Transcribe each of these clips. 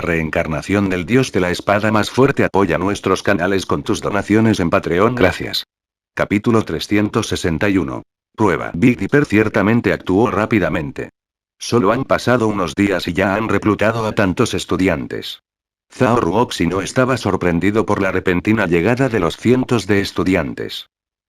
reencarnación del dios de la espada más fuerte. Apoya nuestros canales con tus donaciones en Patreon. Gracias. Capítulo 361. Prueba. Big Dipper ciertamente actuó rápidamente. Solo han pasado unos días y ya han reclutado a tantos estudiantes. Zhao Ruoxi no estaba sorprendido por la repentina llegada de los cientos de estudiantes.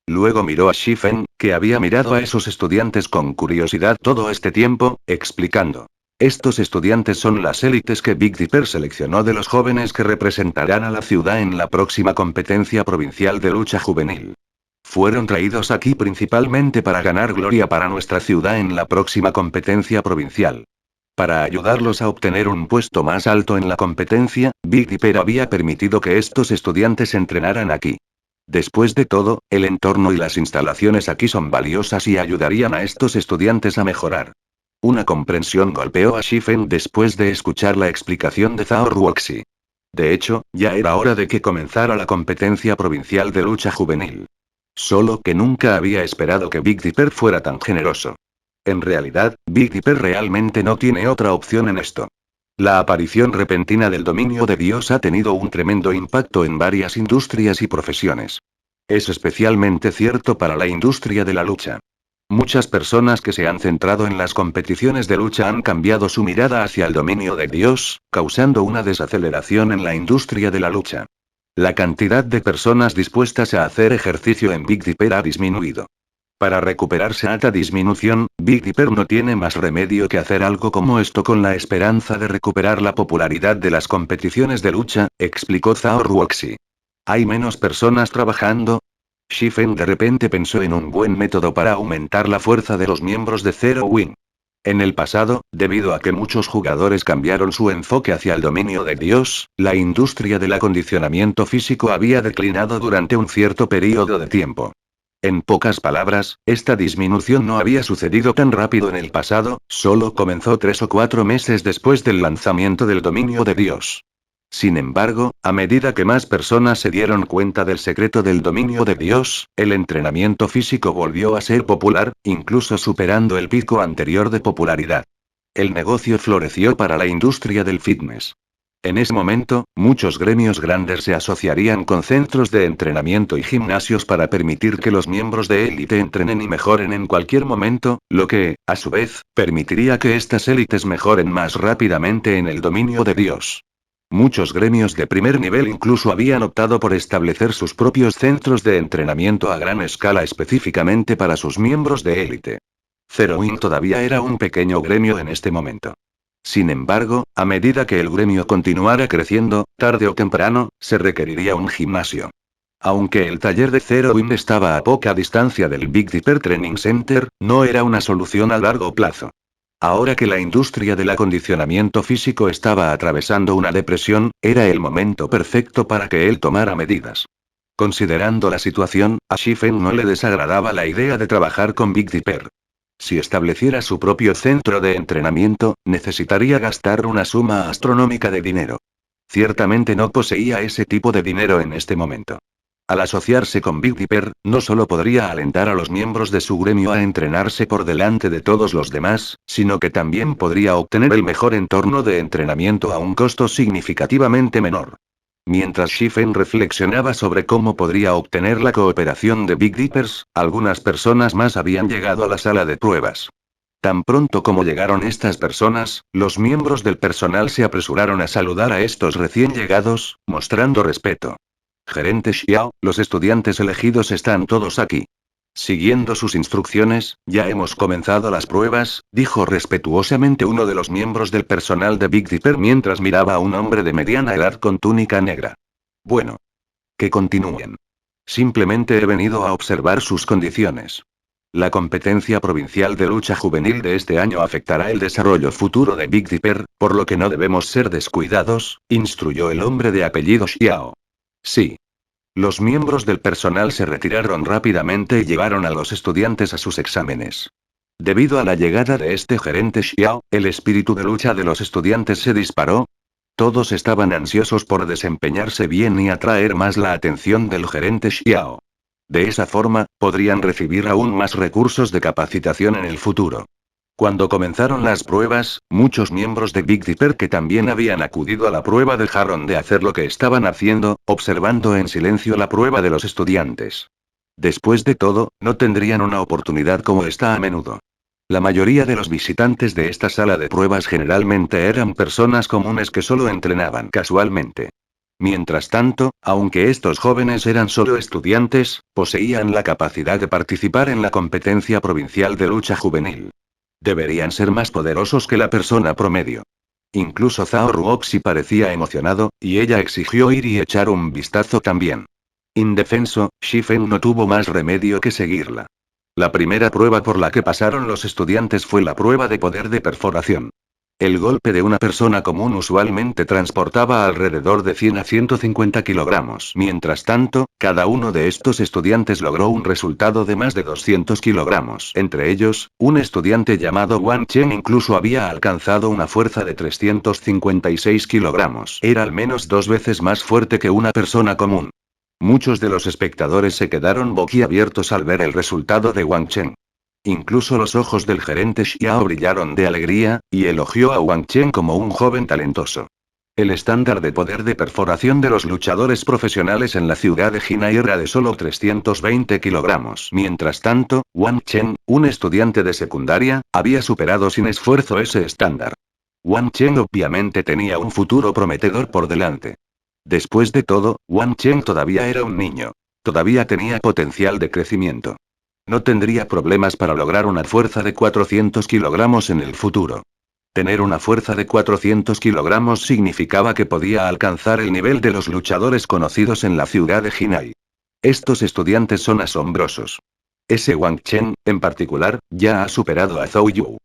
Luego miró a Shifen, que había mirado a esos estudiantes con curiosidad todo este tiempo, explicando. Estos estudiantes son las élites que Big Dipper seleccionó de los jóvenes que representarán a la ciudad en la próxima competencia provincial de lucha juvenil. Fueron traídos aquí principalmente para ganar gloria para nuestra ciudad en la próxima competencia provincial. Para ayudarlos a obtener un puesto más alto en la competencia, Big Dipper había permitido que estos estudiantes entrenaran aquí. Después de todo, el entorno y las instalaciones aquí son valiosas y ayudarían a estos estudiantes a mejorar. Una comprensión golpeó a Shifen después de escuchar la explicación de Zhao Ruoxi. De hecho, ya era hora de que comenzara la competencia provincial de lucha juvenil. Solo que nunca había esperado que Big Dipper fuera tan generoso. En realidad, Big Dipper realmente no tiene otra opción en esto. La aparición repentina del dominio de Dios ha tenido un tremendo impacto en varias industrias y profesiones. Es especialmente cierto para la industria de la lucha. Muchas personas que se han centrado en las competiciones de lucha han cambiado su mirada hacia el dominio de Dios, causando una desaceleración en la industria de la lucha. La cantidad de personas dispuestas a hacer ejercicio en Big Dipper ha disminuido. Para recuperarse a esta disminución, Big Dipper no tiene más remedio que hacer algo como esto con la esperanza de recuperar la popularidad de las competiciones de lucha, explicó Zhao Ruoxi. ¿Hay menos personas trabajando? Shifen de repente pensó en un buen método para aumentar la fuerza de los miembros de Zero Wing. En el pasado, debido a que muchos jugadores cambiaron su enfoque hacia el dominio de Dios, la industria del acondicionamiento físico había declinado durante un cierto periodo de tiempo. En pocas palabras, esta disminución no había sucedido tan rápido en el pasado, solo comenzó 3 o 4 meses después del lanzamiento del dominio de Dios. Sin embargo, a medida que más personas se dieron cuenta del secreto del dominio de Dios, el entrenamiento físico volvió a ser popular, incluso superando el pico anterior de popularidad. El negocio floreció para la industria del fitness. En ese momento, muchos gremios grandes se asociarían con centros de entrenamiento y gimnasios para permitir que los miembros de élite entrenen y mejoren en cualquier momento, lo que, a su vez, permitiría que estas élites mejoren más rápidamente en el dominio de Dios. Muchos gremios de primer nivel incluso habían optado por establecer sus propios centros de entrenamiento a gran escala específicamente para sus miembros de élite. Zero Wing todavía era un pequeño gremio en este momento. Sin embargo, a medida que el gremio continuara creciendo, tarde o temprano, se requeriría un gimnasio. Aunque el taller de Zero Wing estaba a poca distancia del Big Dipper Training Center, no era una solución a largo plazo. Ahora que la industria del acondicionamiento físico estaba atravesando una depresión, era el momento perfecto para que él tomara medidas. Considerando la situación, a Shifen no le desagradaba la idea de trabajar con Big Dipper. Si estableciera su propio centro de entrenamiento, necesitaría gastar una suma astronómica de dinero. Ciertamente no poseía ese tipo de dinero en este momento. Al asociarse con Big Dipper, no solo podría alentar a los miembros de su gremio a entrenarse por delante de todos los demás, sino que también podría obtener el mejor entorno de entrenamiento a un costo significativamente menor. Mientras Shifen reflexionaba sobre cómo podría obtener la cooperación de Big Dippers, algunas personas más habían llegado a la sala de pruebas. Tan pronto como llegaron estas personas, los miembros del personal se apresuraron a saludar a estos recién llegados, mostrando respeto. Gerente Xiao, los estudiantes elegidos están todos aquí. Siguiendo sus instrucciones, ya hemos comenzado las pruebas, dijo respetuosamente uno de los miembros del personal de Big Dipper mientras miraba a un hombre de mediana edad con túnica negra. Bueno. Que continúen. Simplemente he venido a observar sus condiciones. La competencia provincial de lucha juvenil de este año afectará el desarrollo futuro de Big Dipper, por lo que no debemos ser descuidados, instruyó el hombre de apellido Xiao. Sí. Los miembros del personal se retiraron rápidamente y llevaron a los estudiantes a sus exámenes. Debido a la llegada de este gerente Xiao, el espíritu de lucha de los estudiantes se disparó. Todos estaban ansiosos por desempeñarse bien y atraer más la atención del gerente Xiao. De esa forma, podrían recibir aún más recursos de capacitación en el futuro. Cuando comenzaron las pruebas, muchos miembros de Big Dipper que también habían acudido a la prueba dejaron de hacer lo que estaban haciendo, observando en silencio la prueba de los estudiantes. Después de todo, no tendrían una oportunidad como esta a menudo. La mayoría de los visitantes de esta sala de pruebas generalmente eran personas comunes que solo entrenaban casualmente. Mientras tanto, aunque estos jóvenes eran solo estudiantes, poseían la capacidad de participar en la competencia provincial de lucha juvenil. Deberían ser más poderosos que la persona promedio. Incluso Zhao Ruoxi parecía emocionado, y ella exigió ir y echar un vistazo también. Indefenso, Shifen no tuvo más remedio que seguirla. La primera prueba por la que pasaron los estudiantes fue la prueba de poder de perforación. El golpe de una persona común usualmente transportaba alrededor de 100 a 150 kilogramos. Mientras tanto, cada uno de estos estudiantes logró un resultado de más de 200 kilogramos. Entre ellos, un estudiante llamado Wang Chen incluso había alcanzado una fuerza de 356 kilogramos. Era al menos 2 veces más fuerte que una persona común. Muchos de los espectadores se quedaron boquiabiertos al ver el resultado de Wang Chen. Incluso los ojos del gerente Xiao brillaron de alegría, y elogió a Wang Chen como un joven talentoso. El estándar de poder de perforación de los luchadores profesionales en la ciudad de Jinai era de solo 320 kilogramos. Mientras tanto, Wang Chen, un estudiante de secundaria, había superado sin esfuerzo ese estándar. Wang Chen obviamente tenía un futuro prometedor por delante. Después de todo, Wang Chen todavía era un niño. Todavía tenía potencial de crecimiento. No tendría problemas para lograr una fuerza de 400 kilogramos en el futuro. Tener una fuerza de 400 kilogramos significaba que podía alcanzar el nivel de los luchadores conocidos en la ciudad de Jinai. Estos estudiantes son asombrosos. Ese Wang Chen, en particular, ya ha superado a Zhou Yu.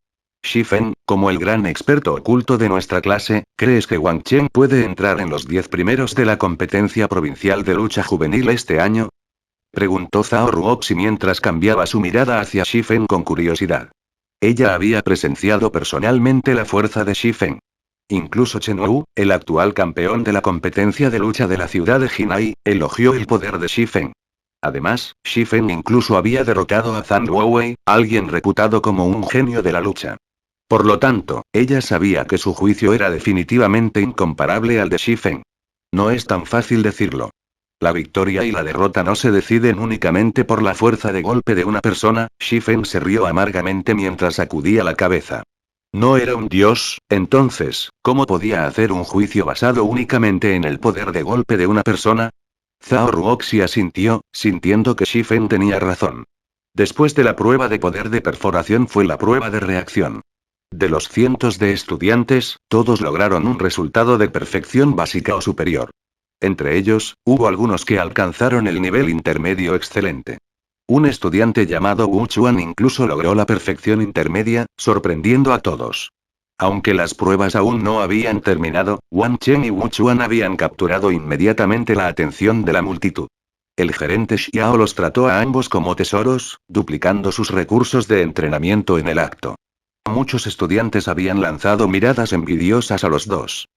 Shifen, como el gran experto oculto de nuestra clase, ¿crees que Wang Chen puede entrar en los 10 primeros de la competencia provincial de lucha juvenil este año? Preguntó Zhao Ruoxi mientras cambiaba su mirada hacia Shifen con curiosidad. Ella había presenciado personalmente la fuerza de Shifen. Incluso Chen Wu, el actual campeón de la competencia de lucha de la ciudad de Jinai, elogió el poder de Shifen. Además, Shifen incluso había derrotado a Zhang Luowei, alguien reputado como un genio de la lucha. Por lo tanto, ella sabía que su juicio era definitivamente incomparable al de Shifen. No es tan fácil decirlo. La victoria y la derrota no se deciden únicamente por la fuerza de golpe de una persona. Shifen se rió amargamente mientras sacudía la cabeza. No era un dios, entonces, ¿cómo podía hacer un juicio basado únicamente en el poder de golpe de una persona? Zhao Ruoxi asintió, sintiendo que Shifen tenía razón. Después de la prueba de poder de perforación fue la prueba de reacción. De los cientos de estudiantes, todos lograron un resultado de perfección básica o superior. Entre ellos, hubo algunos que alcanzaron el nivel intermedio excelente. Un estudiante llamado Wu Chuan incluso logró la perfección intermedia, sorprendiendo a todos. Aunque las pruebas aún no habían terminado, Wang Chen y Wu Chuan habían capturado inmediatamente la atención de la multitud. El gerente Xiao los trató a ambos como tesoros, duplicando sus recursos de entrenamiento en el acto. Muchos estudiantes habían lanzado miradas envidiosas a los dos.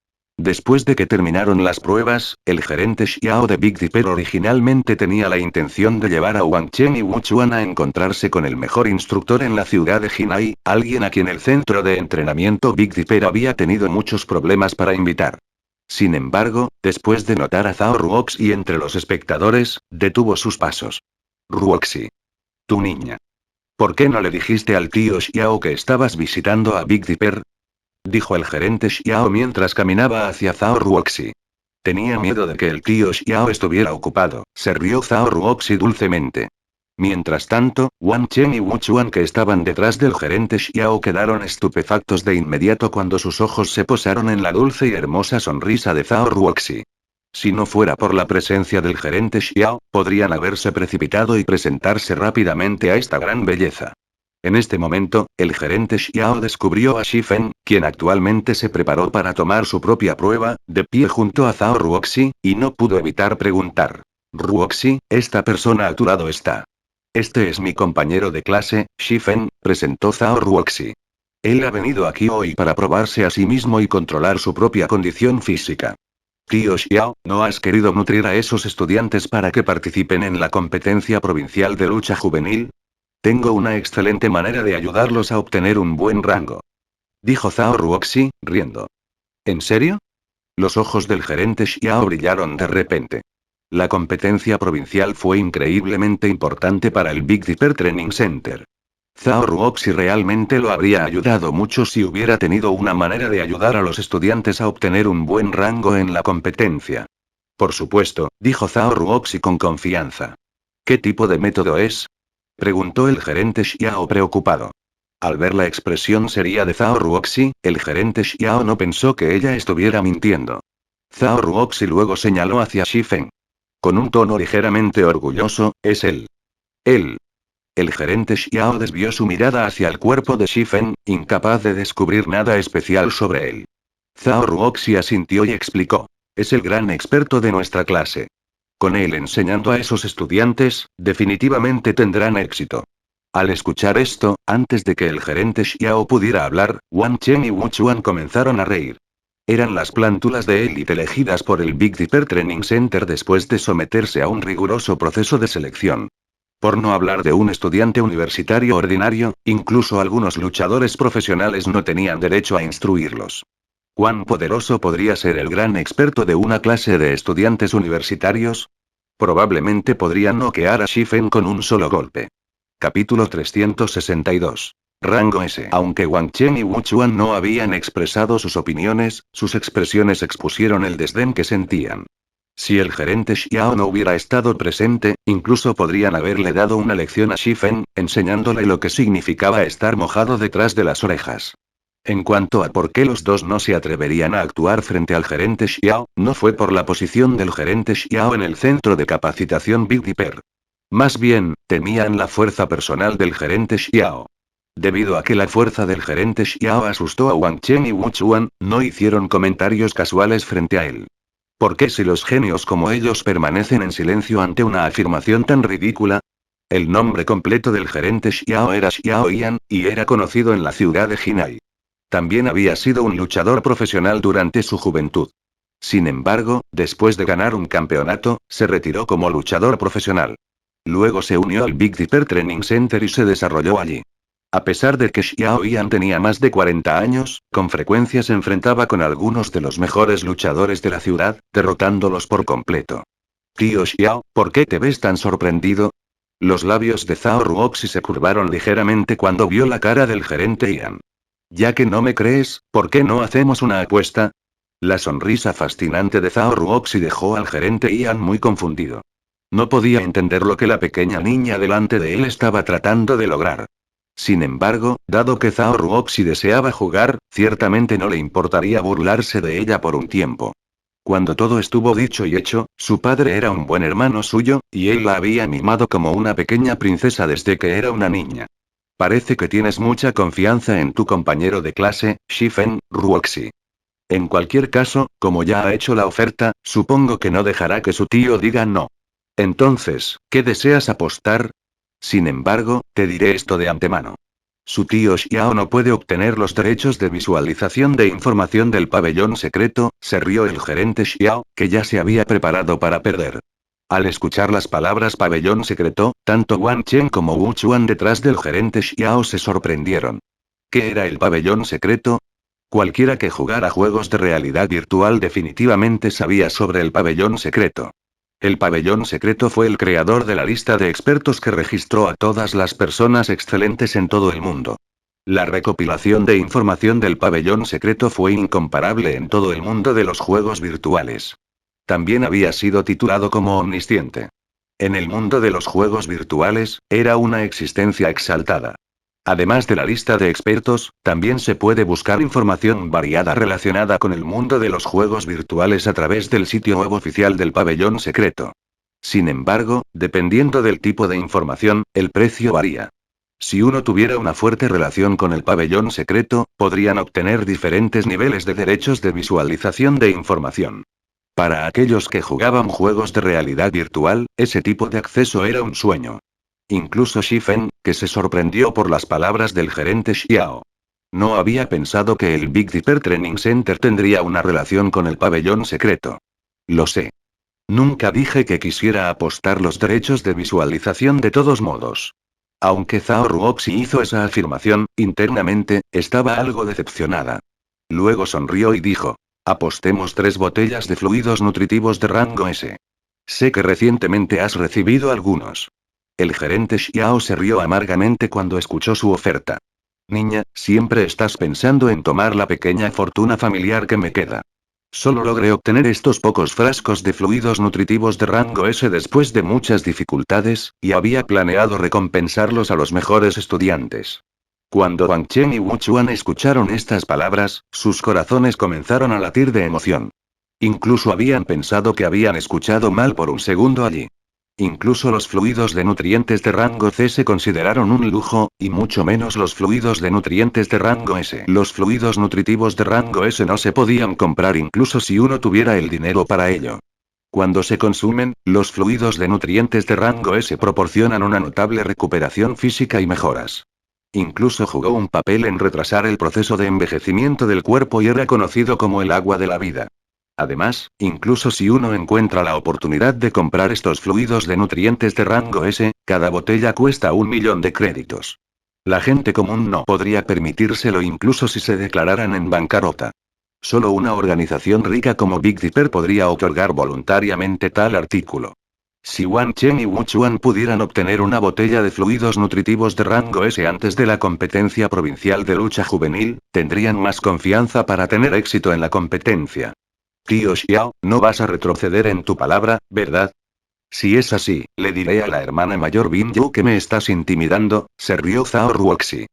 Después de que terminaron las pruebas, el gerente Xiao de Big Dipper originalmente tenía la intención de llevar a Wang Chen y Wu Chuan a encontrarse con el mejor instructor en la ciudad de Jinai, alguien a quien el centro de entrenamiento Big Dipper había tenido muchos problemas para invitar. Sin embargo, después de notar a Zhao Ruoxi entre los espectadores, detuvo sus pasos. Ruoxi. Tu niña. ¿Por qué no le dijiste al tío Xiao que estabas visitando a Big Dipper? Dijo el gerente Xiao mientras caminaba hacia Zhao Ruoxi. Tenía miedo de que el tío Xiao estuviera ocupado, se rió Zhao Ruoxi dulcemente. Mientras tanto, Wang Chen y Wu Chuan que estaban detrás del gerente Xiao quedaron estupefactos de inmediato cuando sus ojos se posaron en la dulce y hermosa sonrisa de Zhao Ruoxi. Si no fuera por la presencia del gerente Xiao, podrían haberse precipitado y presentarse rápidamente a esta gran belleza. En este momento, el gerente Xiao descubrió a Shifen, quien actualmente se preparó para tomar su propia prueba, de pie junto a Zhao Ruoxi, y no pudo evitar preguntar. Ruoxi, esta persona a tu lado está. Este es mi compañero de clase, Shifen, presentó Zhao Ruoxi. Él ha venido aquí hoy para probarse a sí mismo y controlar su propia condición física. Tío Xiao, ¿no has querido nutrir a esos estudiantes para que participen en la competencia provincial de lucha juvenil? Tengo una excelente manera de ayudarlos a obtener un buen rango, dijo Zhao Ruoxi, riendo. ¿En serio? Los ojos del gerente Xiao brillaron de repente. La competencia provincial fue increíblemente importante para el Big Dipper Training Center. Zhao Ruoxi realmente lo habría ayudado mucho si hubiera tenido una manera de ayudar a los estudiantes a obtener un buen rango en la competencia. Por supuesto, dijo Zhao Ruoxi con confianza. ¿Qué tipo de método es? Preguntó el gerente Xiao preocupado. Al ver la expresión seria de Zhao Ruoxi, el gerente Xiao no pensó que ella estuviera mintiendo. Zhao Ruoxi luego señaló hacia Shifeng. Con un tono ligeramente orgulloso, es él. Él. El gerente Xiao desvió su mirada hacia el cuerpo de Shifeng, incapaz de descubrir nada especial sobre él. Zhao Ruoxi asintió y explicó. Es el gran experto de nuestra clase. Con él enseñando a esos estudiantes, definitivamente tendrán éxito. Al escuchar esto, antes de que el gerente Xiao pudiera hablar, Wang Chen y Wu Chuan comenzaron a reír. Eran las plántulas de élite elegidas por el Big Dipper Training Center después de someterse a un riguroso proceso de selección. Por no hablar de un estudiante universitario ordinario, incluso algunos luchadores profesionales no tenían derecho a instruirlos. ¿Cuán poderoso podría ser el gran experto de una clase de estudiantes universitarios? Probablemente podrían noquear a Shifeng con un solo golpe. Capítulo 362. Rango S. Aunque Wang Chen y Wu Chuan no habían expresado sus opiniones, sus expresiones expusieron el desdén que sentían. Si el gerente Xiao no hubiera estado presente, incluso podrían haberle dado una lección a Shifeng, enseñándole lo que significaba estar mojado detrás de las orejas. En cuanto a por qué los dos no se atreverían a actuar frente al gerente Xiao, no fue por la posición del gerente Xiao en el centro de capacitación Big Dipper. Más bien, temían la fuerza personal del gerente Xiao. Debido a que la fuerza del gerente Xiao asustó a Wang Chen y Wu Chuan, no hicieron comentarios casuales frente a él. ¿Por qué si los genios como ellos permanecen en silencio ante una afirmación tan ridícula? El nombre completo del gerente Xiao era Xiao Yan, y era conocido en la ciudad de Jinai. También había sido un luchador profesional durante su juventud. Sin embargo, después de ganar un campeonato, se retiró como luchador profesional. Luego se unió al Big Dipper Training Center y se desarrolló allí. A pesar de que Xiao Yan tenía más de 40 años, con frecuencia se enfrentaba con algunos de los mejores luchadores de la ciudad, derrotándolos por completo. Tío Xiao, ¿por qué te ves tan sorprendido? Los labios de Zhao Ruoxi se curvaron ligeramente cuando vio la cara del gerente Yan. Ya que no me crees, ¿por qué no hacemos una apuesta? La sonrisa fascinante de Zhao Ruoxi dejó al gerente Yan muy confundido. No podía entender lo que la pequeña niña delante de él estaba tratando de lograr. Sin embargo, dado que Zhao Ruoxi deseaba jugar, ciertamente no le importaría burlarse de ella por un tiempo. Cuando todo estuvo dicho y hecho, su padre era un buen hermano suyo, y él la había mimado como una pequeña princesa desde que era una niña. Parece que tienes mucha confianza en tu compañero de clase, Shifeng, Ruoxi. En cualquier caso, como ya ha hecho la oferta, supongo que no dejará que su tío diga no. Entonces, ¿qué deseas apostar? Sin embargo, te diré esto de antemano. Su tío Xiao no puede obtener los derechos de visualización de información del pabellón secreto, se rió el gerente Xiao, que ya se había preparado para perder. Al escuchar las palabras pabellón secreto, tanto Wang Chen como Wu Chuan detrás del gerente Xiao se sorprendieron. ¿Qué era el pabellón secreto? Cualquiera que jugara juegos de realidad virtual definitivamente sabía sobre el pabellón secreto. El pabellón secreto fue el creador de la lista de expertos que registró a todas las personas excelentes en todo el mundo. La recopilación de información del pabellón secreto fue incomparable en todo el mundo de los juegos virtuales. También había sido titulado como omnisciente. En el mundo de los juegos virtuales, era una existencia exaltada. Además de la lista de expertos, también se puede buscar información variada relacionada con el mundo de los juegos virtuales a través del sitio web oficial del pabellón secreto. Sin embargo, dependiendo del tipo de información, el precio varía. Si uno tuviera una fuerte relación con el pabellón secreto, podrían obtener diferentes niveles de derechos de visualización de información. Para aquellos que jugaban juegos de realidad virtual, ese tipo de acceso era un sueño. Incluso Shifeng, que se sorprendió por las palabras del gerente Xiao. No había pensado que el Big Dipper Training Center tendría una relación con el pabellón secreto. Lo sé. Nunca dije que quisiera apostar los derechos de visualización de todos modos. Aunque Zhao Ruoxi hizo esa afirmación, internamente, estaba algo decepcionada. Luego sonrió y dijo: apostemos 3 botellas de fluidos nutritivos de rango S. Sé que recientemente has recibido algunos. El gerente Xiao se rió amargamente cuando escuchó su oferta. Niña, siempre estás pensando en tomar la pequeña fortuna familiar que me queda. Solo logré obtener estos pocos frascos de fluidos nutritivos de rango S después de muchas dificultades, y había planeado recompensarlos a los mejores estudiantes. Cuando Wang Chen y Wu Chuan escucharon estas palabras, sus corazones comenzaron a latir de emoción. Incluso habían pensado que habían escuchado mal por un segundo allí. Incluso los fluidos de nutrientes de rango C se consideraron un lujo, y mucho menos los fluidos de nutrientes de rango S. Los fluidos nutritivos de rango S no se podían comprar incluso si uno tuviera el dinero para ello. Cuando se consumen, los fluidos de nutrientes de rango S proporcionan una notable recuperación física y mejoras. Incluso jugó un papel en retrasar el proceso de envejecimiento del cuerpo y era conocido como el agua de la vida. Además, incluso si uno encuentra la oportunidad de comprar estos fluidos de nutrientes de rango S, cada botella cuesta 1.000.000 de créditos. La gente común no podría permitírselo incluso si se declararan en bancarrota. Solo una organización rica como Big Dipper podría otorgar voluntariamente tal artículo. Si Wang Chen y Wu Chuan pudieran obtener una botella de fluidos nutritivos de rango S antes de la competencia provincial de lucha juvenil, tendrían más confianza para tener éxito en la competencia. Tío Xiao, no vas a retroceder en tu palabra, ¿verdad? Si es así, le diré a la hermana mayor Bin Yu que me estás intimidando, se rió Zhao Ruoxi.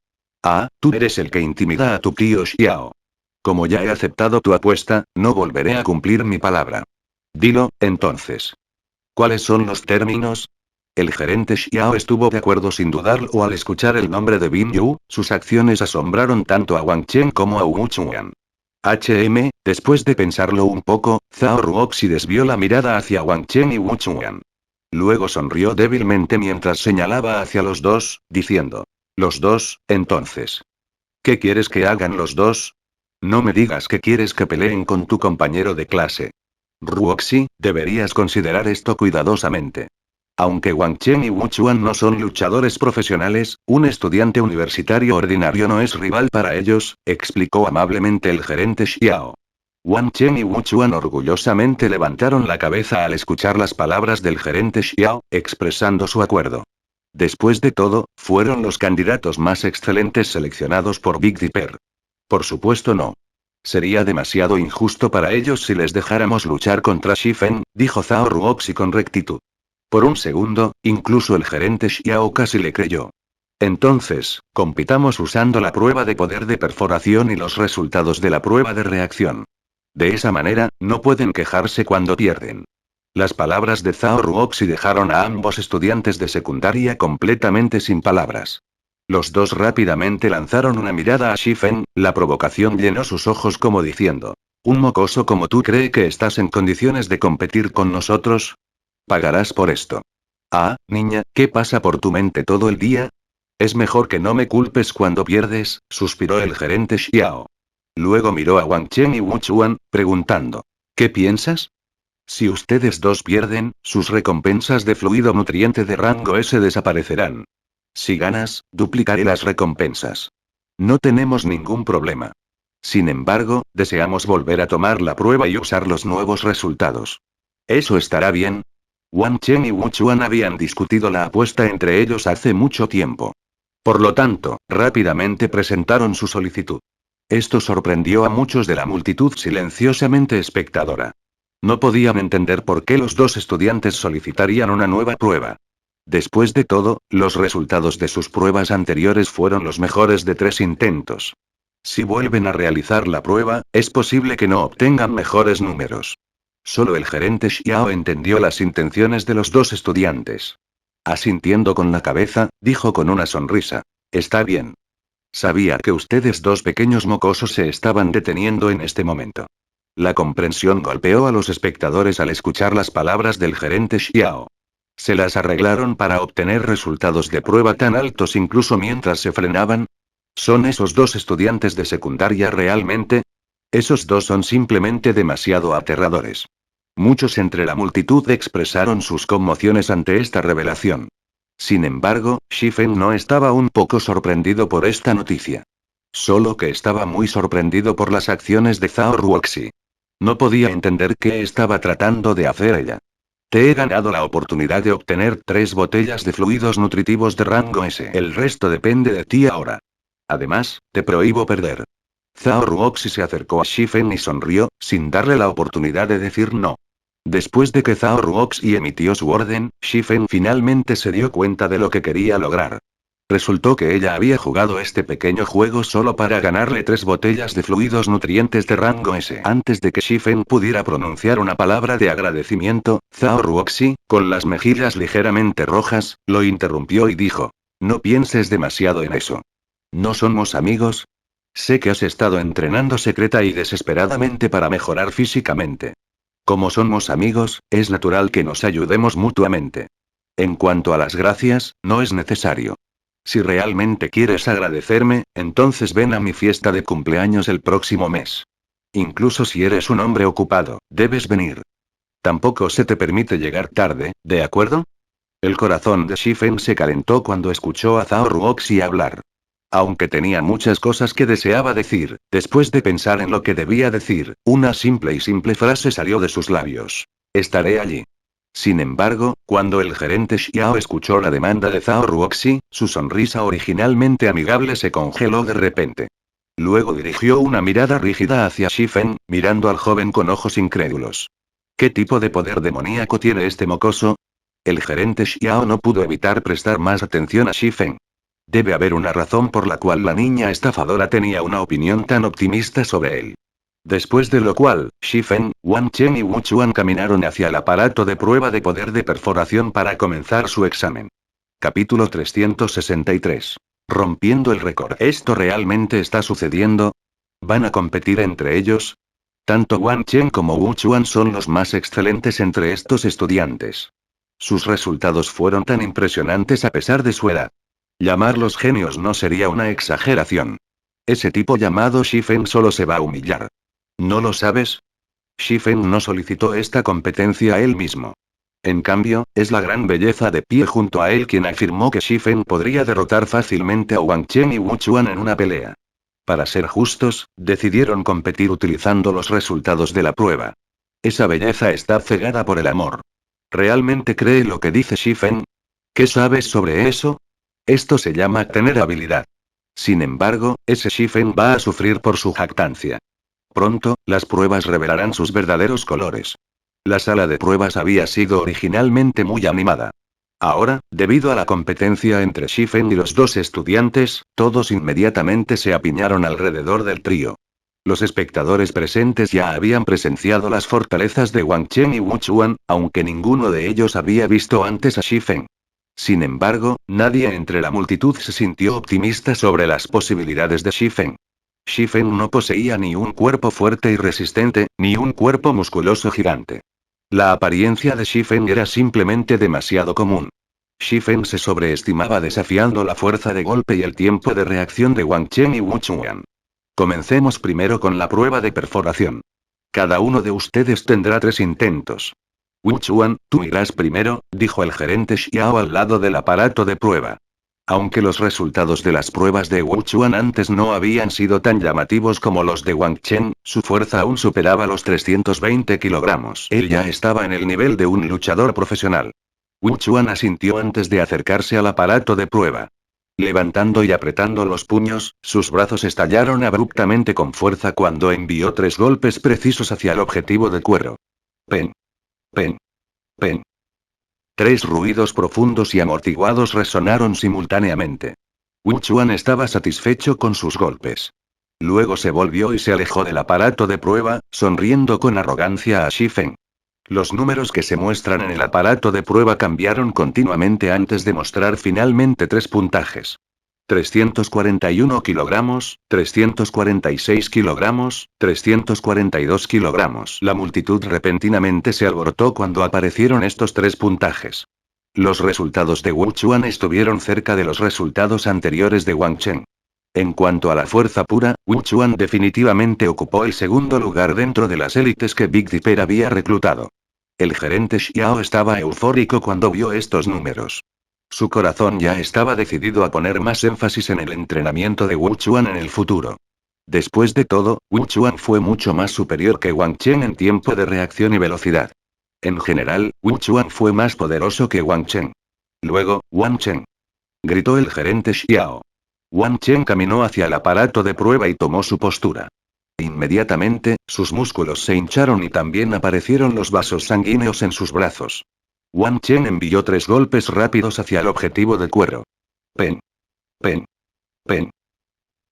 Ah, tú eres el que intimida a tu tío Xiao. Como ya he aceptado tu apuesta, no volveré a cumplir mi palabra. Dilo, entonces. ¿Cuáles son los términos? El gerente Xiao estuvo de acuerdo sin dudarlo al escuchar el nombre de Bin Yu, sus acciones asombraron tanto a Wang Chen como a Wu Chuan. Después de pensarlo un poco, Zhao Ruoxi desvió la mirada hacia Wang Chen y Wu Chuan. Luego sonrió débilmente mientras señalaba hacia los dos, diciendo: los dos, entonces. ¿Qué quieres que hagan los dos? No me digas que quieres que peleen con tu compañero de clase. Ruoxi, deberías considerar esto cuidadosamente. Aunque Wang Chen y Wu Chuan no son luchadores profesionales, un estudiante universitario ordinario no es rival para ellos, explicó amablemente el gerente Xiao. Wang Chen y Wu Chuan orgullosamente levantaron la cabeza al escuchar las palabras del gerente Xiao, expresando su acuerdo. Después de todo, fueron los candidatos más excelentes seleccionados por Big Dipper. Por supuesto no. Sería demasiado injusto para ellos si les dejáramos luchar contra Shifen, dijo Zhao Ruoxi con rectitud. Por un segundo, incluso el gerente Xiao casi le creyó. Entonces, compitamos usando la prueba de poder de perforación y los resultados de la prueba de reacción. De esa manera, no pueden quejarse cuando pierden. Las palabras de Zhao Ruoxi dejaron a ambos estudiantes de secundaria completamente sin palabras. Los dos rápidamente lanzaron una mirada a Shifen, la provocación llenó sus ojos como diciendo: ¿un mocoso como tú cree que estás en condiciones de competir con nosotros? Pagarás por esto. Ah, niña, ¿qué pasa por tu mente todo el día? Es mejor que no me culpes cuando pierdes, suspiró el gerente Xiao. Luego miró a Wang Chen y Wu Chuan, preguntando: ¿qué piensas? Si ustedes dos pierden, sus recompensas de fluido nutriente de rango S desaparecerán. Si ganas, duplicaré las recompensas. No tenemos ningún problema. Sin embargo, deseamos volver a tomar la prueba y usar los nuevos resultados. ¿Eso estará bien? Wang Chen y Wu Chuan habían discutido la apuesta entre ellos hace mucho tiempo. Por lo tanto, rápidamente presentaron su solicitud. Esto sorprendió a muchos de la multitud silenciosamente espectadora. No podían entender por qué los dos estudiantes solicitarían una nueva prueba. Después de todo, los resultados de sus pruebas anteriores fueron los mejores de 3 intentos. Si vuelven a realizar la prueba, es posible que no obtengan mejores números. Solo el gerente Xiao entendió las intenciones de los dos estudiantes. Asintiendo con la cabeza, dijo con una sonrisa: está bien. Sabía que ustedes dos pequeños mocosos se estaban deteniendo en este momento. La comprensión golpeó a los espectadores al escuchar las palabras del gerente Xiao. ¿Se las arreglaron para obtener resultados de prueba tan altos incluso mientras se frenaban? ¿Son esos dos estudiantes de secundaria realmente? Esos dos son simplemente demasiado aterradores. Muchos entre la multitud expresaron sus conmociones ante esta revelación. Sin embargo, Shifen no estaba un poco sorprendido por esta noticia. Solo que estaba muy sorprendido por las acciones de Zhao Ruoxi. No podía entender qué estaba tratando de hacer ella. Te he ganado la oportunidad de obtener 3 botellas de fluidos nutritivos de rango S. El resto depende de ti ahora. Además, te prohíbo perder. Zhao Ruoxi se acercó a Shifen y sonrió, sin darle la oportunidad de decir no. Después de que Zhao Ruoxi emitió su orden, Shifen finalmente se dio cuenta de lo que quería lograr. Resultó que ella había jugado este pequeño juego solo para ganarle 3 botellas de fluidos nutrientes de rango S. Antes de que Shifen pudiera pronunciar una palabra de agradecimiento, Zhao Ruoxi, con las mejillas ligeramente rojas, lo interrumpió y dijo: no pienses demasiado en eso. ¿No somos amigos? Sé que has estado entrenando secreta y desesperadamente para mejorar físicamente. Como somos amigos, es natural que nos ayudemos mutuamente. En cuanto a las gracias, no es necesario. Si realmente quieres agradecerme, entonces ven a mi fiesta de cumpleaños el próximo mes. Incluso si eres un hombre ocupado, debes venir. Tampoco se te permite llegar tarde, ¿de acuerdo? El corazón de Shifen se calentó cuando escuchó a Zhao Ruoxi hablar. Aunque tenía muchas cosas que deseaba decir, después de pensar en lo que debía decir, una simple frase salió de sus labios. Estaré allí. Sin embargo, cuando el gerente Xiao escuchó la demanda de Zhao Ruoxi, su sonrisa originalmente amigable se congeló de repente. Luego dirigió una mirada rígida hacia Shifen, mirando al joven con ojos incrédulos. ¿Qué tipo de poder demoníaco tiene este mocoso? El gerente Xiao no pudo evitar prestar más atención a Shifen. Debe haber una razón por la cual la niña estafadora tenía una opinión tan optimista sobre él. Después de lo cual, Shifen, Wang Chen y Wu Chuan caminaron hacia el aparato de prueba de poder de perforación para comenzar su examen. Capítulo 363. Rompiendo el récord. ¿Esto realmente está sucediendo? ¿Van a competir entre ellos? Tanto Wang Chen como Wu Chuan son los más excelentes entre estos estudiantes. Sus resultados fueron tan impresionantes a pesar de su edad. Llamarlos genios no sería una exageración. Ese tipo llamado Shifen solo se va a humillar. ¿No lo sabes? Shifen no solicitó esta competencia a él mismo. En cambio, es la gran belleza de pie junto a él quien afirmó que Shifen podría derrotar fácilmente a Wang Chen y Wu Chuan en una pelea. Para ser justos, decidieron competir utilizando los resultados de la prueba. Esa belleza está cegada por el amor. ¿Realmente cree lo que dice Shifen? ¿Qué sabes sobre eso? Esto se llama tener habilidad. Sin embargo, ese Shifen va a sufrir por su jactancia. Pronto, las pruebas revelarán sus verdaderos colores. La sala de pruebas había sido originalmente muy animada. Ahora, debido a la competencia entre Shifen y los 2 estudiantes, todos inmediatamente se apiñaron alrededor del trío. Los espectadores presentes ya habían presenciado las fortalezas de Wang Chen y Wu Chuan, aunque ninguno de ellos había visto antes a Shifen. Sin embargo, nadie entre la multitud se sintió optimista sobre las posibilidades de Shifen. Shifen no poseía ni un cuerpo fuerte y resistente, ni un cuerpo musculoso gigante. La apariencia de Shifen era simplemente demasiado común. Shifen se sobreestimaba desafiando la fuerza de golpe y el tiempo de reacción de Wang Chen y Wu Chuan. Comencemos primero con la prueba de perforación. Cada uno de ustedes tendrá 3 intentos. Wu Chuan, tú irás primero, dijo el gerente Xiao al lado del aparato de prueba. Aunque los resultados de las pruebas de Wu Chuan antes no habían sido tan llamativos como los de Wang Chen, su fuerza aún superaba los 320 kilogramos. Él ya estaba en el nivel de un luchador profesional. Wu Chuan asintió antes de acercarse al aparato de prueba. Levantando y apretando los puños, sus brazos estallaron abruptamente con fuerza cuando envió 3 golpes precisos hacia el objetivo de cuero. Pen. Pen. Pen. 3 ruidos profundos y amortiguados resonaron simultáneamente. Wu Chuan estaba satisfecho con sus golpes. Luego se volvió y se alejó del aparato de prueba, sonriendo con arrogancia a Shifen. Los números que se muestran en el aparato de prueba cambiaron continuamente antes de mostrar finalmente 3 puntajes. 341 kilogramos, 346 kilogramos, 342 kilogramos. La multitud repentinamente se alborotó cuando aparecieron estos 3 puntajes. Los resultados de Wu Chuan estuvieron cerca de los resultados anteriores de Wang Chen. En cuanto a la fuerza pura, Wu Chuan definitivamente ocupó el segundo lugar dentro de las élites que Big Dipper había reclutado. El gerente Xiao estaba eufórico cuando vio estos números. Su corazón ya estaba decidido a poner más énfasis en el entrenamiento de Wu Chuan en el futuro. Después de todo, Wu Chuan fue mucho más superior que Wang Chen en tiempo de reacción y velocidad. En general, Wu Chuan fue más poderoso que Wang Chen. Luego, Wang Chen, gritó el gerente Xiao. Wang Chen caminó hacia el aparato de prueba y tomó su postura. Inmediatamente, sus músculos se hincharon y también aparecieron los vasos sanguíneos en sus brazos. Wang Chen envió 3 golpes rápidos hacia el objetivo de cuero. Pen. Pen. Pen.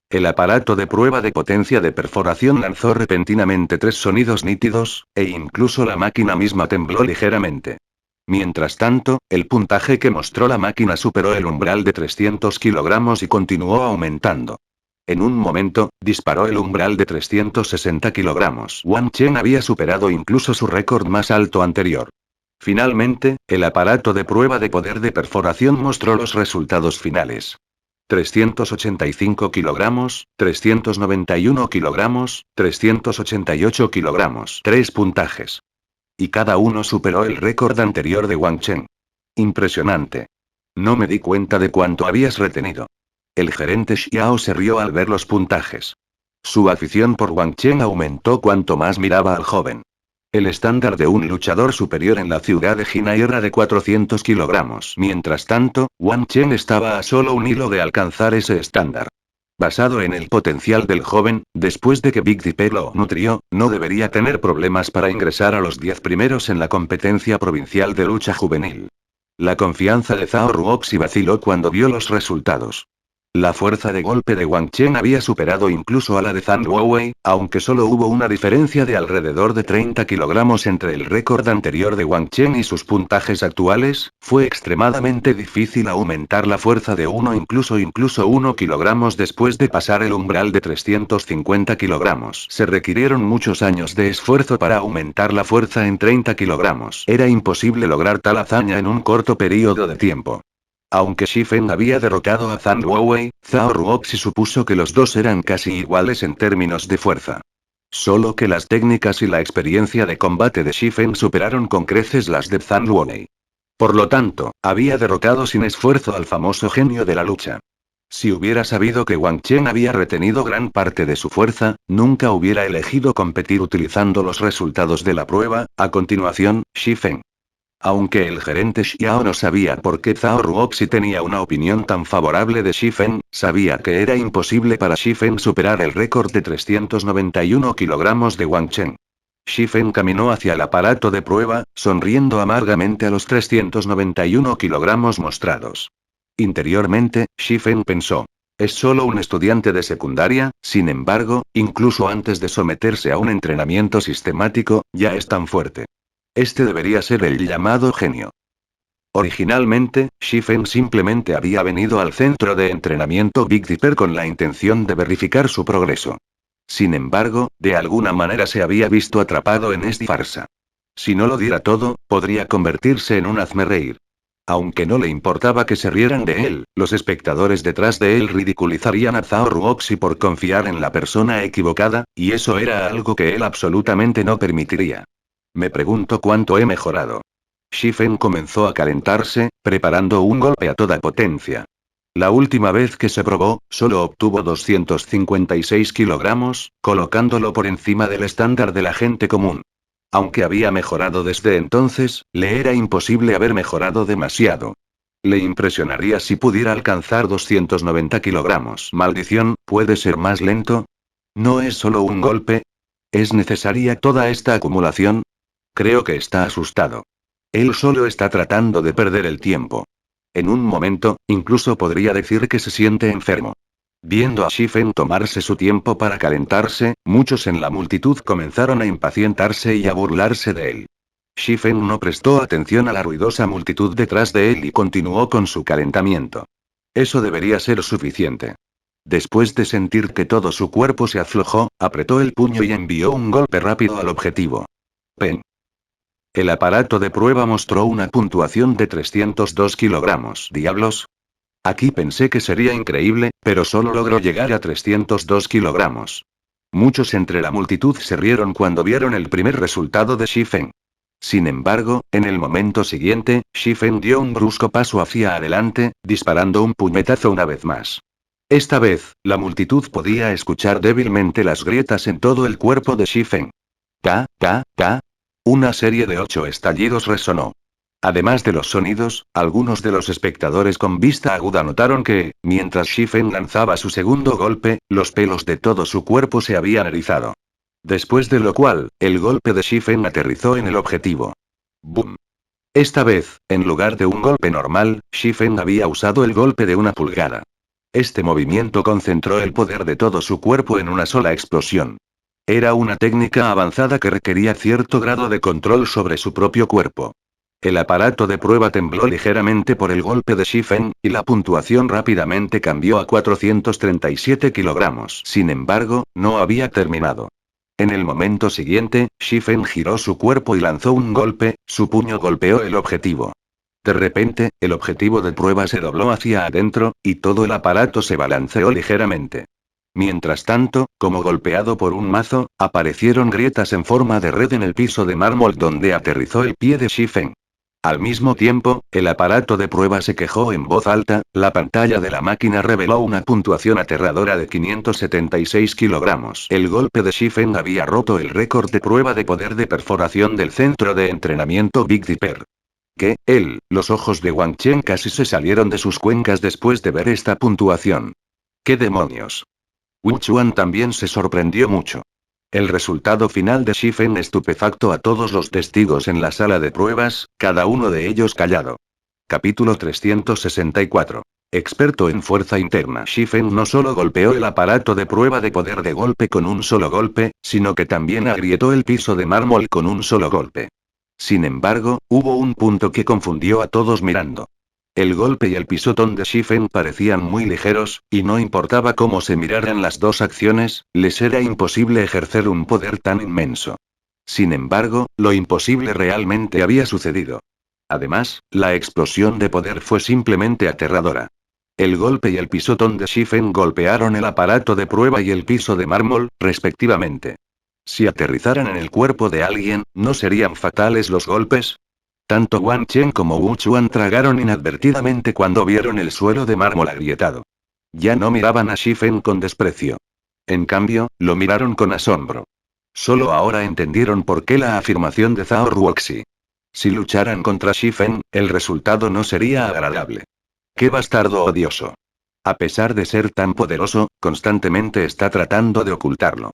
El aparato de prueba de potencia de perforación lanzó repentinamente 3 sonidos nítidos, e incluso la máquina misma tembló ligeramente. Mientras tanto, el puntaje que mostró la máquina superó el umbral de 300 kilogramos y continuó aumentando. En un momento, disparó el umbral de 360 kilogramos. Wang Chen había superado incluso su récord más alto anterior. Finalmente, el aparato de prueba de poder de perforación mostró los resultados finales. 385 kilogramos, 391 kilogramos, 388 kilogramos. 3 puntajes. Y cada uno superó el récord anterior de Wang Chen. Impresionante. No me di cuenta de cuánto habías retenido. El gerente Xiao se rió al ver los puntajes. Su afición por Wang Chen aumentó cuanto más miraba al joven. El estándar de un luchador superior en la ciudad de Jinai era de 400 kilogramos. Mientras tanto, Wang Chen estaba a solo un hilo de alcanzar ese estándar. Basado en el potencial del joven, después de que Big Dipper lo nutrió, no debería tener problemas para ingresar a los 10 primeros en la competencia provincial de lucha juvenil. La confianza de Zhao Ruoxi vaciló cuando vio los resultados. La fuerza de golpe de Wang Chen había superado incluso a la de Zhang Luowei, aunque solo hubo una diferencia de alrededor de 30 kilogramos entre el récord anterior de Wang Chen y sus puntajes actuales. Fue extremadamente difícil aumentar la fuerza de incluso 1 kilogramos después de pasar el umbral de 350 kilogramos. Se requirieron muchos años de esfuerzo para aumentar la fuerza en 30 kilogramos. Era imposible lograr tal hazaña en un corto periodo de tiempo. Aunque Shifen había derrotado a Zhang Luowei, Zhao Ruoxi supuso que los dos eran casi iguales en términos de fuerza. Solo que las técnicas y la experiencia de combate de Shifen superaron con creces las de Zhang Luowei. Por lo tanto, había derrotado sin esfuerzo al famoso genio de la lucha. Si hubiera sabido que Wang Chen había retenido gran parte de su fuerza, nunca hubiera elegido competir utilizando los resultados de la prueba. A continuación, Shifen. Aunque el gerente Xiao no sabía por qué Zhao Ruoxi tenía una opinión tan favorable de Shifen, sabía que era imposible para Shifen superar el récord de 391 kilogramos de Wang Chen. Shifen caminó hacia el aparato de prueba, sonriendo amargamente a los 391 kilogramos mostrados. Interiormente, Shifen pensó. Es solo un estudiante de secundaria, sin embargo, incluso antes de someterse a un entrenamiento sistemático, ya es tan fuerte. Este debería ser el llamado genio. Originalmente, Shifen simplemente había venido al centro de entrenamiento Big Dipper con la intención de verificar su progreso. Sin embargo, de alguna manera se había visto atrapado en esta farsa. Si no lo diera todo, podría convertirse en un hazmerreír. Aunque no le importaba que se rieran de él, los espectadores detrás de él ridiculizarían a Zhao Ruoxi por confiar en la persona equivocada, y eso era algo que él absolutamente no permitiría. Me pregunto cuánto he mejorado. Shifen comenzó a calentarse, preparando un golpe a toda potencia. La última vez que se probó, solo obtuvo 256 kilogramos, colocándolo por encima del estándar de la gente común. Aunque había mejorado desde entonces, le era imposible haber mejorado demasiado. Le impresionaría si pudiera alcanzar 290 kilogramos. Maldición, ¿puede ser más lento? ¿No es solo un golpe? ¿Es necesaria toda esta acumulación? Creo que está asustado. Él solo está tratando de perder el tiempo. En un momento, incluso podría decir que se siente enfermo. Viendo a Shifen tomarse su tiempo para calentarse, muchos en la multitud comenzaron a impacientarse y a burlarse de él. Shifen no prestó atención a la ruidosa multitud detrás de él y continuó con su calentamiento. Eso debería ser suficiente. Después de sentir que todo su cuerpo se aflojó, apretó el puño y envió un golpe rápido al objetivo. Pen. El aparato de prueba mostró una puntuación de 302 kilogramos. ¿Diablos? Aquí pensé que sería increíble, pero solo logró llegar a 302 kilogramos. Muchos entre la multitud se rieron cuando vieron el primer resultado de Shifen. Sin embargo, en el momento siguiente, Shifen dio un brusco paso hacia adelante, disparando un puñetazo una vez más. Esta vez, la multitud podía escuchar débilmente las grietas en todo el cuerpo de Shifen. K, K, K. Una serie de 8 estallidos resonó. Además de los sonidos, algunos de los espectadores con vista aguda notaron que, mientras Shifen lanzaba su segundo golpe, los pelos de todo su cuerpo se habían erizado. Después de lo cual, el golpe de Shifen aterrizó en el objetivo. ¡Bum! Esta vez, en lugar de un golpe normal, Shifen había usado el golpe de una pulgada. Este movimiento concentró el poder de todo su cuerpo en una sola explosión. Era una técnica avanzada que requería cierto grado de control sobre su propio cuerpo. El aparato de prueba tembló ligeramente por el golpe de Shifen, y la puntuación rápidamente cambió a 437 kilogramos. Sin embargo, no había terminado. En el momento siguiente, Shifen giró su cuerpo y lanzó un golpe, su puño golpeó el objetivo. De repente, el objetivo de prueba se dobló hacia adentro, y todo el aparato se balanceó ligeramente. Mientras tanto, como golpeado por un mazo, aparecieron grietas en forma de red en el piso de mármol donde aterrizó el pie de Shifen. Al mismo tiempo, el aparato de prueba se quejó en voz alta, la pantalla de la máquina reveló una puntuación aterradora de 576 kilogramos. El golpe de Shifen había roto el récord de prueba de poder de perforación del centro de entrenamiento Big Dipper. ¿Qué? Los ojos de Wang Chen casi se salieron de sus cuencas después de ver esta puntuación. ¿Qué demonios? Wu Chuan también se sorprendió mucho. El resultado final de Shifen estupefactó a todos los testigos en la sala de pruebas, cada uno de ellos callado. Capítulo 364. Experto en fuerza interna. Shifen no solo golpeó el aparato de prueba de poder de golpe con un solo golpe, sino que también agrietó el piso de mármol con un solo golpe. Sin embargo, hubo un punto que confundió a todos mirando. El golpe y el pisotón de Shifen parecían muy ligeros, y no importaba cómo se miraran las dos acciones, les era imposible ejercer un poder tan inmenso. Sin embargo, lo imposible realmente había sucedido. Además, la explosión de poder fue simplemente aterradora. El golpe y el pisotón de Shifen golpearon el aparato de prueba y el piso de mármol, respectivamente. Si aterrizaran en el cuerpo de alguien, ¿no serían fatales los golpes? Tanto Wang Chen como Wu Chuan tragaron inadvertidamente cuando vieron el suelo de mármol agrietado. Ya no miraban a Shifen con desprecio. En cambio, lo miraron con asombro. Solo ahora entendieron por qué la afirmación de Zhao Ruoxi. Si lucharan contra Shifen, el resultado no sería agradable. ¡Qué bastardo odioso! A pesar de ser tan poderoso, constantemente está tratando de ocultarlo.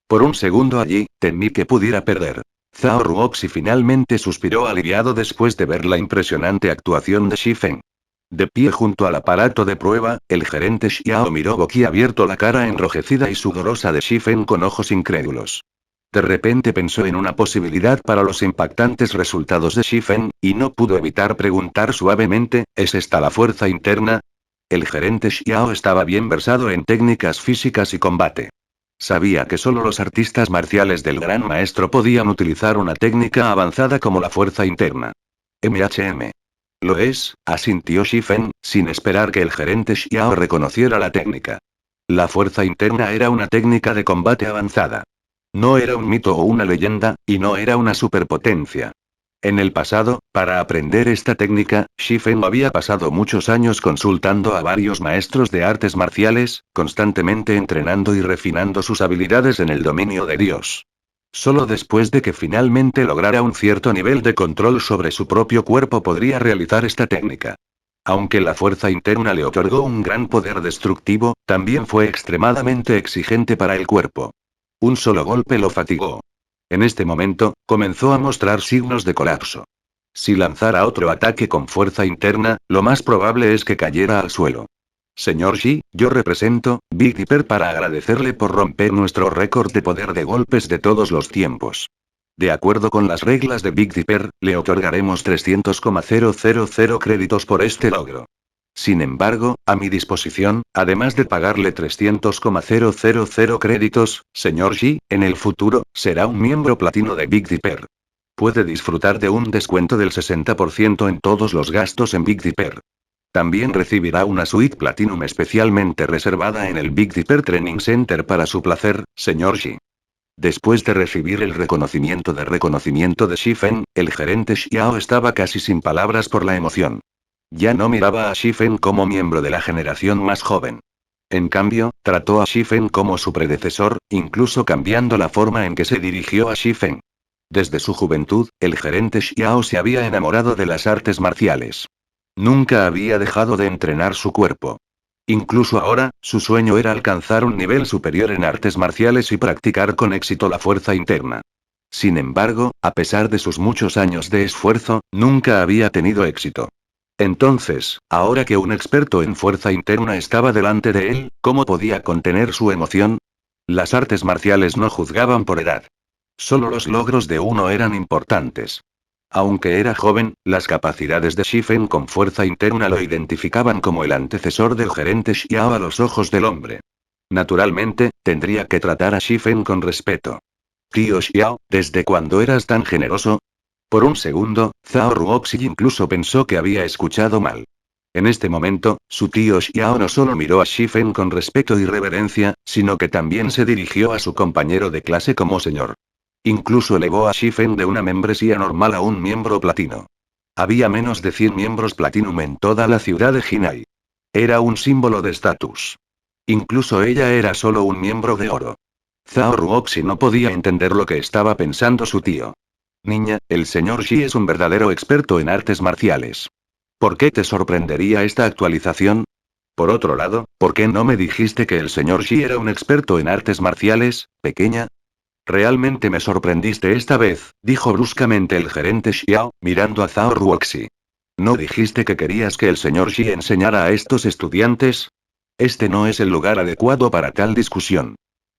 Por un segundo allí, temí que pudiera perder. Zhao Ruoxi finalmente suspiró aliviado después de ver la impresionante actuación de Shifen. De pie junto al aparato de prueba, el gerente Xiao miró boquiabierto la cara enrojecida y sudorosa de Shifen con ojos incrédulos. De repente pensó en una posibilidad para los impactantes resultados de Shifen, y no pudo evitar preguntar suavemente, ¿es esta la fuerza interna? El gerente Xiao estaba bien versado en técnicas físicas y combate. Sabía que solo los artistas marciales del gran maestro podían utilizar una técnica avanzada como la fuerza interna. MHM. Lo es, asintió Shifen, sin esperar que el gerente Xiao reconociera la técnica. La fuerza interna era una técnica de combate avanzada. No era un mito o una leyenda, y no era una superpotencia. En el pasado, para aprender esta técnica, Shifen había pasado muchos años consultando a varios maestros de artes marciales, constantemente entrenando y refinando sus habilidades en el dominio de Dios. Solo después de que finalmente lograra un cierto nivel de control sobre su propio cuerpo podría realizar esta técnica. Aunque la fuerza interna le otorgó un gran poder destructivo, también fue extremadamente exigente para el cuerpo. Un solo golpe lo fatigó. En este momento, comenzó a mostrar signos de colapso. Si lanzara otro ataque con fuerza interna, lo más probable es que cayera al suelo. Señor Shi, yo represento, Big Dipper para agradecerle por romper nuestro récord de poder de golpes de todos los tiempos. De acuerdo con las reglas de Big Dipper, le otorgaremos 300,000 créditos por este logro. Sin embargo, a mi disposición, además de pagarle 300,000 créditos, señor Shi, en el futuro, será un miembro platino de Big Dipper. Puede disfrutar de un descuento del 60% en todos los gastos en Big Dipper. También recibirá una suite Platinum especialmente reservada en el Big Dipper Training Center para su placer, señor Shi. Después de recibir el reconocimiento de Shifen, el gerente Xiao estaba casi sin palabras por la emoción. Ya no miraba a Shifen como miembro de la generación más joven. En cambio, trató a Shifen como su predecesor, incluso cambiando la forma en que se dirigió a Shifen. Desde su juventud, el gerente Xiao se había enamorado de las artes marciales. Nunca había dejado de entrenar su cuerpo. Incluso ahora, su sueño era alcanzar un nivel superior en artes marciales y practicar con éxito la fuerza interna. Sin embargo, a pesar de sus muchos años de esfuerzo, nunca había tenido éxito. Entonces, ahora que un experto en fuerza interna estaba delante de él, ¿cómo podía contener su emoción? Las artes marciales no juzgaban por edad. Solo los logros de uno eran importantes. Aunque era joven, las capacidades de Shifen con fuerza interna lo identificaban como el antecesor del gerente Xiao a los ojos del hombre. Naturalmente, tendría que tratar a Shifen con respeto. Tío Xiao, ¿desde cuándo eras tan generoso? Por un segundo, Zhao Ruoxi incluso pensó que había escuchado mal. En este momento, su tío Xiao no solo miró a Shifen con respeto y reverencia, sino que también se dirigió a su compañero de clase como señor. Incluso elevó a Shifen de una membresía normal a un miembro platino. Había menos de 100 miembros platinum en toda la ciudad de Jinai. Era un símbolo de estatus. Incluso ella era solo un miembro de oro. Zhao Ruoxi no podía entender lo que estaba pensando su tío. Niña, el señor Shi es un verdadero experto en artes marciales. ¿Por qué te sorprendería esta actualización? Por otro lado, ¿por qué no me dijiste que el señor Shi era un experto en artes marciales, pequeña? Realmente me sorprendiste esta vez, dijo bruscamente el gerente Xiao, mirando a Zhao Ruoxi. ¿No dijiste que querías que el señor Shi enseñara a estos estudiantes? Este no es el lugar adecuado para tal discusión.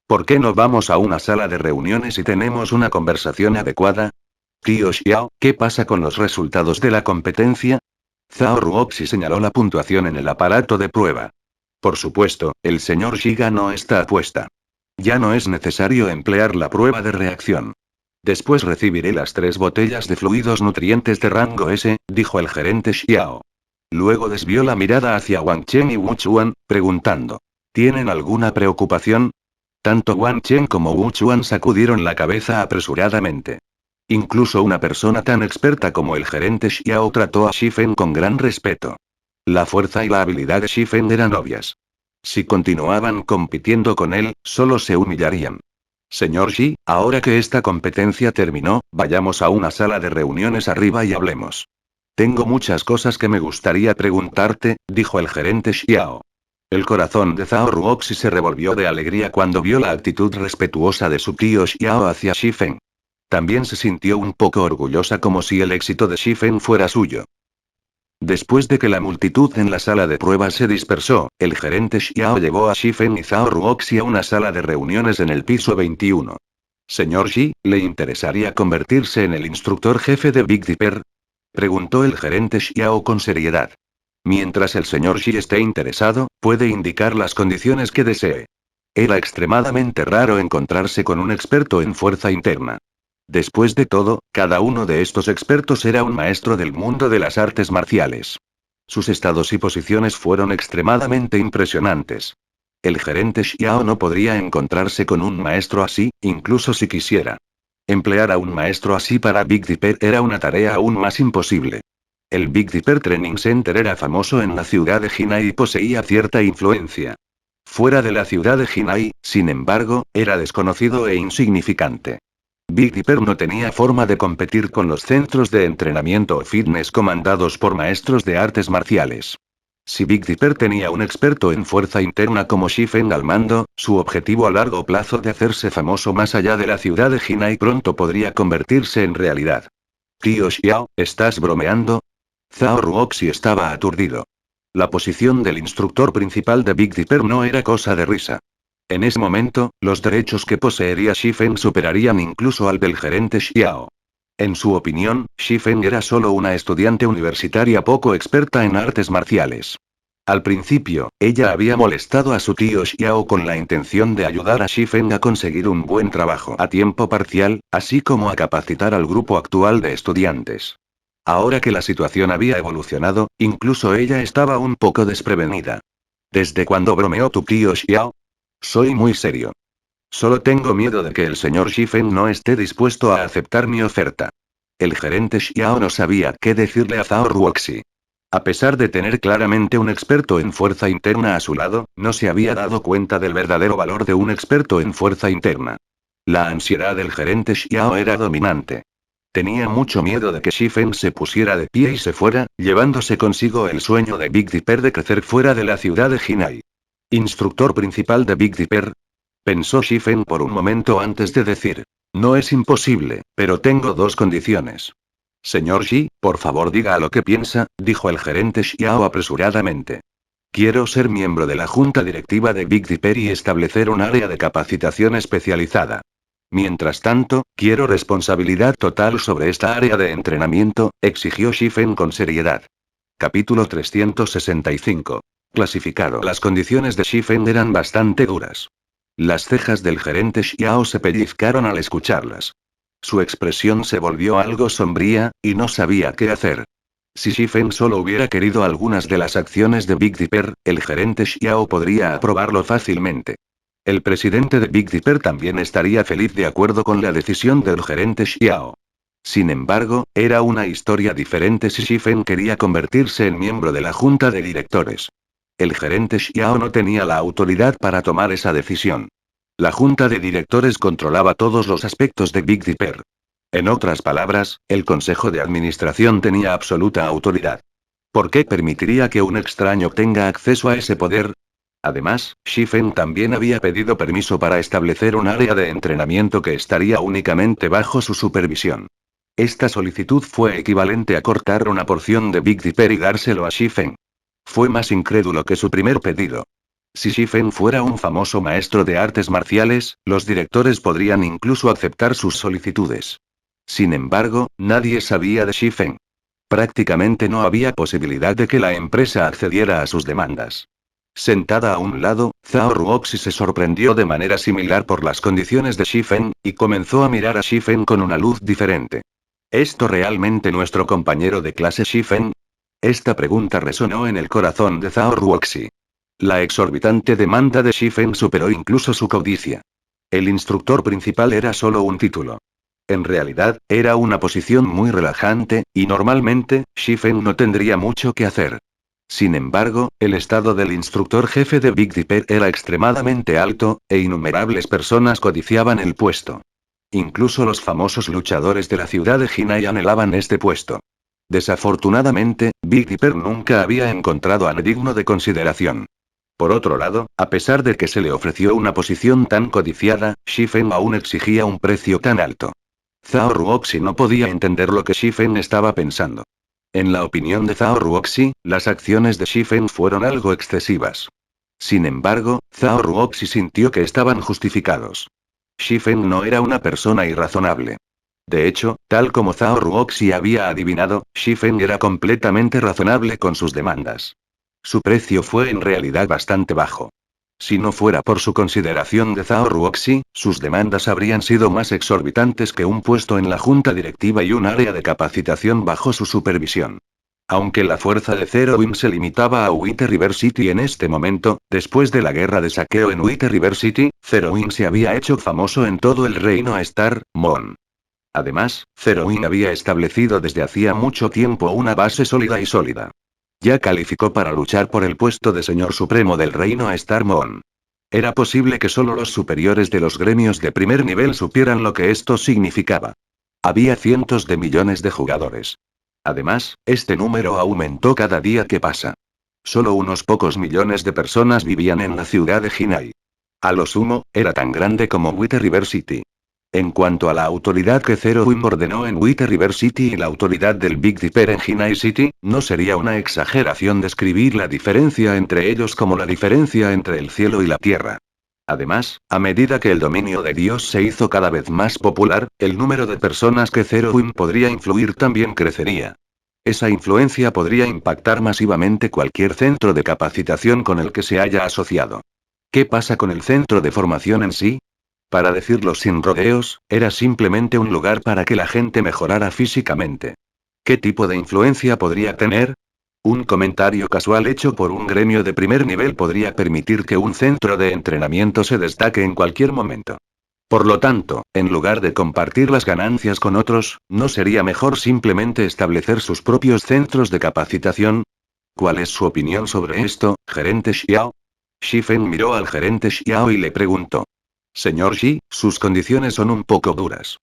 ¿Por qué no vamos a una sala de reuniones y tenemos una conversación adecuada? Tío Xiao, ¿qué pasa con los resultados de la competencia? Zhao Ruoxi señaló la puntuación en el aparato de prueba. Por supuesto, el señor Shi ganó esta apuesta. Ya no es necesario emplear la prueba de reacción. Después recibiré las 3 botellas de fluidos nutrientes de rango S, dijo el gerente Xiao. Luego desvió la mirada hacia Wang Chen y Wu Chuan, preguntando. ¿Tienen alguna preocupación? Tanto Wang Chen como Wu Chuan sacudieron la cabeza apresuradamente. Incluso una persona tan experta como el gerente Xiao trató a Shifen con gran respeto. La fuerza y la habilidad de Shifen eran obvias. Si continuaban compitiendo con él, solo se humillarían. Señor Shi, ahora que esta competencia terminó, vayamos a una sala de reuniones arriba y hablemos. Tengo muchas cosas que me gustaría preguntarte, dijo el gerente Xiao. El corazón de Zhao Ruoxi se revolvió de alegría cuando vio la actitud respetuosa de su tío Xiao hacia Shifen. También se sintió un poco orgullosa como si el éxito de Shifen fuera suyo. Después de que la multitud en la sala de pruebas se dispersó, el gerente Xiao llevó a Shifen y Zhao Ruoxi a una sala de reuniones en el piso 21. Señor Shi, ¿le interesaría convertirse en el instructor jefe de Big Dipper? Preguntó el gerente Xiao con seriedad. Mientras el señor Shi esté interesado, puede indicar las condiciones que desee. Era extremadamente raro encontrarse con un experto en fuerza interna. Después de todo, cada uno de estos expertos era un maestro del mundo de las artes marciales. Sus estados y posiciones fueron extremadamente impresionantes. El gerente Xiao no podría encontrarse con un maestro así, incluso si quisiera. Emplear a un maestro así para Big Dipper era una tarea aún más imposible. El Big Dipper Training Center era famoso en la ciudad de Jinai y poseía cierta influencia. Fuera de la ciudad de Jinai, sin embargo, era desconocido e insignificante. Big Dipper no tenía forma de competir con los centros de entrenamiento o fitness comandados por maestros de artes marciales. Si Big Dipper tenía un experto en fuerza interna como Shifen al mando, su objetivo a largo plazo de hacerse famoso más allá de la ciudad de Jinai pronto podría convertirse en realidad. Tío Xiao, ¿estás bromeando? Zhao Ruoxi estaba aturdido. La posición del instructor principal de Big Dipper no era cosa de risa. En ese momento, los derechos que poseería Shifen superarían incluso al del gerente Xiao. En su opinión, Shifen era solo una estudiante universitaria poco experta en artes marciales. Al principio, ella había molestado a su tío Xiao con la intención de ayudar a Shifen a conseguir un buen trabajo a tiempo parcial, así como a capacitar al grupo actual de estudiantes. Ahora que la situación había evolucionado, incluso ella estaba un poco desprevenida. ¿Desde cuándo bromeó tu tío Xiao? Soy muy serio. Solo tengo miedo de que el señor Shifen no esté dispuesto a aceptar mi oferta. El gerente Xiao no sabía qué decirle a Zhao Ruoxi. A pesar de tener claramente un experto en fuerza interna a su lado, no se había dado cuenta del verdadero valor de un experto en fuerza interna. La ansiedad del gerente Xiao era dominante. Tenía mucho miedo de que Shifen se pusiera de pie y se fuera, llevándose consigo el sueño de Big Dipper de crecer fuera de la ciudad de Jinai. Instructor principal de Big Dipper. Pensó Shifen por un momento antes de decir. No es imposible, pero tengo dos condiciones. Señor Shi, por favor diga lo que piensa, dijo el gerente Xiao apresuradamente. Quiero ser miembro de la junta directiva de Big Dipper y establecer un área de capacitación especializada. Mientras tanto, quiero responsabilidad total sobre esta área de entrenamiento, exigió Shifen con seriedad. Capítulo 365. Clasificado. Las condiciones de Shifen eran bastante duras. Las cejas del gerente Xiao se pellizcaron al escucharlas. Su expresión se volvió algo sombría, y no sabía qué hacer. Si Shifen solo hubiera querido algunas de las acciones de Big Dipper, el gerente Xiao podría aprobarlo fácilmente. El presidente de Big Dipper también estaría feliz de acuerdo con la decisión del gerente Xiao. Sin embargo, era una historia diferente si Shifen quería convertirse en miembro de la junta de directores. El gerente Xiao no tenía la autoridad para tomar esa decisión. La junta de directores controlaba todos los aspectos de Big Dipper. En otras palabras, el consejo de administración tenía absoluta autoridad. ¿Por qué permitiría que un extraño tenga acceso a ese poder? Además, Shifen también había pedido permiso para establecer un área de entrenamiento que estaría únicamente bajo su supervisión. Esta solicitud fue equivalente a cortar una porción de Big Dipper y dárselo a Shifen. Fue más incrédulo que su primer pedido. Si Shifen fuera un famoso maestro de artes marciales, los directores podrían incluso aceptar sus solicitudes. Sin embargo, nadie sabía de Shifen. Prácticamente no había posibilidad de que la empresa accediera a sus demandas. Sentada a un lado, Zhao Ruoxi se sorprendió de manera similar por las condiciones de Shifen, y comenzó a mirar a Shifen con una luz diferente. ¿Esto realmente nuestro compañero de clase Shifen? Esta pregunta resonó en el corazón de Zhao Ruoxi. La exorbitante demanda de Shifen superó incluso su codicia. El instructor principal era solo un título. En realidad, era una posición muy relajante, y normalmente, Shifen no tendría mucho que hacer. Sin embargo, el estado del instructor jefe de Big Dipper era extremadamente alto, e innumerables personas codiciaban el puesto. Incluso los famosos luchadores de la ciudad de Jinai anhelaban este puesto. Desafortunadamente, Big Dipper nunca había encontrado a nadie digno de consideración. Por otro lado, a pesar de que se le ofreció una posición tan codiciada, Shifen aún exigía un precio tan alto. Zhao Ruoxi no podía entender lo que Shifen estaba pensando. En la opinión de Zhao Ruoxi, las acciones de Shifen fueron algo excesivas. Sin embargo, Zhao Ruoxi sintió que estaban justificados. Shifen no era una persona irrazonable. De hecho, tal como Zhao Ruoxi había adivinado, Shifen era completamente razonable con sus demandas. Su precio fue en realidad bastante bajo. Si no fuera por su consideración de Zhao Ruoxi, sus demandas habrían sido más exorbitantes que un puesto en la junta directiva y un área de capacitación bajo su supervisión. Aunque la fuerza de Zero Wing se limitaba a White River City en este momento, después de la guerra de saqueo en White River City, Zero Wing se había hecho famoso en todo el reino Star, Moon. Además, Zero Wing había establecido desde hacía mucho tiempo una base sólida. Ya calificó para luchar por el puesto de señor supremo del reino Star Moon. Era posible que solo los superiores de los gremios de primer nivel supieran lo que esto significaba. Había cientos de millones de jugadores. Además, este número aumentó cada día que pasa. Solo unos pocos millones de personas vivían en la ciudad de Jinai. A lo sumo, era tan grande como White River City. En cuanto a la autoridad que Zero Wing ordenó en White River City y la autoridad del Big Dipper en Jinai City, no sería una exageración describir la diferencia entre ellos como la diferencia entre el cielo y la tierra. Además, a medida que el dominio de Dios se hizo cada vez más popular, el número de personas que Zero Wing podría influir también crecería. Esa influencia podría impactar masivamente cualquier centro de capacitación con el que se haya asociado. ¿Qué pasa con el centro de formación en sí? Para decirlo sin rodeos, era simplemente un lugar para que la gente mejorara físicamente. ¿Qué tipo de influencia podría tener? Un comentario casual hecho por un gremio de primer nivel podría permitir que un centro de entrenamiento se destaque en cualquier momento. Por lo tanto, en lugar de compartir las ganancias con otros, ¿no sería mejor simplemente establecer sus propios centros de capacitación? ¿Cuál es su opinión sobre esto, gerente Xiao? Shifen miró al gerente Xiao y le preguntó. Señor Xi, sus condiciones son un poco duras.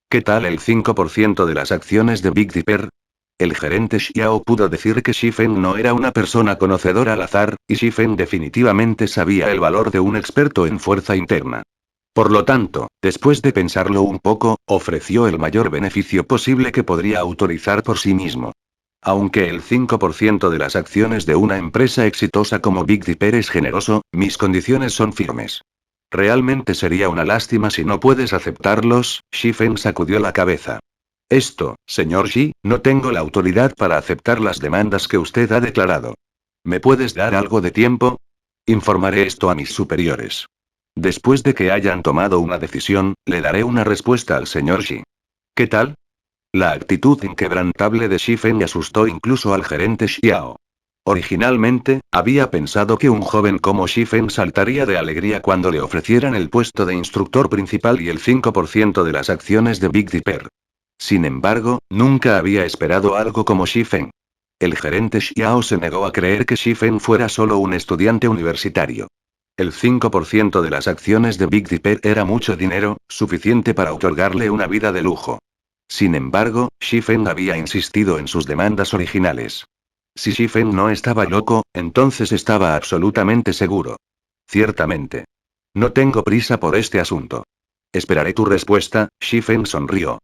¿Qué tal el 5% de las acciones de Big Dipper? El gerente Xiao pudo decir que Shifen no era una persona conocedora al azar, y Shifen definitivamente sabía el valor de un experto en fuerza interna. Por lo tanto, después de pensarlo un poco, ofreció el mayor beneficio posible que podría autorizar por sí mismo. Aunque el 5% de las acciones de una empresa exitosa como Big Dipper es generoso, mis condiciones son firmes. Realmente sería una lástima si no puedes aceptarlos, Shifen sacudió la cabeza. Esto, señor Xi, no tengo la autoridad para aceptar las demandas que usted ha declarado. ¿Me puedes dar algo de tiempo? Informaré esto a mis superiores. Después de que hayan tomado una decisión, le daré una respuesta al señor Xi. ¿Qué tal? La actitud inquebrantable de Shifen asustó incluso al gerente Xiao. Originalmente, había pensado que un joven como Shifen saltaría de alegría cuando le ofrecieran el puesto de instructor principal y el 5% de las acciones de Big Dipper. Sin embargo, nunca había esperado algo como Shifen. El gerente Xiao se negó a creer que Shifen fuera solo un estudiante universitario. El 5% de las acciones de Big Dipper era mucho dinero, suficiente para otorgarle una vida de lujo. Sin embargo, Shifen había insistido en sus demandas originales. Si Shifen no estaba loco, entonces estaba absolutamente seguro. Ciertamente. No tengo prisa por este asunto. Esperaré tu respuesta, Shifen sonrió.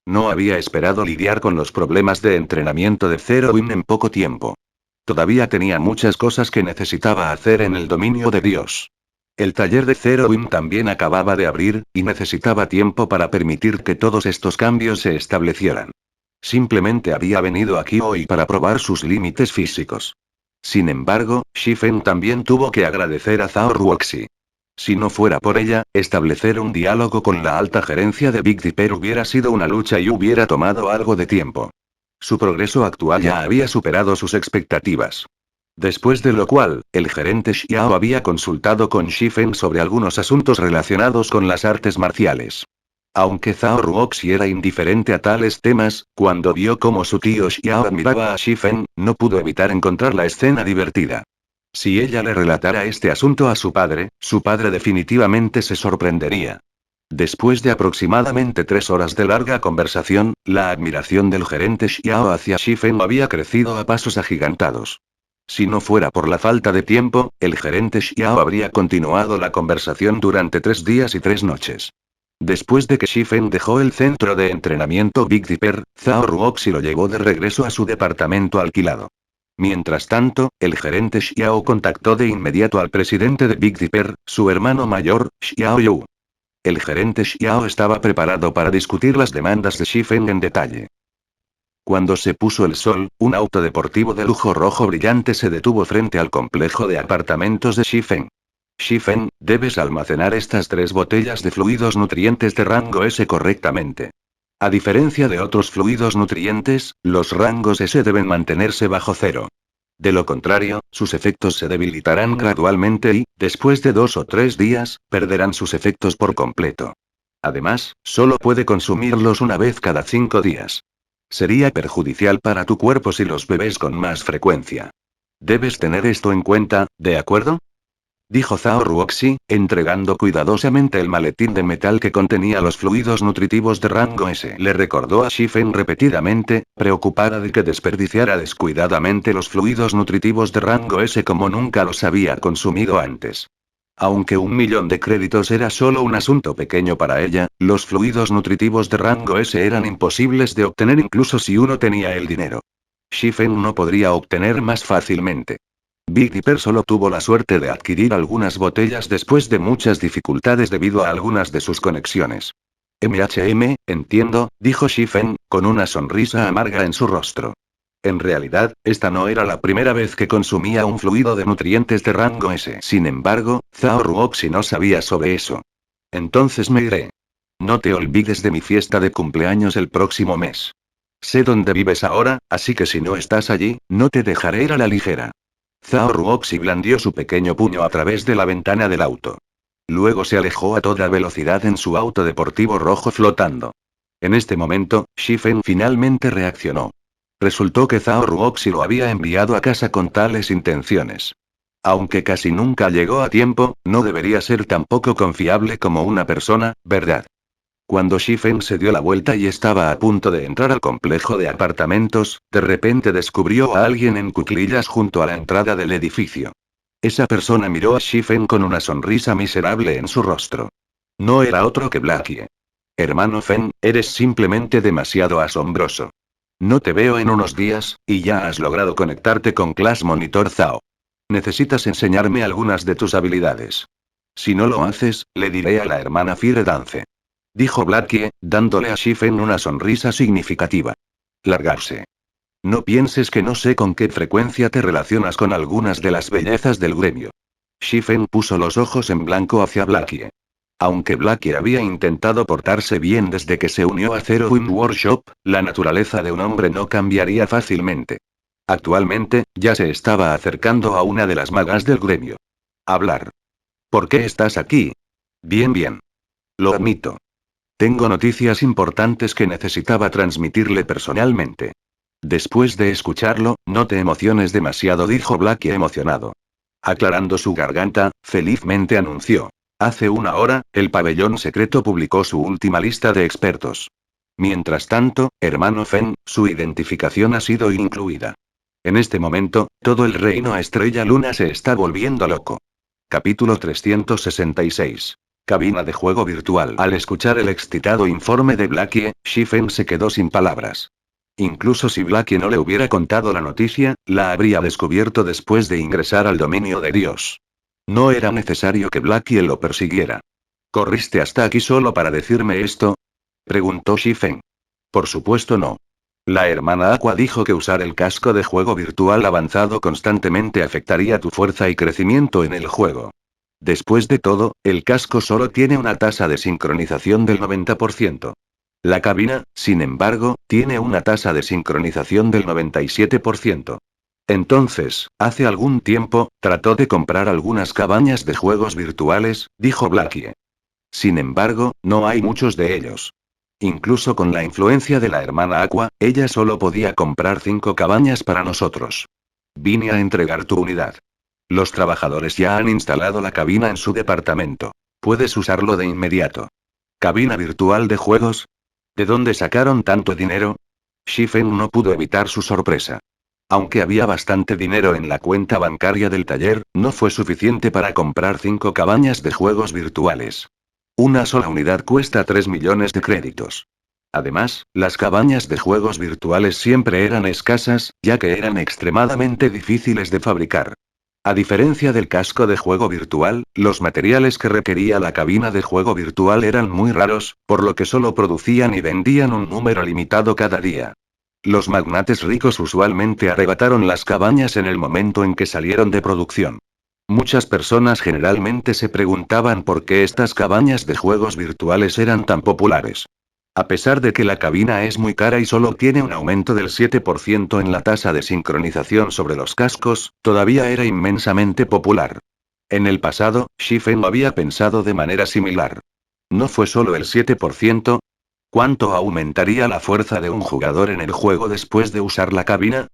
No había esperado lidiar con los problemas de entrenamiento de Zero Win en poco tiempo. Todavía tenía muchas cosas que necesitaba hacer en el dominio de Dios. El taller de Zero Win también acababa de abrir, y necesitaba tiempo para permitir que todos estos cambios se establecieran. Simplemente había venido aquí hoy para probar sus límites físicos. Sin embargo, Shifen también tuvo que agradecer a Zhao Ruoxi. Si no fuera por ella, establecer un diálogo con la alta gerencia de Big Dipper hubiera sido una lucha y hubiera tomado algo de tiempo. Su progreso actual ya había superado sus expectativas. Después de lo cual, el gerente Xiao había consultado con Shifen sobre algunos asuntos relacionados con las artes marciales. Aunque Zhao Ruoxi era indiferente a tales temas, cuando vio cómo su tío Xiao admiraba a Shifen, no pudo evitar encontrar la escena divertida. Si ella le relatara este asunto a su padre definitivamente se sorprendería. Después de aproximadamente 3 horas de larga conversación, la admiración del gerente Xiao hacia Shifen había crecido a pasos agigantados. Si no fuera por la falta de tiempo, el gerente Xiao habría continuado la conversación durante 3 días y 3 noches. Después de que Shifen dejó el centro de entrenamiento Big Dipper, Zhao Ruoxi lo llevó de regreso a su departamento alquilado. Mientras tanto, el gerente Xiao contactó de inmediato al presidente de Big Dipper, su hermano mayor, Xiao Yu. El gerente Xiao estaba preparado para discutir las demandas de Shifen en detalle. Cuando se puso el sol, un auto deportivo de lujo rojo brillante se detuvo frente al complejo de apartamentos de Shifen. Shifen, debes almacenar estas 3 botellas de fluidos nutrientes de rango S correctamente. A diferencia de otros fluidos nutrientes, los rangos S deben mantenerse bajo cero. De lo contrario, sus efectos se debilitarán gradualmente y, después de 2 o 3 días, perderán sus efectos por completo. Además, solo puede consumirlos una vez cada 5 días. Sería perjudicial para tu cuerpo si los bebes con más frecuencia. Debes tener esto en cuenta, ¿de acuerdo? Dijo Zhao Ruoxi, entregando cuidadosamente el maletín de metal que contenía los fluidos nutritivos de rango S. Le recordó a Shifen repetidamente, preocupada de que desperdiciara descuidadamente los fluidos nutritivos de rango S como nunca los había consumido antes. Aunque 1.000.000 de créditos era solo un asunto pequeño para ella, los fluidos nutritivos de rango S eran imposibles de obtener incluso si uno tenía el dinero. Shifen no podría obtener más fácilmente. Big Dipper solo tuvo la suerte de adquirir algunas botellas después de muchas dificultades debido a algunas de sus conexiones. Entiendo, dijo Shifen, con una sonrisa amarga en su rostro. En realidad, esta no era la primera vez que consumía un fluido de nutrientes de rango S. Sin embargo, Zhao Ruoxi no sabía sobre eso. Entonces me iré. No te olvides de mi fiesta de cumpleaños el próximo mes. Sé dónde vives ahora, así que si no estás allí, no te dejaré ir a la ligera. Zhao Ruoxi blandió su pequeño puño a través de la ventana del auto. Luego se alejó a toda velocidad en su auto deportivo rojo flotando. En este momento, Shifen finalmente reaccionó. Resultó que Zhao Ruoxi lo había enviado a casa con tales intenciones. Aunque casi nunca llegó a tiempo, no debería ser tan poco confiable como una persona, ¿verdad? Cuando Shifen se dio la vuelta y estaba a punto de entrar al complejo de apartamentos, de repente descubrió a alguien en cuclillas junto a la entrada del edificio. Esa persona miró a Shifen con una sonrisa miserable en su rostro. No era otro que Blackie. Hermano Fen, eres simplemente demasiado asombroso. No te veo en unos días, y ya has logrado conectarte con Class Monitor Zhao. Necesitas enseñarme algunas de tus habilidades. Si no lo haces, le diré a la hermana Fire Dance. Dijo Blackie, dándole a Shifen una sonrisa significativa. Largarse. No pienses que no sé con qué frecuencia te relacionas con algunas de las bellezas del gremio. Shifen puso los ojos en blanco hacia Blackie. Aunque Blackie había intentado portarse bien desde que se unió a Zero Wind Workshop, la naturaleza de un hombre no cambiaría fácilmente. Actualmente, ya se estaba acercando a una de las magas del gremio. Hablar. ¿Por qué estás aquí? Bien, bien. Lo admito. Tengo noticias importantes que necesitaba transmitirle personalmente. Después de escucharlo, no te emociones demasiado, dijo Blackie emocionado. Aclarando su garganta, felizmente anunció. Hace una hora, el pabellón secreto publicó su última lista de expertos. Mientras tanto, hermano Fen, su identificación ha sido incluida. En este momento, todo el reino Estrella Luna se está volviendo loco. Capítulo 366. Cabina de juego virtual. Al escuchar el excitado informe de Blackie, Shifen se quedó sin palabras. Incluso si Blackie no le hubiera contado la noticia, la habría descubierto después de ingresar al dominio de Dios. No era necesario que Blackie lo persiguiera. ¿Corriste hasta aquí solo para decirme esto? Preguntó Shifen. Por supuesto no. La hermana Aqua dijo que usar el casco de juego virtual avanzado constantemente afectaría tu fuerza y crecimiento en el juego. Después de todo, el casco solo tiene una tasa de sincronización del 90%. La cabina, sin embargo, tiene una tasa de sincronización del 97%. Entonces, hace algún tiempo, trató de comprar algunas cabañas de juegos virtuales, dijo Blackie. Sin embargo, no hay muchos de ellos. Incluso con la influencia de la hermana Aqua, ella solo podía comprar 5 cabañas para nosotros. Vine a entregar tu unidad. Los trabajadores ya han instalado la cabina en su departamento. Puedes usarlo de inmediato. ¿Cabina virtual de juegos? ¿De dónde sacaron tanto dinero? Shifen no pudo evitar su sorpresa. Aunque había bastante dinero en la cuenta bancaria del taller, no fue suficiente para comprar 5 cabañas de juegos virtuales. Una sola unidad cuesta 3 millones de créditos. Además, las cabañas de juegos virtuales siempre eran escasas, ya que eran extremadamente difíciles de fabricar. A diferencia del casco de juego virtual, los materiales que requería la cabina de juego virtual eran muy raros, por lo que solo producían y vendían un número limitado cada día. Los magnates ricos usualmente arrebataron las cabañas en el momento en que salieron de producción. Muchas personas generalmente se preguntaban por qué estas cabañas de juegos virtuales eran tan populares. A pesar de que la cabina es muy cara y solo tiene un aumento del 7% en la tasa de sincronización sobre los cascos, todavía era inmensamente popular. En el pasado, Shifen lo había pensado de manera similar. ¿No fue solo el 7%? ¿Cuánto aumentaría la fuerza de un jugador en el juego después de usar la cabina?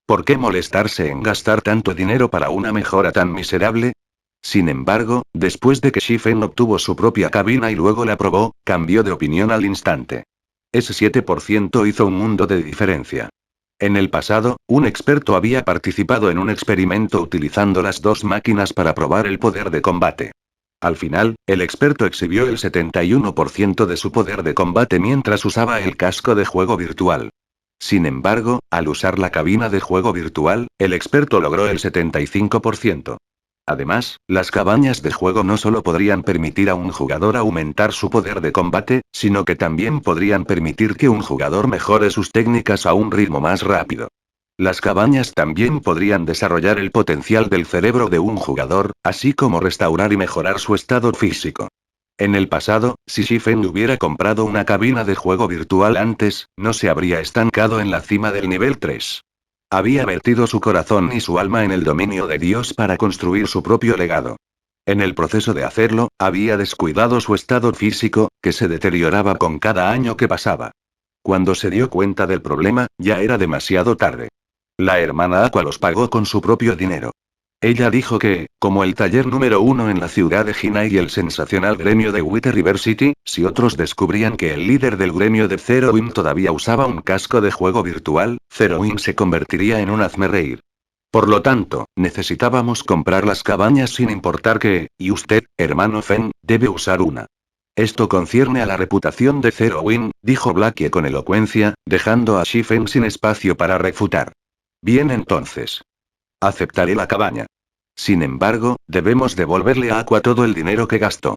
¿Por qué molestarse en gastar tanto dinero para una mejora tan miserable? Sin embargo, después de que Shifen obtuvo su propia cabina y luego la probó, cambió de opinión al instante. Ese 7% hizo un mundo de diferencia. En el pasado, un experto había participado en un experimento utilizando las 2 máquinas para probar el poder de combate. Al final, el experto exhibió el 71% de su poder de combate mientras usaba el casco de juego virtual. Sin embargo, al usar la cabina de juego virtual, el experto logró el 75%. Además, las cabañas de juego no solo podrían permitir a un jugador aumentar su poder de combate, sino que también podrían permitir que un jugador mejore sus técnicas a un ritmo más rápido. Las cabañas también podrían desarrollar el potencial del cerebro de un jugador, así como restaurar y mejorar su estado físico. En el pasado, si Shifen hubiera comprado una cabina de juego virtual antes, no se habría estancado en la cima del nivel 3. Había vertido su corazón y su alma en el dominio de Dios para construir su propio legado. En el proceso de hacerlo, había descuidado su estado físico, que se deterioraba con cada año que pasaba. Cuando se dio cuenta del problema, ya era demasiado tarde. La hermana Aqua los pagó con su propio dinero. Ella dijo que, como el taller número 1 en la ciudad de Hinai y el sensacional gremio de Wither River City, si otros descubrían que el líder del gremio de Zero Wing todavía usaba un casco de juego virtual, Zero Wing se convertiría en un hazmerreír. Por lo tanto, necesitábamos comprar las cabañas sin importar que, y usted, hermano Fen, debe usar una. Esto concierne a la reputación de Zero Wing, dijo Blackie con elocuencia, dejando a Shifen sin espacio para refutar. Bien entonces. Aceptaré la cabaña. Sin embargo, debemos devolverle a Aqua todo el dinero que gastó.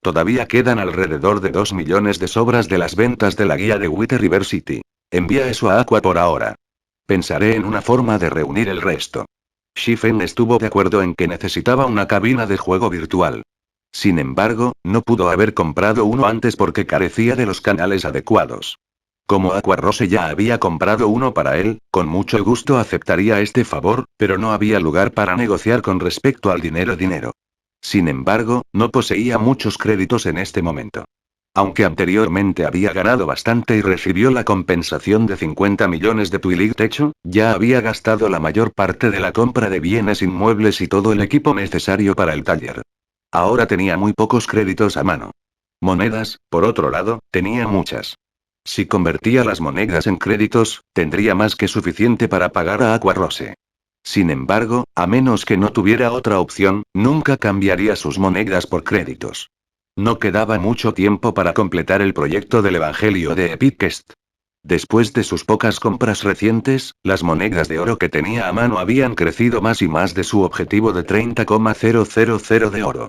Todavía quedan alrededor de 2 millones de sobras de las ventas de la guía de Wither River City. Envía eso a Aqua por ahora. Pensaré en una forma de reunir el resto. Shifen estuvo de acuerdo en que necesitaba una cabina de juego virtual. Sin embargo, no pudo haber comprado uno antes porque carecía de los canales adecuados. Como Aqua Rose ya había comprado uno para él, con mucho gusto aceptaría este favor, pero no había lugar para negociar con respecto al dinero. Sin embargo, no poseía muchos créditos en este momento. Aunque anteriormente había ganado bastante y recibió la compensación de 50 millones de Twilig Techo, ya había gastado la mayor parte de la compra de bienes inmuebles y todo el equipo necesario para el taller. Ahora tenía muy pocos créditos a mano. Monedas, por otro lado, tenía muchas. Si convertía las monedas en créditos, tendría más que suficiente para pagar a Aqua Rose. Sin embargo, a menos que no tuviera otra opción, nunca cambiaría sus monedas por créditos. No quedaba mucho tiempo para completar el proyecto del Evangelio de Epicquest. Después de sus pocas compras recientes, las monedas de oro que tenía a mano habían crecido más y más de su objetivo de 30,000 de oro.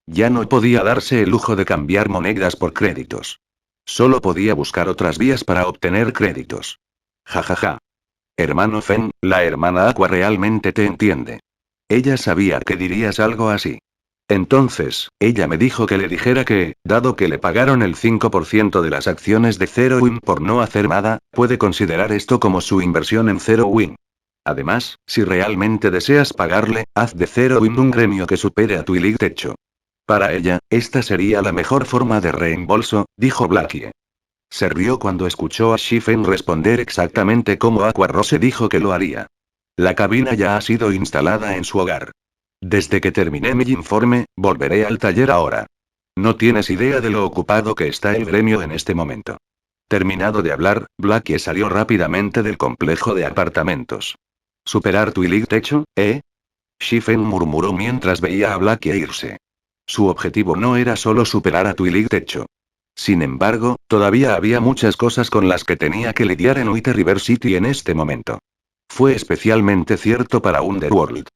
Ya no podía darse el lujo de cambiar monedas por créditos. Solo podía buscar otras vías para obtener créditos. Jajaja. Hermano Fen, la hermana Aqua realmente te entiende. Ella sabía que dirías algo así. Entonces, ella me dijo que le dijera que, dado que le pagaron el 5% de las acciones de Zero Wing por no hacer nada, puede considerar esto como su inversión en Zero Wing. Además, si realmente deseas pagarle, haz de Zero Wing un gremio que supere a Twilig Techo. Para ella, esta sería la mejor forma de reembolso, dijo Blackie. Se rió cuando escuchó a Shifen responder exactamente como Aqua Rose dijo que lo haría. La cabina ya ha sido instalada en su hogar. Desde que terminé mi informe, volveré al taller ahora. No tienes idea de lo ocupado que está el gremio en este momento. Terminado de hablar, Blackie salió rápidamente del complejo de apartamentos. ¿Superar Twilig Techo, eh? Shifen murmuró mientras veía a Blackie irse. Su objetivo no era solo superar a Twilig Techo. Sin embargo, todavía había muchas cosas con las que tenía que lidiar en Wither River City en este momento. Fue especialmente cierto para Underworld.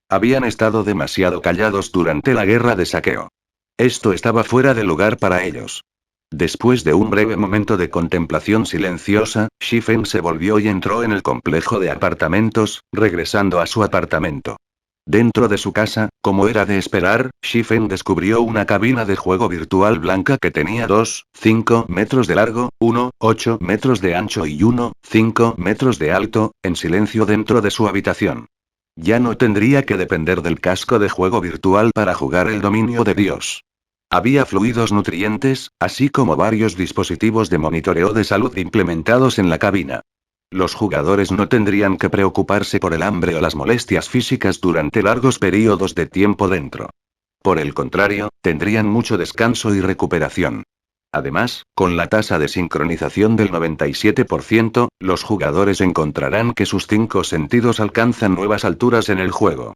Habían estado demasiado callados durante la guerra de saqueo. Esto estaba fuera de lugar para ellos. Después de un breve momento de contemplación silenciosa, Shifen se volvió y entró en el complejo de apartamentos, regresando a su apartamento. Dentro de su casa, como era de esperar, Shifen descubrió una cabina de juego virtual blanca que tenía 2,5 metros de largo, 1,8 metros de ancho y 1,5 metros de alto, en silencio dentro de su habitación. Ya no tendría que depender del casco de juego virtual para jugar el dominio de Dios. Había fluidos nutrientes, así como varios dispositivos de monitoreo de salud implementados en la cabina. Los jugadores no tendrían que preocuparse por el hambre o las molestias físicas durante largos periodos de tiempo dentro. Por el contrario, tendrían mucho descanso y recuperación. Además, con la tasa de sincronización del 97%, los jugadores encontrarán que sus 5 sentidos alcanzan nuevas alturas en el juego.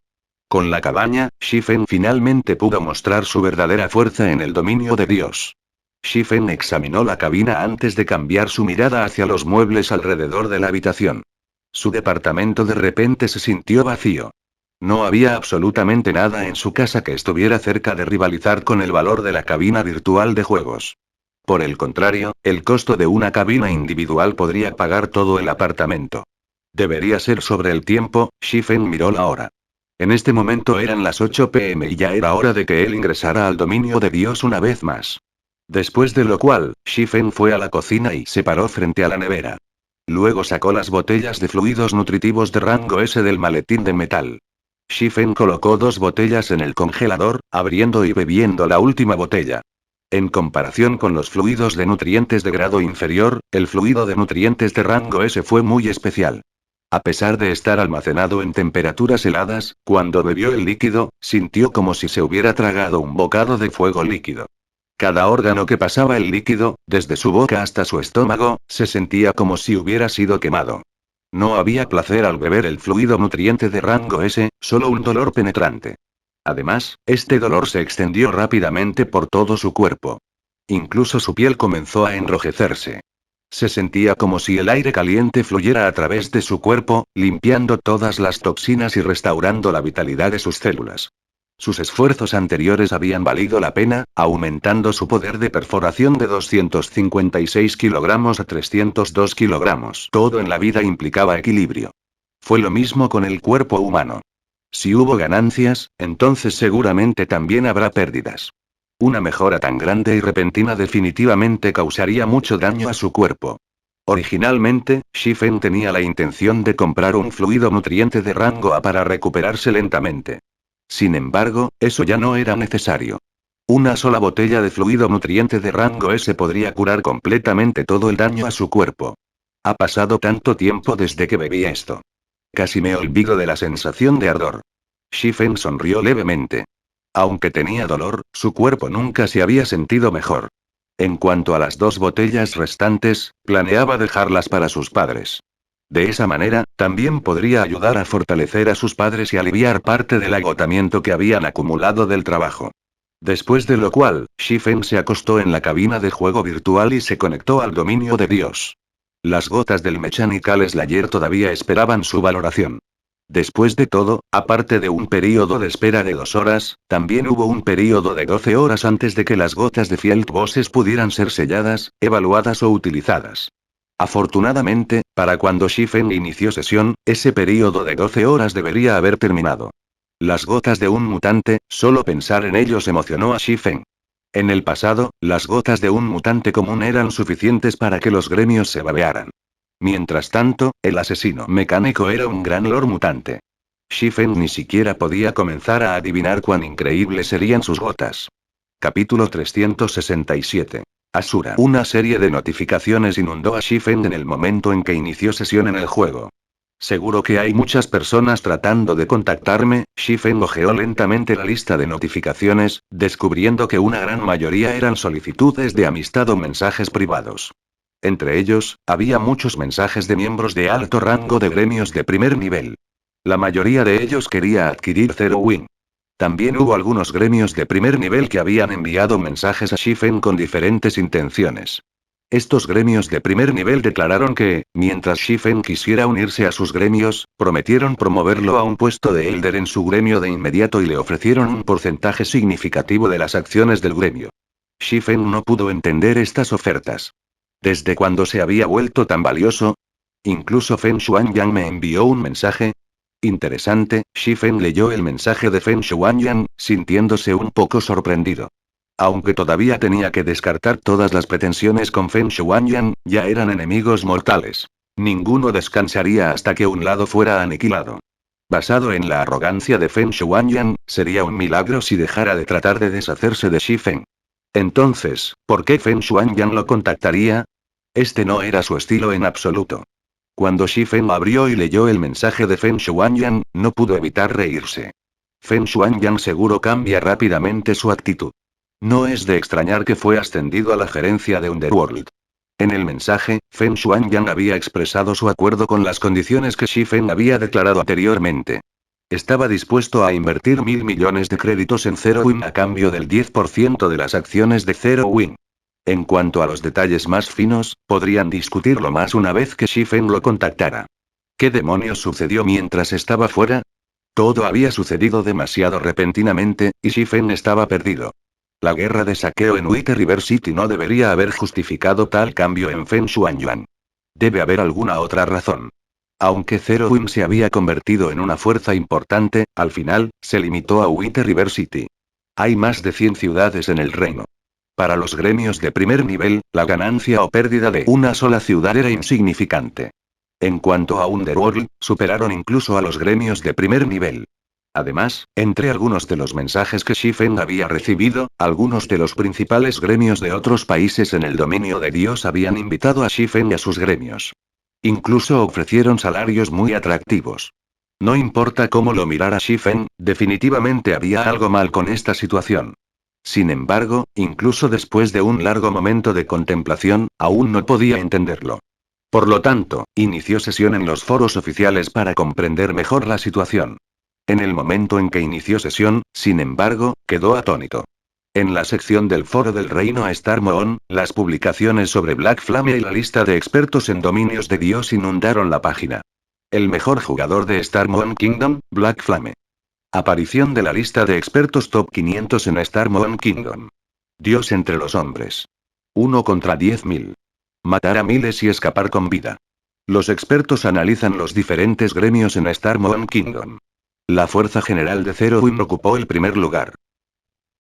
Con la cabaña, Shifen finalmente pudo mostrar su verdadera fuerza en el dominio de Dios. Shifen examinó la cabina antes de cambiar su mirada hacia los muebles alrededor de la habitación. Su departamento de repente se sintió vacío. No había absolutamente nada en su casa que estuviera cerca de rivalizar con el valor de la cabina virtual de juegos. Por el contrario, el costo de una cabina individual podría pagar todo el apartamento. Debería ser sobre el tiempo. Shifen miró la hora. En este momento eran las 8 p.m. y ya era hora de que él ingresara al dominio de Dios una vez más. Después de lo cual, Shifen fue a la cocina y se paró frente a la nevera. Luego sacó las botellas de fluidos nutritivos de rango S del maletín de metal. Shifen colocó 2 botellas en el congelador, abriendo y bebiendo la última botella. En comparación con los fluidos de nutrientes de grado inferior, el fluido de nutrientes de rango S fue muy especial. A pesar de estar almacenado en temperaturas heladas, cuando bebió el líquido, sintió como si se hubiera tragado un bocado de fuego líquido. Cada órgano que pasaba el líquido, desde su boca hasta su estómago, se sentía como si hubiera sido quemado. No había placer al beber el fluido nutriente de rango S, solo un dolor penetrante. Además, este dolor se extendió rápidamente por todo su cuerpo. Incluso su piel comenzó a enrojecerse. Se sentía como si el aire caliente fluyera a través de su cuerpo, limpiando todas las toxinas y restaurando la vitalidad de sus células. Sus esfuerzos anteriores habían valido la pena, aumentando su poder de perforación de 256 kilogramos a 302 kilogramos. Todo en la vida implicaba equilibrio. Fue lo mismo con el cuerpo humano. Si hubo ganancias, entonces seguramente también habrá pérdidas. Una mejora tan grande y repentina definitivamente causaría mucho daño a su cuerpo. Originalmente, Shifen tenía la intención de comprar un fluido nutriente de rango A para recuperarse lentamente. Sin embargo, eso ya no era necesario. Una sola botella de fluido nutriente de rango S podría curar completamente todo el daño a su cuerpo. Ha pasado tanto tiempo desde que bebí esto. Casi me olvido de la sensación de ardor. Shifen sonrió levemente. Aunque tenía dolor, su cuerpo nunca se había sentido mejor. En cuanto a las 2 botellas restantes, planeaba dejarlas para sus padres. De esa manera, también podría ayudar a fortalecer a sus padres y aliviar parte del agotamiento que habían acumulado del trabajo. Después de lo cual, Shifen se acostó en la cabina de juego virtual y se conectó al dominio de Dios. Las gotas del Mechanical Slayer todavía esperaban su valoración. Después de todo, aparte de un período de espera de 2 horas, también hubo un período de 12 horas antes de que las gotas de Field Bosses pudieran ser selladas, evaluadas o utilizadas. Afortunadamente, para cuando Shifen inició sesión, ese período de 12 horas debería haber terminado. Las gotas de un mutante, solo pensar en ellos emocionó a Shifen. En el pasado, las gotas de un mutante común eran suficientes para que los gremios se babearan. Mientras tanto, el asesino mecánico era un gran lord mutante. Shifen ni siquiera podía comenzar a adivinar cuán increíbles serían sus gotas. Capítulo 367. Asura. Una serie de notificaciones inundó a Shifen en el momento en que inició sesión en el juego. Seguro que hay muchas personas tratando de contactarme. Shifen hojeó lentamente la lista de notificaciones, descubriendo que una gran mayoría eran solicitudes de amistad o mensajes privados. Entre ellos, había muchos mensajes de miembros de alto rango de gremios de primer nivel. La mayoría de ellos quería adquirir Zero Wing. También hubo algunos gremios de primer nivel que habían enviado mensajes a Shifen con diferentes intenciones. Estos gremios de primer nivel declararon que, mientras Shifen quisiera unirse a sus gremios, prometieron promoverlo a un puesto de Elder en su gremio de inmediato y le ofrecieron un porcentaje significativo de las acciones del gremio. Shifen no pudo entender estas ofertas. ¿Desde cuándo se había vuelto tan valioso? Incluso Feng Shuanyan me envió un mensaje. Interesante. Shifen leyó el mensaje de Feng Shuanyan, sintiéndose un poco sorprendido. Aunque todavía tenía que descartar todas las pretensiones con Feng Shuanyan, ya eran enemigos mortales. Ninguno descansaría hasta que un lado fuera aniquilado. Basado en la arrogancia de Feng Shuanyan, sería un milagro si dejara de tratar de deshacerse de Shifen. Entonces, ¿por qué Feng Shuanyan lo contactaría? Este no era su estilo en absoluto. Cuando Shifen abrió y leyó el mensaje de Feng Shuanyan, no pudo evitar reírse. Feng Shuanyan seguro cambia rápidamente su actitud. No es de extrañar que fue ascendido a la gerencia de Underworld. En el mensaje, Feng Shuanyan había expresado su acuerdo con las condiciones que Shifen había declarado anteriormente. Estaba dispuesto a invertir 1.000 millones de créditos en Zero Wing a cambio del 10% de las acciones de Zero Wing. En cuanto a los detalles más finos, podrían discutirlo más una vez que Shifen lo contactara. ¿Qué demonios sucedió mientras estaba fuera? Todo había sucedido demasiado repentinamente, y Shifen estaba perdido. La guerra de saqueo en White River City no debería haber justificado tal cambio en Feng Shuanyan. Debe haber alguna otra razón. Aunque Zero Wing se había convertido en una fuerza importante, al final, se limitó a White River City. Hay más de 100 ciudades en el reino. Para los gremios de primer nivel, la ganancia o pérdida de una sola ciudad era insignificante. En cuanto a Underworld, superaron incluso a los gremios de primer nivel. Además, entre algunos de los mensajes que Shifen había recibido, algunos de los principales gremios de otros países en el dominio de Dios habían invitado a Shifen y a sus gremios. Incluso ofrecieron salarios muy atractivos. No importa cómo lo mirara Shifen, definitivamente había algo mal con esta situación. Sin embargo, incluso después de un largo momento de contemplación, aún no podía entenderlo. Por lo tanto, inició sesión en los foros oficiales para comprender mejor la situación. En el momento en que inició sesión, sin embargo, quedó atónito. En la sección del foro del reino Star Moon, las publicaciones sobre Black Flame y la lista de expertos en dominios de Dios inundaron la página. El mejor jugador de Star Moon Kingdom, Black Flame. Aparición de la lista de expertos top 500 en Star Moon Kingdom. Dios entre los hombres. 1 contra 10.000. Matar a miles y escapar con vida. Los expertos analizan los diferentes gremios en Star Moon Kingdom. La fuerza general de Zero Wing ocupó el primer lugar.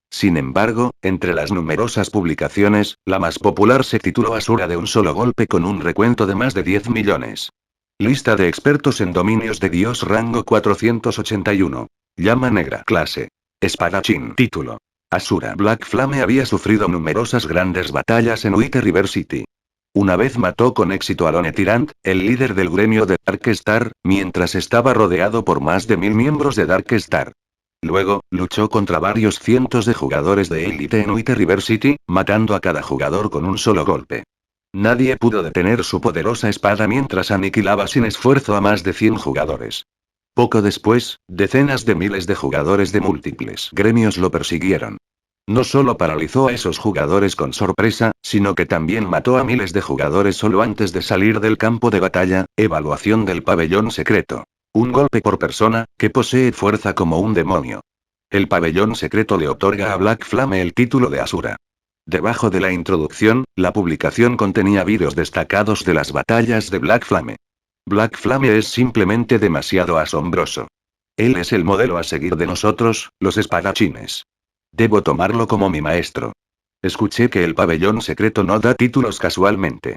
Sin embargo, entre las numerosas publicaciones, la más popular se tituló Asura de un solo golpe con un recuento de más de 10 millones. Lista de expertos en dominios de Dios rango 481. Llama negra clase. Espadachín título. Asura Black Flame había sufrido numerosas grandes batallas en White River City. Una vez mató con éxito a Lone Tyrant, el líder del gremio de Darkstar, mientras estaba rodeado por más de 1000 miembros de Darkstar. Luego, luchó contra varios cientos de jugadores de élite en White River City, matando a cada jugador con un solo golpe. Nadie pudo detener su poderosa espada mientras aniquilaba sin esfuerzo a más de 100 jugadores. Poco después, decenas de miles de jugadores de múltiples gremios lo persiguieron. No solo paralizó a esos jugadores con sorpresa, sino que también mató a miles de jugadores solo antes de salir del campo de batalla. Evaluación del pabellón secreto. Un golpe por persona, que posee fuerza como un demonio. El pabellón secreto le otorga a Black Flame el título de Asura. Debajo de la introducción, la publicación contenía vídeos destacados de las batallas de Black Flame. Black Flame es simplemente demasiado asombroso. Él es el modelo a seguir de nosotros, los espadachines. Debo tomarlo como mi maestro. Escuché que el pabellón secreto no da títulos casualmente.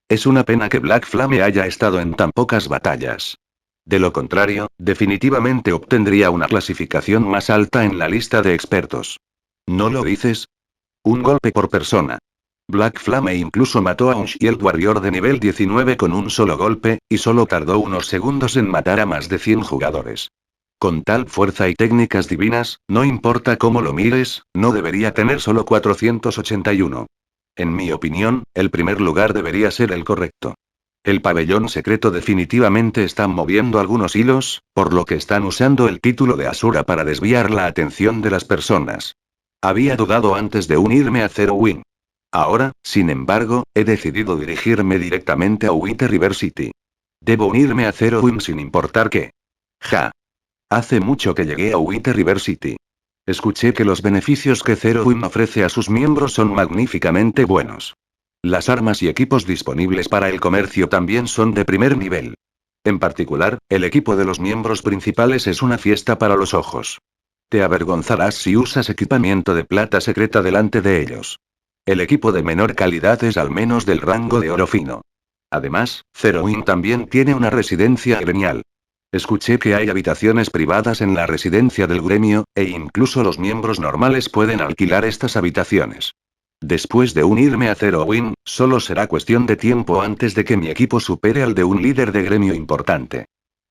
Es una pena que Black Flame haya estado en tan pocas batallas. De lo contrario, definitivamente obtendría una clasificación más alta en la lista de expertos. ¿No lo dices? Un golpe por persona. Black Flame incluso mató a un Shield Warrior de nivel 19 con un solo golpe, y solo tardó unos segundos en matar a más de 100 jugadores. Con tal fuerza y técnicas divinas, no importa cómo lo mires, no debería tener solo 481. En mi opinión, el primer lugar debería ser el correcto. El pabellón secreto definitivamente está moviendo algunos hilos, por lo que están usando el título de Asura para desviar la atención de las personas. Había dudado antes de unirme a Zero Wing. Ahora, sin embargo, he decidido dirigirme directamente a White River City. Debo unirme a Zero Wing sin importar qué. Ja. Hace mucho que llegué a White River City. Escuché que los beneficios que Zero Wing ofrece a sus miembros son magníficamente buenos. Las armas y equipos disponibles para el comercio también son de primer nivel. En particular, el equipo de los miembros principales es una fiesta para los ojos. Te avergonzarás si usas equipamiento de plata secreta delante de ellos. El equipo de menor calidad es al menos del rango de oro fino. Además, Zero Wing también tiene una residencia gremial. Escuché que hay habitaciones privadas en la residencia del gremio, e incluso los miembros normales pueden alquilar estas habitaciones. Después de unirme a Zero Wing, solo será cuestión de tiempo antes de que mi equipo supere al de un líder de gremio importante.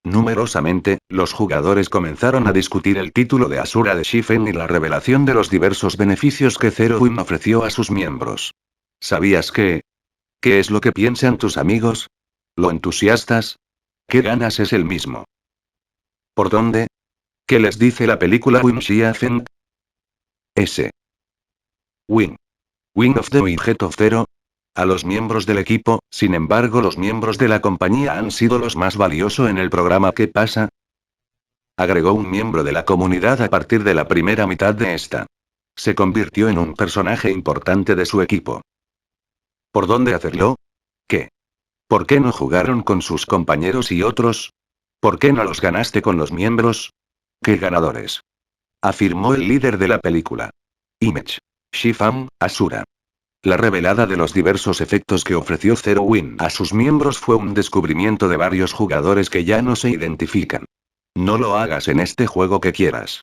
Numerosamente, los jugadores comenzaron a discutir el título de Asura de Shifen y la revelación de los diversos beneficios que Zero Wing ofreció a sus miembros. ¿Sabías que? ¿Qué es lo que piensan tus amigos? ¿Lo entusiastas? ¿Qué ganas es el mismo? ¿Por dónde? ¿Qué les dice la película Wing Xia Feng? S. Wing. Wing of the Winged of Zero. A los miembros del equipo, sin embargo, los miembros de la compañía han sido los más valiosos en el programa. ¿Qué pasa? Agregó un miembro de la comunidad a partir de la primera mitad de esta. Se convirtió en un personaje importante de su equipo. ¿Por dónde hacerlo? ¿Qué? ¿Por qué no jugaron con sus compañeros y otros? ¿Por qué no los ganaste con los miembros? ¡Qué ganadores! Afirmó el líder de la película. Image. Shifam, Asura. La revelada de los diversos efectos que ofreció Zero Win a sus miembros fue un descubrimiento de varios jugadores que ya no se identifican. No lo hagas en este juego que quieras.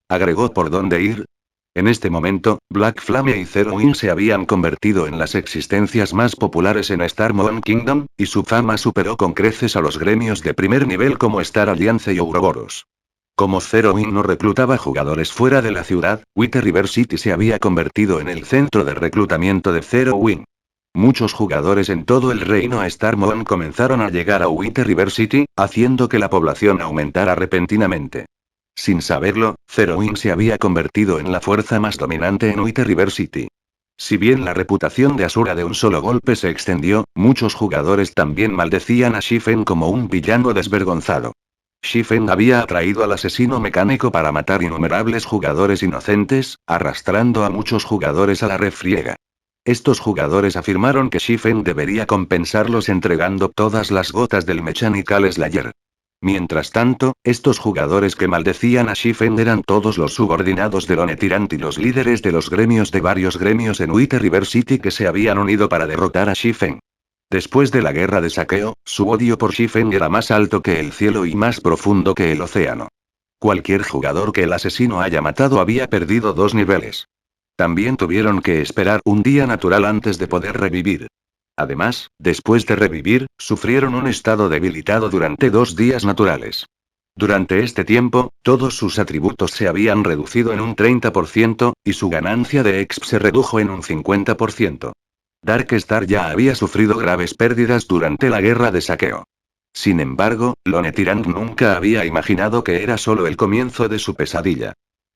Agregó por dónde ir. En este momento, Black Flame y Zero Win se habían convertido en las existencias más populares en Star Moon Kingdom, y su fama superó con creces a los gremios de primer nivel como Star Alliance y Ouroboros. Como Zero Win no reclutaba jugadores fuera de la ciudad, White River City se había convertido en el centro de reclutamiento de Zero Win. Muchos jugadores en todo el reino Star Moon comenzaron a llegar a White River City, haciendo que la población aumentara repentinamente. Sin saberlo, Zero Win se había convertido en la fuerza más dominante en White River City. Si bien la reputación de Asura de un solo golpe se extendió, muchos jugadores también maldecían a Shifen como un villano desvergonzado. Shifen había atraído al asesino mecánico para matar innumerables jugadores inocentes, arrastrando a muchos jugadores a la refriega. Estos jugadores afirmaron que Shifen debería compensarlos entregando todas las gotas del Mechanical Slayer. Mientras tanto, estos jugadores que maldecían a Shifen eran todos los subordinados de Lone Tyrant y los líderes de los gremios de varios gremios en White River City que se habían unido para derrotar a Shifen. Después de la guerra de saqueo, su odio por Shifen era más alto que el cielo y más profundo que el océano. Cualquier jugador que el asesino haya matado había perdido 2 niveles. También tuvieron que esperar un día natural antes de poder revivir. Además, después de revivir, sufrieron un estado debilitado durante 2 días naturales. Durante este tiempo, todos sus atributos se habían reducido en un 30%, y su ganancia de exp se redujo en un 50%. Darkstar ya había sufrido graves pérdidas durante la guerra de saqueo. Sin embargo, Lone Tyrant nunca había imaginado que era solo el comienzo de su pesadilla.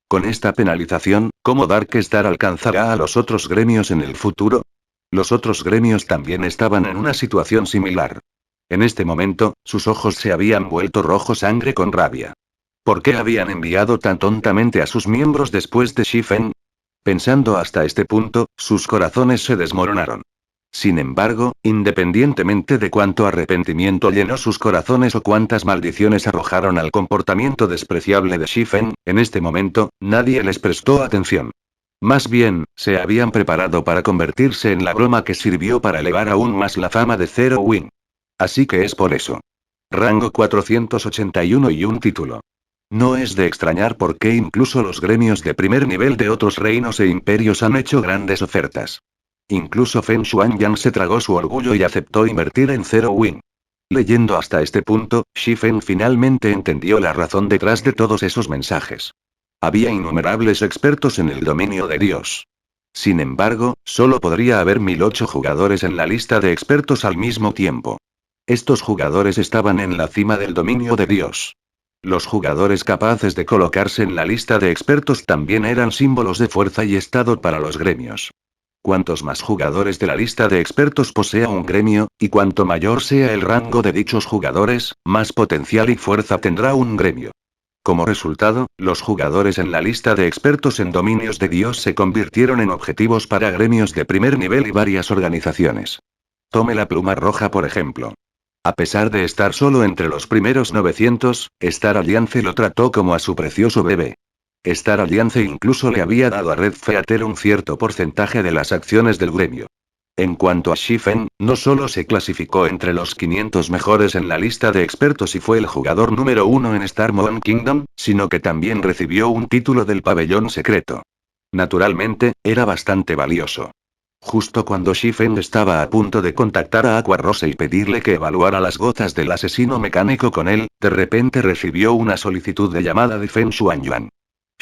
Con esta penalización, ¿cómo Darkstar alcanzará a los otros gremios en el futuro? Los otros gremios también estaban en una situación similar. En este momento, sus ojos se habían vuelto rojo sangre con rabia. ¿Por qué habían enviado tan tontamente a sus miembros después de Shifen? Pensando hasta este punto, sus corazones se desmoronaron. Sin embargo, independientemente de cuánto arrepentimiento llenó sus corazones o cuántas maldiciones arrojaron al comportamiento despreciable de Shifen, en este momento, nadie les prestó atención. Más bien, se habían preparado para convertirse en la broma que sirvió para elevar aún más la fama de Zero Win. Así que es por eso. Rango 481 y un título. No es de extrañar por qué incluso los gremios de primer nivel de otros reinos e imperios han hecho grandes ofertas. Incluso Feng Shuangyang se tragó su orgullo y aceptó invertir en Zero Win. Leyendo hasta este punto, Shifen finalmente entendió la razón detrás de todos esos mensajes. Había innumerables expertos en el dominio de Dios. Sin embargo, solo podría haber 1008 jugadores en la lista de expertos al mismo tiempo. Estos jugadores estaban en la cima del dominio de Dios. Los jugadores capaces de colocarse en la lista de expertos también eran símbolos de fuerza y estado para los gremios. Cuantos más jugadores de la lista de expertos posea un gremio, y cuanto mayor sea el rango de dichos jugadores, más potencial y fuerza tendrá un gremio. Como resultado, los jugadores en la lista de expertos en dominios de Dios se convirtieron en objetivos para gremios de primer nivel y varias organizaciones. Tome la pluma roja por ejemplo. A pesar de estar solo entre los primeros 900, Star Alliance lo trató como a su precioso bebé. Star Alliance incluso le había dado a Red Theater un cierto porcentaje de las acciones del gremio. En cuanto a Shifen, no solo se clasificó entre los 500 mejores en la lista de expertos y fue el jugador número 1 en Star Moon Kingdom, sino que también recibió un título del pabellón secreto. Naturalmente, era bastante valioso. Justo cuando Shifen estaba a punto de contactar a Aqua Rose y pedirle que evaluara las gotas del asesino mecánico con él, de repente recibió una solicitud de llamada de Feng Shuangyuan.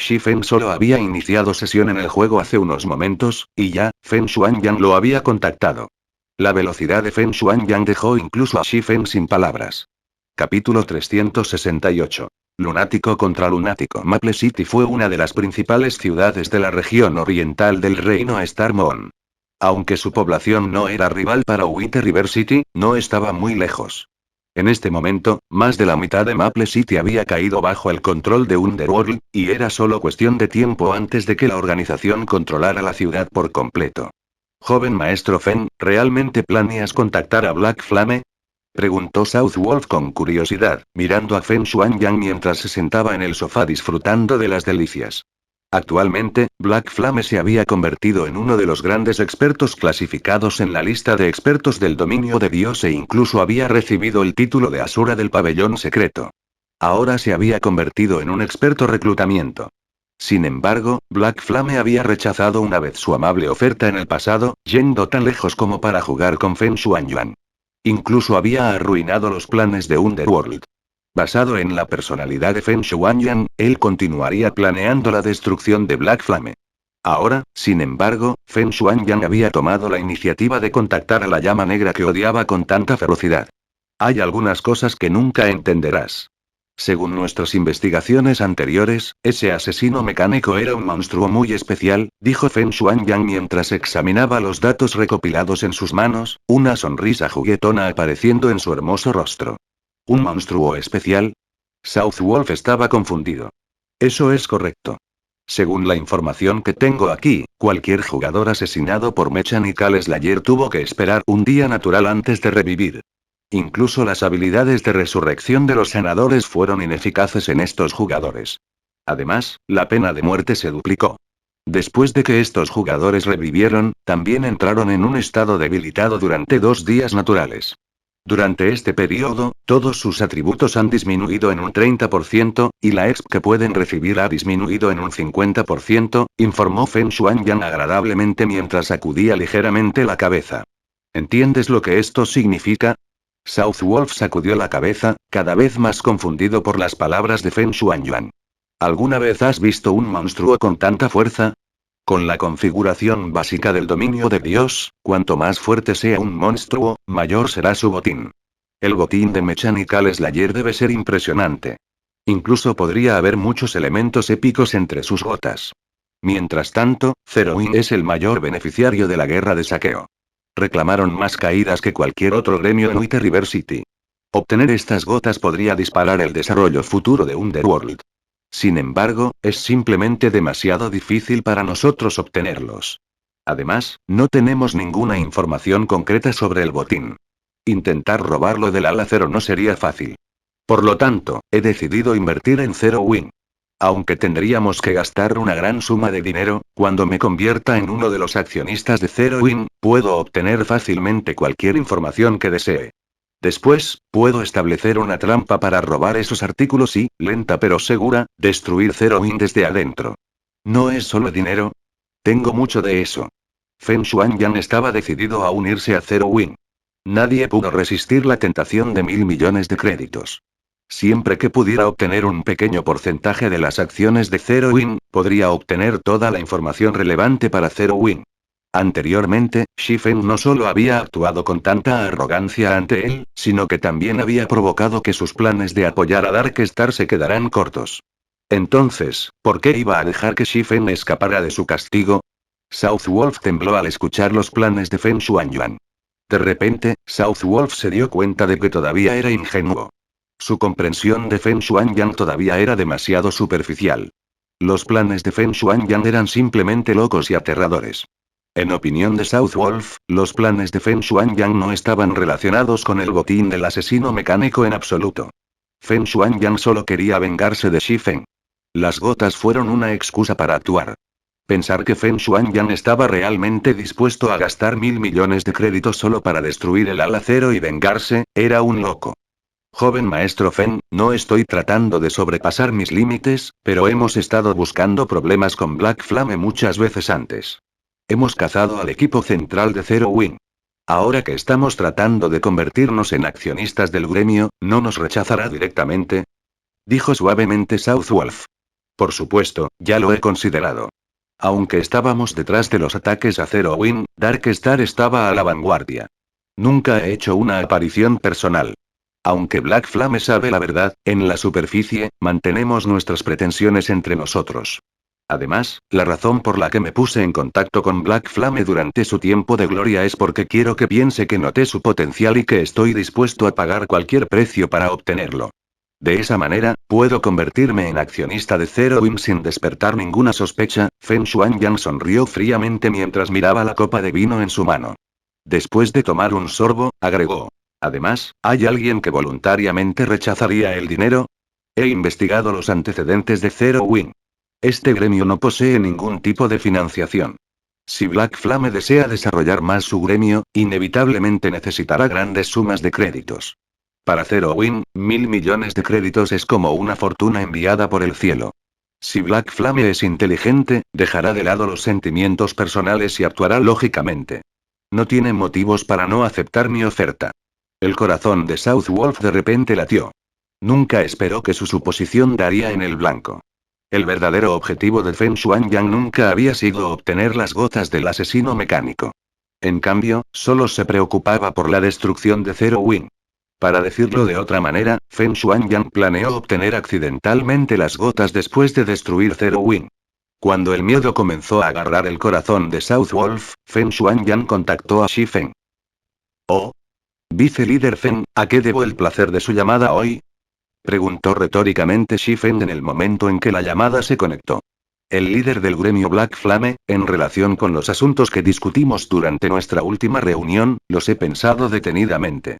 Shifen solo había iniciado sesión en el juego hace unos momentos, y ya, Feng Shuangyang lo había contactado. La velocidad de Feng Shuangyang dejó incluso a Shifen sin palabras. Capítulo 368. Lunático contra lunático. Maple City fue una de las principales ciudades de la región oriental del reino Star Moon. Aunque su población no era rival para White River City, no estaba muy lejos. En este momento, más de la mitad de Maple City había caído bajo el control de Underworld, y era solo cuestión de tiempo antes de que la organización controlara la ciudad por completo. Joven maestro Fen, ¿realmente planeas contactar a Black Flame? Preguntó Southwolf con curiosidad, mirando a Feng Shuangyang mientras se sentaba en el sofá disfrutando de las delicias. Actualmente, Black Flame se había convertido en uno de los grandes expertos clasificados en la lista de expertos del dominio de Dios e incluso había recibido el título de Asura del pabellón secreto. Ahora se había convertido en un experto reclutamiento. Sin embargo, Black Flame había rechazado una vez su amable oferta en el pasado, yendo tan lejos como para jugar con Feng Shuanyuan. Incluso había arruinado los planes de Underworld. Basado en la personalidad de Feng Shuanyuan, él continuaría planeando la destrucción de Black Flame. Ahora, sin embargo, Feng Shuanyuan había tomado la iniciativa de contactar a la llama negra que odiaba con tanta ferocidad. Hay algunas cosas que nunca entenderás. Según nuestras investigaciones anteriores, ese asesino mecánico era un monstruo muy especial, dijo Feng Shuanyang mientras examinaba los datos recopilados en sus manos, una sonrisa juguetona apareciendo en su hermoso rostro. ¿Un monstruo especial? Southwolf estaba confundido. Eso es correcto. Según la información que tengo aquí, cualquier jugador asesinado por Mechanical Slayer tuvo que esperar un día natural antes de revivir. Incluso las habilidades de resurrección de los sanadores fueron ineficaces en estos jugadores. Además, la pena de muerte se duplicó. Después de que estos jugadores revivieron, también entraron en un estado debilitado durante 2 días naturales. Durante este periodo, todos sus atributos han disminuido en un 30%, y la exp que pueden recibir ha disminuido en un 50%, informó Feng Shuanyang agradablemente mientras sacudía ligeramente la cabeza. ¿Entiendes lo que esto significa? Southwolf sacudió la cabeza, cada vez más confundido por las palabras de Feng Shuanyuan. ¿Alguna vez has visto un monstruo con tanta fuerza? Con la configuración básica del dominio de Dios, cuanto más fuerte sea un monstruo, mayor será su botín. El botín de Mechanical Slayer debe ser impresionante. Incluso podría haber muchos elementos épicos entre sus gotas. Mientras tanto, Zerowin es el mayor beneficiario de la guerra de saqueo. Reclamaron más caídas que cualquier otro gremio en Wither River City. Obtener estas gotas podría disparar el desarrollo futuro de Underworld. Sin embargo, es simplemente demasiado difícil para nosotros obtenerlos. Además, no tenemos ninguna información concreta sobre el botín. Intentar robarlo del ala cero no sería fácil. Por lo tanto, he decidido invertir en Zero Wing. Aunque tendríamos que gastar una gran suma de dinero, cuando me convierta en uno de los accionistas de Zero Wing, puedo obtener fácilmente cualquier información que desee. Después, puedo establecer una trampa para robar esos artículos y, lenta pero segura, destruir Zero Wing desde adentro. ¿No es solo dinero? Tengo mucho de eso. Feng Shuanyang estaba decidido a unirse a Zero Wing. Nadie pudo resistir la tentación de 1.000 millones de créditos. Siempre que pudiera obtener un pequeño porcentaje de las acciones de Zero Wing, podría obtener toda la información relevante para Zero Wing. Anteriormente, Shifen no solo había actuado con tanta arrogancia ante él, sino que también había provocado que sus planes de apoyar a Darkstar se quedaran cortos. Entonces, ¿por qué iba a dejar que Shifen escapara de su castigo? Southwolf tembló al escuchar los planes de Feng Shuanyuan. De repente, Southwolf se dio cuenta de que todavía era ingenuo. Su comprensión de Feng Shuanyang todavía era demasiado superficial. Los planes de Feng Shuanyang eran simplemente locos y aterradores. En opinión de Southwolf, los planes de Feng Shuanyang no estaban relacionados con el botín del asesino mecánico en absoluto. Feng Shuanyang solo quería vengarse de Shifen. Las gotas fueron una excusa para actuar. Pensar que Feng Shuanyang estaba realmente dispuesto a gastar 1.000 millones de créditos solo para destruir el ala cero y vengarse, era un loco. Joven maestro Feng, no estoy tratando de sobrepasar mis límites, pero hemos estado buscando problemas con Black Flame muchas veces antes. Hemos cazado al equipo central de Zero Wing. Ahora que estamos tratando de convertirnos en accionistas del gremio, ¿no nos rechazará directamente? Dijo suavemente Southwolf. Por supuesto, ya lo he considerado. Aunque estábamos detrás de los ataques a Zero Wing, Darkstar estaba a la vanguardia. Nunca he hecho una aparición personal. Aunque Black Flame sabe la verdad, en la superficie, mantenemos nuestras pretensiones entre nosotros. Además, la razón por la que me puse en contacto con Black Flame durante su tiempo de gloria es porque quiero que piense que noté su potencial y que estoy dispuesto a pagar cualquier precio para obtenerlo. De esa manera, puedo convertirme en accionista de Zero Wing sin despertar ninguna sospecha. Feng Shuanyang sonrió fríamente mientras miraba la copa de vino en su mano. Después de tomar un sorbo, agregó. Además, ¿hay alguien que voluntariamente rechazaría el dinero? He investigado los antecedentes de Zero Wing. Este gremio no posee ningún tipo de financiación. Si Black Flame desea desarrollar más su gremio, inevitablemente necesitará grandes sumas de créditos. Para Zero Win, 1.000 millones de créditos es como una fortuna enviada por el cielo. Si Black Flame es inteligente, dejará de lado los sentimientos personales y actuará lógicamente. No tiene motivos para no aceptar mi oferta. El corazón de Southwolf de repente latió. Nunca esperó que su suposición daría en el blanco. El verdadero objetivo de Feng Shuangyang nunca había sido obtener las gotas del asesino mecánico. En cambio, solo se preocupaba por la destrucción de Zero Wing. Para decirlo de otra manera, Feng Shuangyang planeó obtener accidentalmente las gotas después de destruir Zero Wing. Cuando el miedo comenzó a agarrar el corazón de Southwolf, Feng Shuangyang contactó a Shi Feng. Oh. Vice-líder Feng, ¿a qué debo el placer de su llamada hoy? Preguntó retóricamente Shi Feng en el momento en que la llamada se conectó. El líder del gremio Black Flame, en relación con los asuntos que discutimos durante nuestra última reunión, los he pensado detenidamente.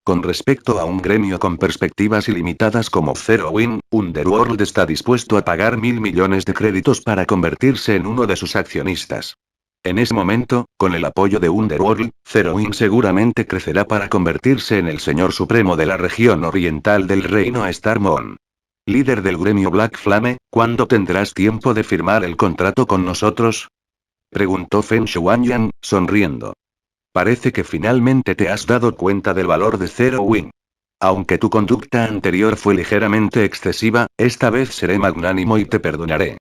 Con respecto a un gremio con perspectivas ilimitadas como Zero Win, Underworld está dispuesto a pagar 1.000 millones de créditos para convertirse en uno de sus accionistas. En ese momento, con el apoyo de Underworld, Zero Win seguramente crecerá para convertirse en el señor supremo de la región oriental del reino Star Moon. Líder del gremio Black Flame, ¿cuándo tendrás tiempo de firmar el contrato con nosotros? Preguntó Feng Shuangyang, sonriendo. Parece que finalmente te has dado cuenta del valor de Zero Wing. Aunque tu conducta anterior fue ligeramente excesiva, esta vez seré magnánimo y te perdonaré.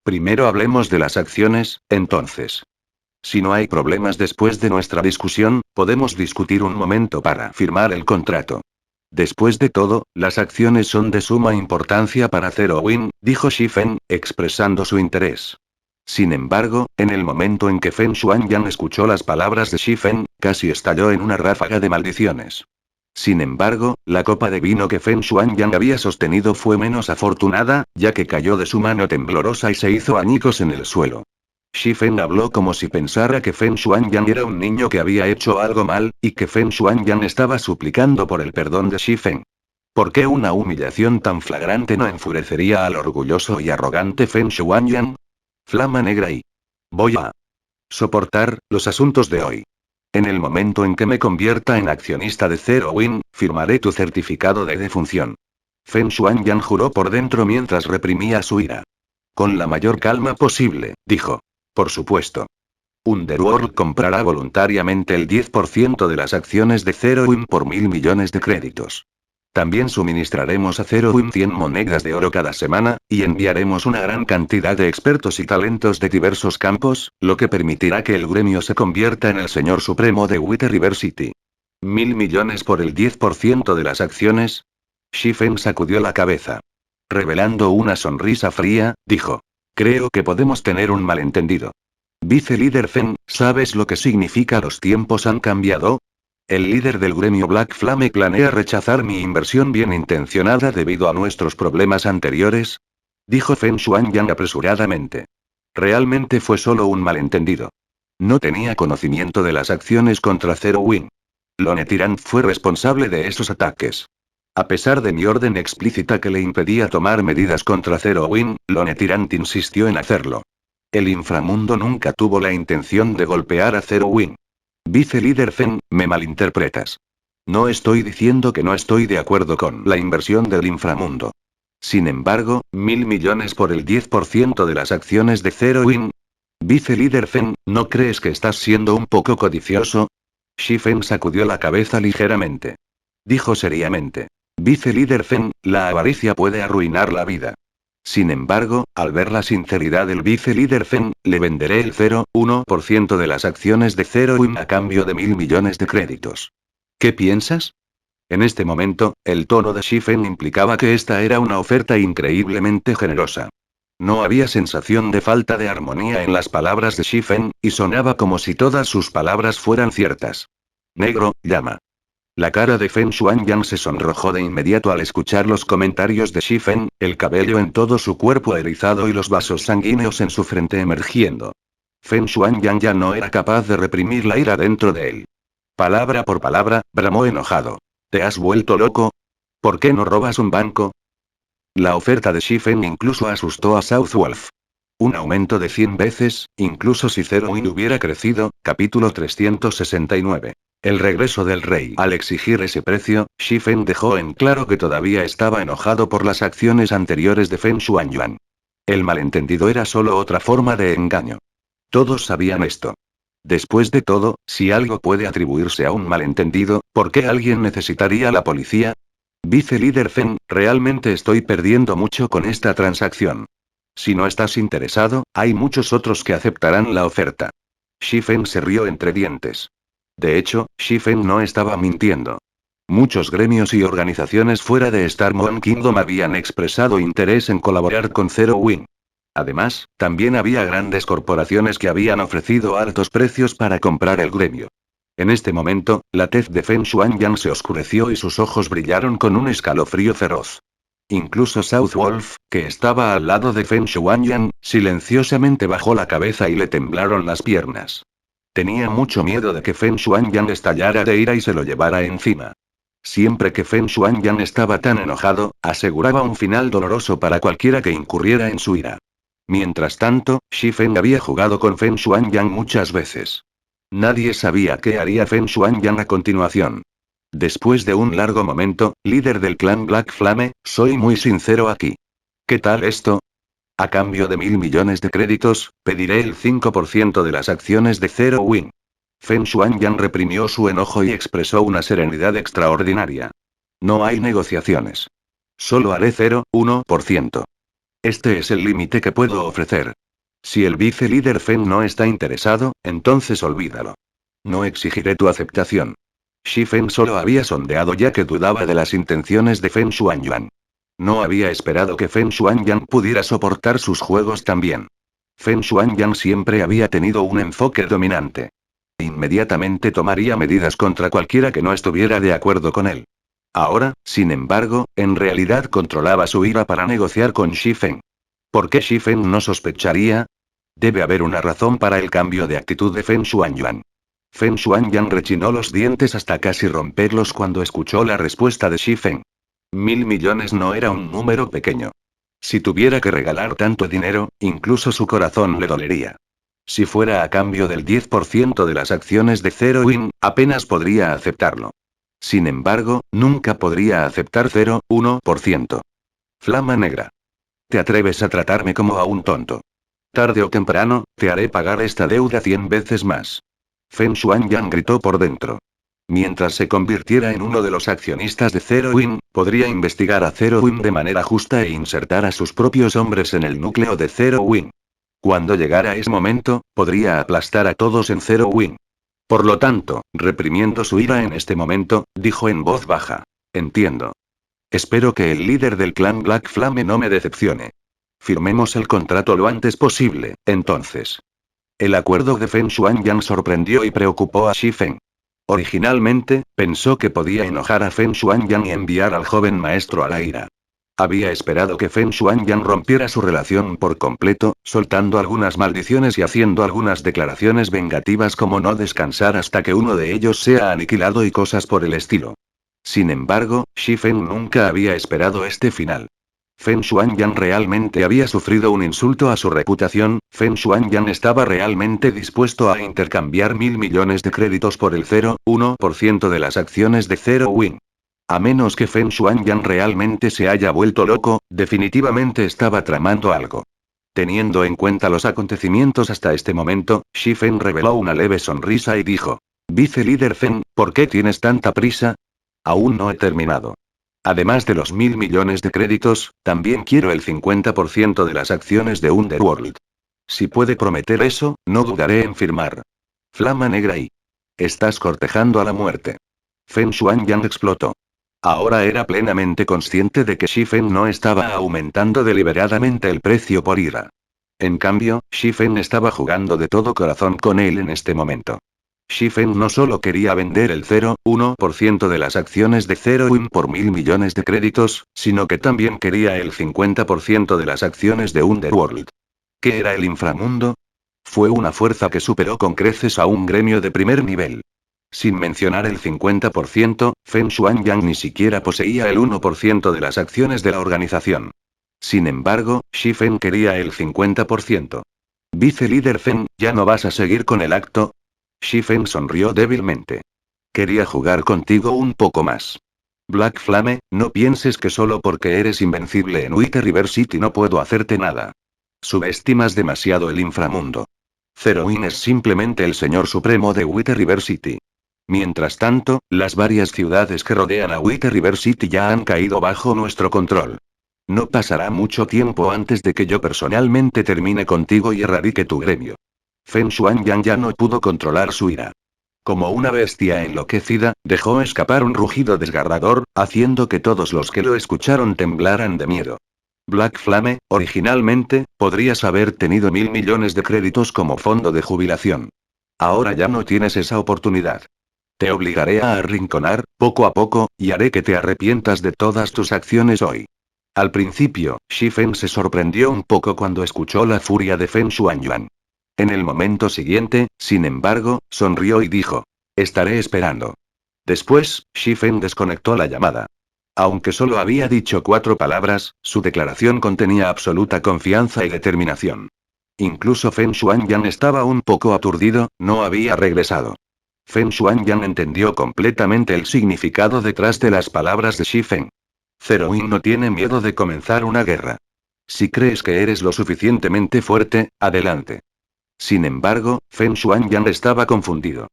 Primero hablemos de las acciones, entonces. Si no hay problemas después de nuestra discusión, podemos discutir un momento para firmar el contrato. Después de todo, las acciones son de suma importancia para Zero Win, dijo Shi Feng, expresando su interés. Sin embargo, en el momento en que Feng Shuangyang escuchó las palabras de Shi Feng, casi estalló en una ráfaga de maldiciones. Sin embargo, la copa de vino que Feng Shuangyang había sostenido fue menos afortunada, ya que cayó de su mano temblorosa y se hizo añicos en el suelo. Shi Feng habló como si pensara que Feng Shuangyang era un niño que había hecho algo mal, y que Feng Shuangyang estaba suplicando por el perdón de Shi Feng. ¿Por qué una humillación tan flagrante no enfurecería al orgulloso y arrogante Feng Shuangyang? Flama negra y... Voy a soportar los asuntos de hoy. En el momento en que me convierta en accionista de Zero Win, firmaré tu certificado de defunción. Feng Shuangyang juró por dentro mientras reprimía su ira. Con la mayor calma posible, dijo. Por supuesto. Underworld comprará voluntariamente el 10% de las acciones de Zero Win por 1.000 millones de créditos. También suministraremos a Zero Win 100 monedas de oro cada semana, y enviaremos una gran cantidad de expertos y talentos de diversos campos, lo que permitirá que el gremio se convierta en el señor supremo de Wither River City. ¿1.000 millones por el 10% de las acciones? Shi Feng sacudió la cabeza. Revelando una sonrisa fría, dijo. Creo que podemos tener un malentendido. Vice-líder Feng, ¿sabes lo que significa los tiempos han cambiado? El líder del gremio Black Flame planea rechazar mi inversión bien intencionada debido a nuestros problemas anteriores. Dijo Feng Shuangyang apresuradamente. Realmente fue solo un malentendido. No tenía conocimiento de las acciones contra Zero Wing. Lone Tirant fue responsable de esos ataques. A pesar de mi orden explícita que le impedía tomar medidas contra Zero Wing, Lone Tirant insistió en hacerlo. El inframundo nunca tuvo la intención de golpear a Zero Wing. Vice-líder Feng, me malinterpretas. No estoy diciendo que no estoy de acuerdo con la inversión del inframundo. Sin embargo, 1.000 millones por el 10% de las acciones de Zero Wing. Vice-líder Feng, ¿no crees que estás siendo un poco codicioso? Shi Feng sacudió la cabeza ligeramente. Dijo seriamente. Vice-líder Feng, la avaricia puede arruinar la vida. Sin embargo, al ver la sinceridad del vice-líder Feng, le venderé el 0,1% de las acciones de Zero Wing a cambio de 1.000 millones de créditos. ¿Qué piensas? En este momento, el tono de Shi Feng implicaba que esta era una oferta increíblemente generosa. No había sensación de falta de armonía en las palabras de Shi Feng, y sonaba como si todas sus palabras fueran ciertas. Negro, llama. La cara de Feng Shuangyang se sonrojó de inmediato al escuchar los comentarios de Shi Feng, el cabello en todo su cuerpo erizado y los vasos sanguíneos en su frente emergiendo. Feng Shuangyang ya no era capaz de reprimir la ira dentro de él. Palabra por palabra, bramó enojado. ¿Te has vuelto loco? ¿Por qué no robas un banco? La oferta de Shi Feng incluso asustó a Southwolf. Un aumento de 100 veces, incluso si Zero Win hubiera crecido. Capítulo 369. El regreso del rey. Al exigir ese precio, Shi Feng dejó en claro que todavía estaba enojado por las acciones anteriores de Feng Shuanyuan. El malentendido era solo otra forma de engaño. Todos sabían esto. Después de todo, si algo puede atribuirse a un malentendido, ¿por qué alguien necesitaría la policía? Vice-líder Feng, realmente estoy perdiendo mucho con esta transacción. Si no estás interesado, hay muchos otros que aceptarán la oferta. Shi Feng se rió entre dientes. De hecho, Shi Feng no estaba mintiendo. Muchos gremios y organizaciones fuera de Star Moon Kingdom habían expresado interés en colaborar con Zero Wing. Además, también había grandes corporaciones que habían ofrecido altos precios para comprar el gremio. En este momento, la tez de Feng Shuanyang se oscureció y sus ojos brillaron con un escalofrío feroz. Incluso South Wolf, que estaba al lado de Feng Shuanyang, silenciosamente bajó la cabeza y le temblaron las piernas. Tenía mucho miedo de que Feng Shuanyang estallara de ira y se lo llevara encima. Siempre que Feng Shuanyang estaba tan enojado, aseguraba un final doloroso para cualquiera que incurriera en su ira. Mientras tanto, Shi Feng había jugado con Feng Shuanyang muchas veces. Nadie sabía qué haría Feng Shuanyang a continuación. Después de un largo momento, líder del clan Black Flame, soy muy sincero aquí. ¿Qué tal esto? A cambio de 1.000 millones de créditos, pediré el 5% de las acciones de Zero Wing. Feng Shuanyang reprimió su enojo y expresó una serenidad extraordinaria. No hay negociaciones. Solo haré 0,1%. Este es el límite que puedo ofrecer. Si el vice-líder Feng no está interesado, entonces olvídalo. No exigiré tu aceptación. Shi Feng solo había sondeado ya que dudaba de las intenciones de Feng Shuanyang. No había esperado que Feng Shuanyang pudiera soportar sus juegos también. Feng Shuanyang siempre había tenido un enfoque dominante. Inmediatamente tomaría medidas contra cualquiera que no estuviera de acuerdo con él. Ahora, sin embargo, en realidad controlaba su ira para negociar con Shi Feng. ¿Por qué Shi Feng no sospecharía? Debe haber una razón para el cambio de actitud de Feng Shuanyang. Feng Shuanyang rechinó los dientes hasta casi romperlos cuando escuchó la respuesta de Shi Feng. 1.000 millones no era un número pequeño. Si tuviera que regalar tanto dinero, incluso su corazón le dolería. Si fuera a cambio del 10% de las acciones de Zero Wing, apenas podría aceptarlo. Sin embargo, nunca podría aceptar 0,1%. Flama negra. Te atreves a tratarme como a un tonto. Tarde o temprano, te haré pagar esta deuda 100 veces más. Feng Shuanyang gritó por dentro. Mientras se convirtiera en uno de los accionistas de Zero Wing, podría investigar a Zero Wing de manera justa e insertar a sus propios hombres en el núcleo de Zero Wing. Cuando llegara ese momento, podría aplastar a todos en Zero Wing. Por lo tanto, reprimiendo su ira en este momento, dijo en voz baja. Entiendo. Espero que el líder del clan Black Flame no me decepcione. Firmemos el contrato lo antes posible, entonces. El acuerdo de Feng Shuanyang sorprendió y preocupó a Shi Feng. Originalmente, pensó que podía enojar a Feng Shuanyang y enviar al joven maestro a la ira. Había esperado que Feng Shuanyang rompiera su relación por completo, soltando algunas maldiciones y haciendo algunas declaraciones vengativas como no descansar hasta que uno de ellos sea aniquilado y cosas por el estilo. Sin embargo, Shi Feng nunca había esperado este final. Feng Shuanyang realmente había sufrido un insulto a su reputación. Feng Shuanyang estaba realmente dispuesto a intercambiar 1.000 millones de créditos por el 0,1% de las acciones de Zero Wing. A menos que Feng Shuanyang realmente se haya vuelto loco, definitivamente estaba tramando algo. Teniendo en cuenta los acontecimientos hasta este momento, Shi Feng reveló una leve sonrisa y dijo: Vice-líder Feng, ¿por qué tienes tanta prisa? Aún no he terminado. Además de los 1.000 millones de créditos, también quiero el 50% de las acciones de Underworld. Si puede prometer eso, no dudaré en firmar. Flama negra y... Estás cortejando a la muerte. Feng Shuanyang explotó. Ahora era plenamente consciente de que Shi Feng no estaba aumentando deliberadamente el precio por ira. En cambio, Shi Feng estaba jugando de todo corazón con él en este momento. Shi Feng no solo quería vender el 0,1% de las acciones de Zero Wing por 1.000 millones de créditos, sino que también quería el 50% de las acciones de Underworld. ¿Qué era el inframundo? Fue una fuerza que superó con creces a un gremio de primer nivel. Sin mencionar el 50%, Feng Shuanyang ni siquiera poseía el 1% de las acciones de la organización. Sin embargo, Shifen quería el 50%. Vice-líder Fen, ¿ya no vas a seguir con el acto? Shifen sonrió débilmente. Quería jugar contigo un poco más. Black Flame, no pienses que solo porque eres invencible en White River City no puedo hacerte nada. Subestimas demasiado el inframundo. Zerowin es simplemente el señor supremo de White River City. Mientras tanto, las varias ciudades que rodean a White River City ya han caído bajo nuestro control. No pasará mucho tiempo antes de que yo personalmente termine contigo y erradique tu gremio. Fen Shuangyan ya no pudo controlar su ira. Como una bestia enloquecida, dejó escapar un rugido desgarrador, haciendo que todos los que lo escucharon temblaran de miedo. Black Flame, originalmente, podrías haber tenido 1.000 millones de créditos como fondo de jubilación. Ahora ya no tienes esa oportunidad. Te obligaré a arrinconar, poco a poco, y haré que te arrepientas de todas tus acciones hoy. Al principio, Shifen se sorprendió un poco cuando escuchó la furia de Fen Shuanyuan. En el momento siguiente, sin embargo, sonrió y dijo: estaré esperando. Después, Shifen desconectó la llamada. Aunque solo había dicho 4 palabras, su declaración contenía absoluta confianza y determinación. Incluso Fen Shuangyan estaba un poco aturdido, no había regresado. Fen Shuangyan entendió completamente el significado detrás de las palabras de Shifen. Zerowin no tiene miedo de comenzar una guerra. Si crees que eres lo suficientemente fuerte, adelante. Sin embargo, Fen Shuangyan estaba confundido.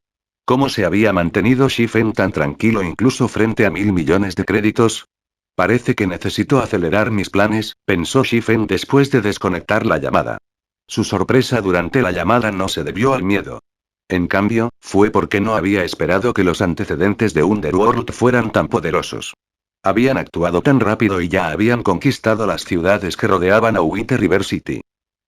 ¿Cómo se había mantenido Shifen tan tranquilo incluso frente a 1.000 millones de créditos? Parece que necesito acelerar mis planes, pensó Shifen después de desconectar la llamada. Su sorpresa durante la llamada no se debió al miedo. En cambio, fue porque no había esperado que los antecedentes de Underworld fueran tan poderosos. Habían actuado tan rápido y ya habían conquistado las ciudades que rodeaban a White River City.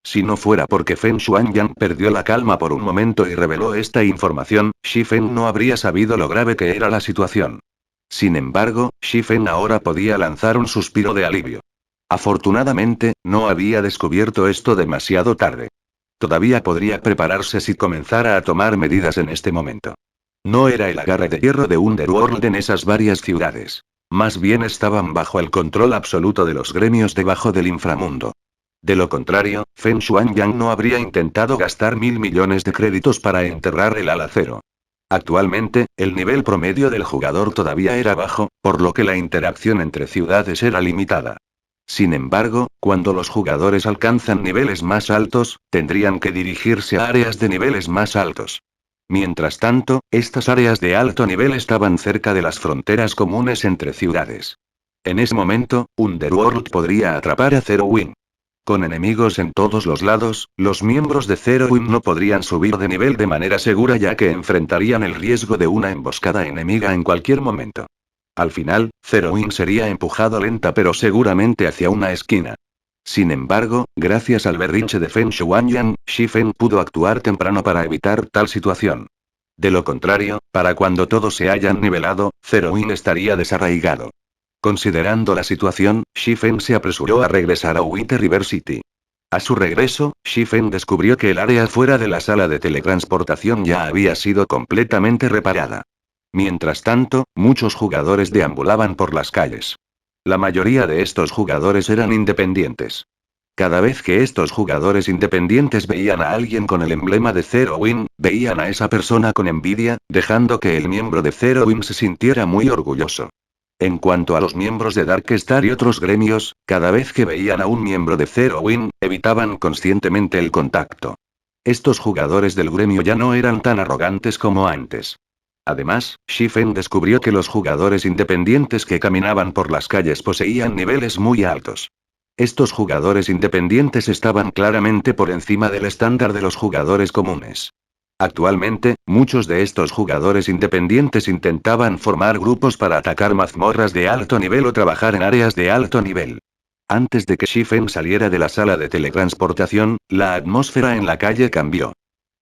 Si no fuera porque Fen Shuangyan perdió la calma por un momento y reveló esta información, Shifen no habría sabido lo grave que era la situación. Sin embargo, Shifen ahora podía lanzar un suspiro de alivio. Afortunadamente, no había descubierto esto demasiado tarde. Todavía podría prepararse si comenzara a tomar medidas en este momento. No era el agarre de hierro de Underworld en esas varias ciudades. Más bien estaban bajo el control absoluto de los gremios debajo del inframundo. De lo contrario, Fen Shuangyan no habría intentado gastar 1.000 millones de créditos para enterrar el alacero. Actualmente, el nivel promedio del jugador todavía era bajo, por lo que la interacción entre ciudades era limitada. Sin embargo, cuando los jugadores alcanzan niveles más altos, tendrían que dirigirse a áreas de niveles más altos. Mientras tanto, estas áreas de alto nivel estaban cerca de las fronteras comunes entre ciudades. En ese momento, Underworld podría atrapar a Zerowin. Con enemigos en todos los lados, los miembros de Zerowin no podrían subir de nivel de manera segura ya que enfrentarían el riesgo de una emboscada enemiga en cualquier momento. Al final, Zerowin sería empujado lenta pero seguramente hacia una esquina. Sin embargo, gracias al berrinche de Fen Shuangyan, Shifen pudo actuar temprano para evitar tal situación. De lo contrario, para cuando todos se hayan nivelado, Zerowin estaría desarraigado. Considerando la situación, Shifen se apresuró a regresar a White River City. A su regreso, Shifen descubrió que el área fuera de la sala de teletransportación ya había sido completamente reparada. Mientras tanto, muchos jugadores deambulaban por las calles. La mayoría de estos jugadores eran independientes. Cada vez que estos jugadores independientes veían a alguien con el emblema de Zerowin, veían a esa persona con envidia, dejando que el miembro de Zerowin se sintiera muy orgulloso. En cuanto a los miembros de Darkstar y otros gremios, cada vez que veían a un miembro de Zerowin, evitaban conscientemente el contacto. Estos jugadores del gremio ya no eran tan arrogantes como antes. Además, Shifen descubrió que los jugadores independientes que caminaban por las calles poseían niveles muy altos. Estos jugadores independientes estaban claramente por encima del estándar de los jugadores comunes. Actualmente, muchos de estos jugadores independientes intentaban formar grupos para atacar mazmorras de alto nivel o trabajar en áreas de alto nivel. Antes de que Shifen saliera de la sala de teletransportación, la atmósfera en la calle cambió.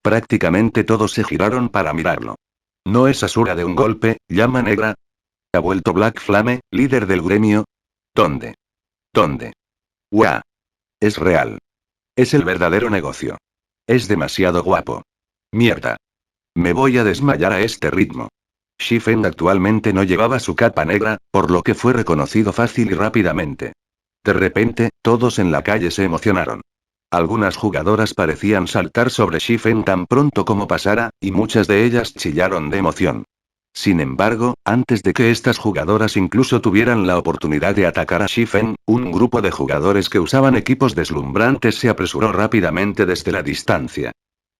Prácticamente todos se giraron para mirarlo. ¿No es Asura de un golpe, llama negra? ¿Ha vuelto Black Flame, líder del gremio? ¿Dónde? ¿Dónde? ¡Guau! Es real. Es el verdadero negocio. Es demasiado guapo. Mierda. Me voy a desmayar a este ritmo. Shifen actualmente no llevaba su capa negra, por lo que fue reconocido fácil y rápidamente. De repente, todos en la calle se emocionaron. Algunas jugadoras parecían saltar sobre Shifen tan pronto como pasara, y muchas de ellas chillaron de emoción. Sin embargo, antes de que estas jugadoras incluso tuvieran la oportunidad de atacar a Shifen, un grupo de jugadores que usaban equipos deslumbrantes se apresuró rápidamente desde la distancia.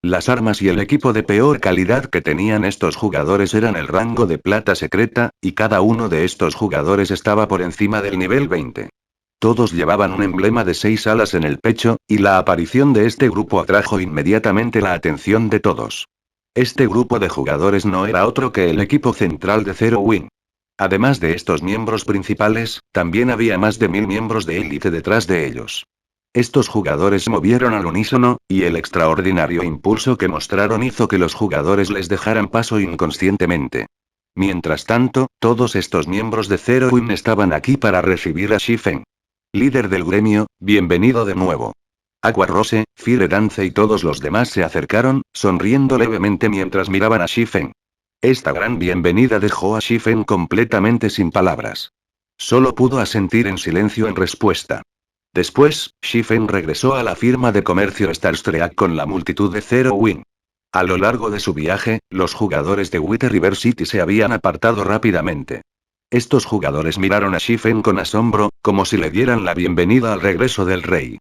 Las armas y el equipo de peor calidad que tenían estos jugadores eran el rango de plata secreta, y cada uno de estos jugadores estaba por encima del nivel 20. Todos llevaban un emblema de 6 alas en el pecho, y la aparición de este grupo atrajo inmediatamente la atención de todos. Este grupo de jugadores no era otro que el equipo central de Zero Wing. Además de estos miembros principales, también había más de 1000 miembros de élite detrás de ellos. Estos jugadores se movieron al unísono, y el extraordinario impulso que mostraron hizo que los jugadores les dejaran paso inconscientemente. Mientras tanto, todos estos miembros de Zero Wing estaban aquí para recibir a Shifen. Líder del gremio, bienvenido de nuevo. Aqua Rose, Fire Dance y todos los demás se acercaron, sonriendo levemente mientras miraban a Shifen. Esta gran bienvenida dejó a Shifen completamente sin palabras. Solo pudo asentir en silencio en respuesta. Después, Shifen regresó a la firma de comercio Starstreak con la multitud de Zero Wing. A lo largo de su viaje, los jugadores de Wither River City se habían apartado rápidamente. Estos jugadores miraron a Shifen con asombro, como si le dieran la bienvenida al regreso del rey.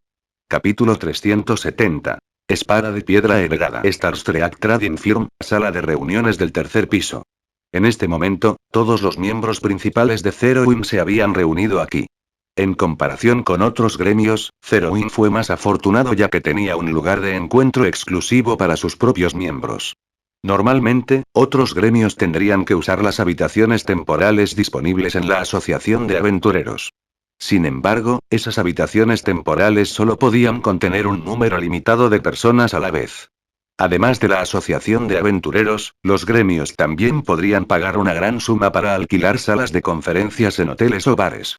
Capítulo 370. Espada de piedra heredada. Starstreak Trading Firm, sala de reuniones del tercer piso. En este momento, todos los miembros principales de Zero Wing se habían reunido aquí. En comparación con otros gremios, Zero Wing fue más afortunado ya que tenía un lugar de encuentro exclusivo para sus propios miembros. Normalmente, otros gremios tendrían que usar las habitaciones temporales disponibles en la Asociación de Aventureros. Sin embargo, esas habitaciones temporales solo podían contener un número limitado de personas a la vez. Además de la Asociación de Aventureros, los gremios también podrían pagar una gran suma para alquilar salas de conferencias en hoteles o bares.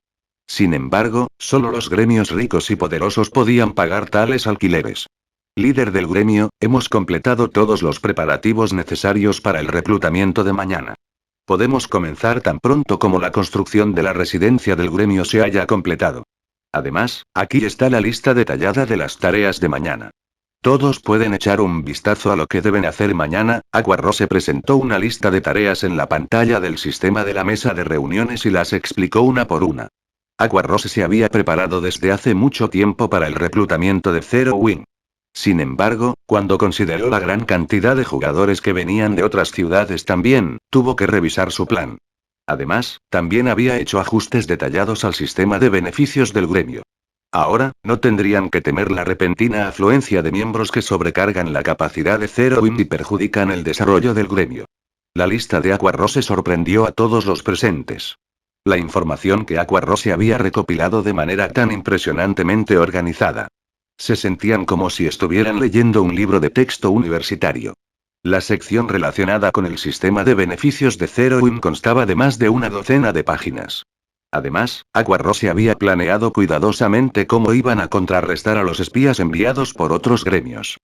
Sin embargo, solo los gremios ricos y poderosos podían pagar tales alquileres. Líder del gremio, hemos completado todos los preparativos necesarios para el reclutamiento de mañana. Podemos comenzar tan pronto como la construcción de la residencia del gremio se haya completado. Además, aquí está la lista detallada de las tareas de mañana. Todos pueden echar un vistazo a lo que deben hacer mañana. Aqua Rose presentó una lista de tareas en la pantalla del sistema de la mesa de reuniones y las explicó una por una. Aqua Rose se había preparado desde hace mucho tiempo para el reclutamiento de Zero Wing. Sin embargo, cuando consideró la gran cantidad de jugadores que venían de otras ciudades también, tuvo que revisar su plan. Además, también había hecho ajustes detallados al sistema de beneficios del gremio. Ahora, no tendrían que temer la repentina afluencia de miembros que sobrecargan la capacidad de Zero Wing y perjudican el desarrollo del gremio. La lista de Aqua Rose sorprendió a todos los presentes. La información que Aqua Rose había recopilado de manera tan impresionantemente organizada. Se sentían como si estuvieran leyendo un libro de texto universitario. La sección relacionada con el sistema de beneficios de Zero Wing constaba de más de una docena de páginas. Además, Aqua Rose había planeado cuidadosamente cómo iban a contrarrestar a los espías enviados por otros gremios.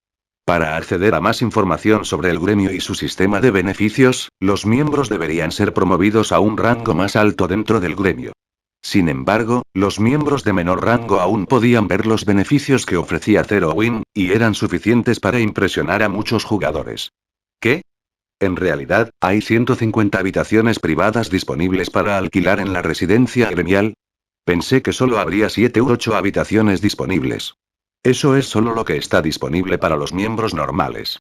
Para acceder a más información sobre el gremio y su sistema de beneficios, los miembros deberían ser promovidos a un rango más alto dentro del gremio. Sin embargo, los miembros de menor rango aún podían ver los beneficios que ofrecía Zero Wing, y eran suficientes para impresionar a muchos jugadores. ¿Qué? En realidad, ¿hay 150 habitaciones privadas disponibles para alquilar en la residencia gremial? Pensé que solo habría 7 u 8 habitaciones disponibles. Eso es solo lo que está disponible para los miembros normales.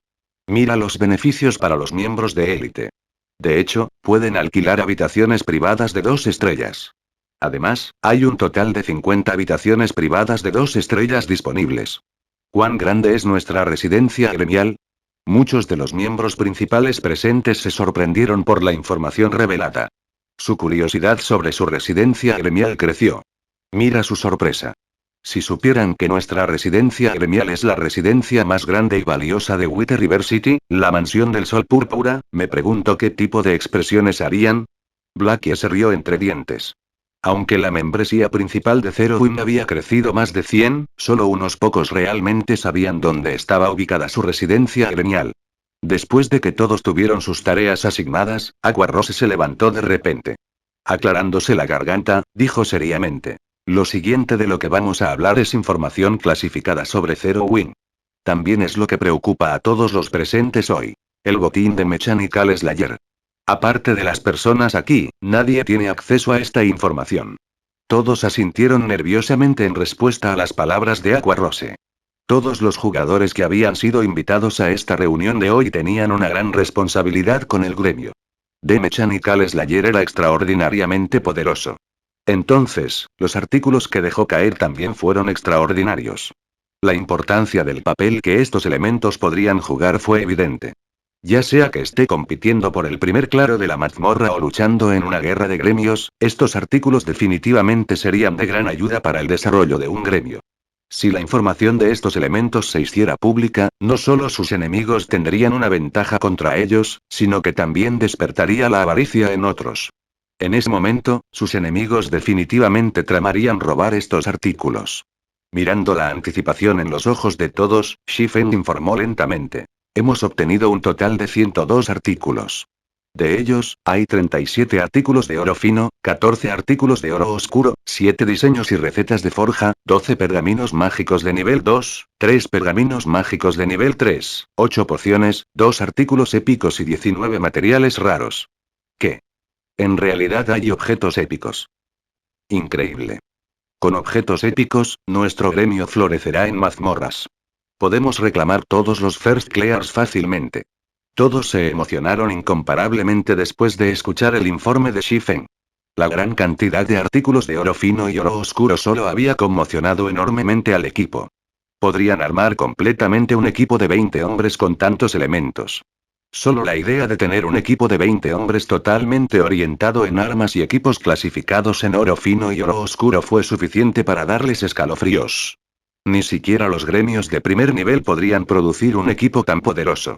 Mira los beneficios para los miembros de élite. De hecho, pueden alquilar habitaciones privadas de 2 estrellas. Además, hay un total de 50 habitaciones privadas de 2 estrellas disponibles. ¿Cuán grande es nuestra residencia gremial? Muchos de los miembros principales presentes se sorprendieron por la información revelada. Su curiosidad sobre su residencia gremial creció. Mira su sorpresa. Si supieran que nuestra residencia gremial es la residencia más grande y valiosa de Wither River City, la mansión del sol púrpura, me pregunto qué tipo de expresiones harían. Blackie se rió entre dientes. Aunque la membresía principal de Zero Wing había crecido más de 100, solo unos pocos realmente sabían dónde estaba ubicada su residencia gremial. Después de que todos tuvieron sus tareas asignadas, Aqua Rose se levantó de repente. Aclarándose la garganta, dijo seriamente. Lo siguiente de lo que vamos a hablar es información clasificada sobre Zero Wing. También es lo que preocupa a todos los presentes hoy. El botín de Mechanical Slayer. Aparte de las personas aquí, nadie tiene acceso a esta información. Todos asintieron nerviosamente en respuesta a las palabras de Aqua Rose. Todos los jugadores que habían sido invitados a esta reunión de hoy tenían una gran responsabilidad con el gremio. The Mechanical Slayer era extraordinariamente poderoso. Entonces, los artículos que dejó caer también fueron extraordinarios. La importancia del papel que estos elementos podrían jugar fue evidente. Ya sea que esté compitiendo por el primer claro de la mazmorra o luchando en una guerra de gremios, estos artículos definitivamente serían de gran ayuda para el desarrollo de un gremio. Si la información de estos elementos se hiciera pública, no solo sus enemigos tendrían una ventaja contra ellos, sino que también despertaría la avaricia en otros. En ese momento, sus enemigos definitivamente tramarían robar estos artículos. Mirando la anticipación en los ojos de todos, Shifen informó lentamente. Hemos obtenido un total de 102 artículos. De ellos, hay 37 artículos de oro fino, 14 artículos de oro oscuro, 7 diseños y recetas de forja, 12 pergaminos mágicos de nivel 2, 3 pergaminos mágicos de nivel 3, 8 pociones, 2 artículos épicos y 19 materiales raros. ¿Qué? En realidad hay objetos épicos. Increíble. Con objetos épicos, nuestro gremio florecerá en mazmorras. Podemos reclamar todos los First Clears fácilmente. Todos se emocionaron incomparablemente después de escuchar el informe de Shifen. La gran cantidad de artículos de oro fino y oro oscuro solo había conmocionado enormemente al equipo. Podrían armar completamente un equipo de 20 hombres con tantos elementos. Solo la idea de tener un equipo de 20 hombres totalmente orientado en armas y equipos clasificados en oro fino y oro oscuro fue suficiente para darles escalofríos. Ni siquiera los gremios de primer nivel podrían producir un equipo tan poderoso.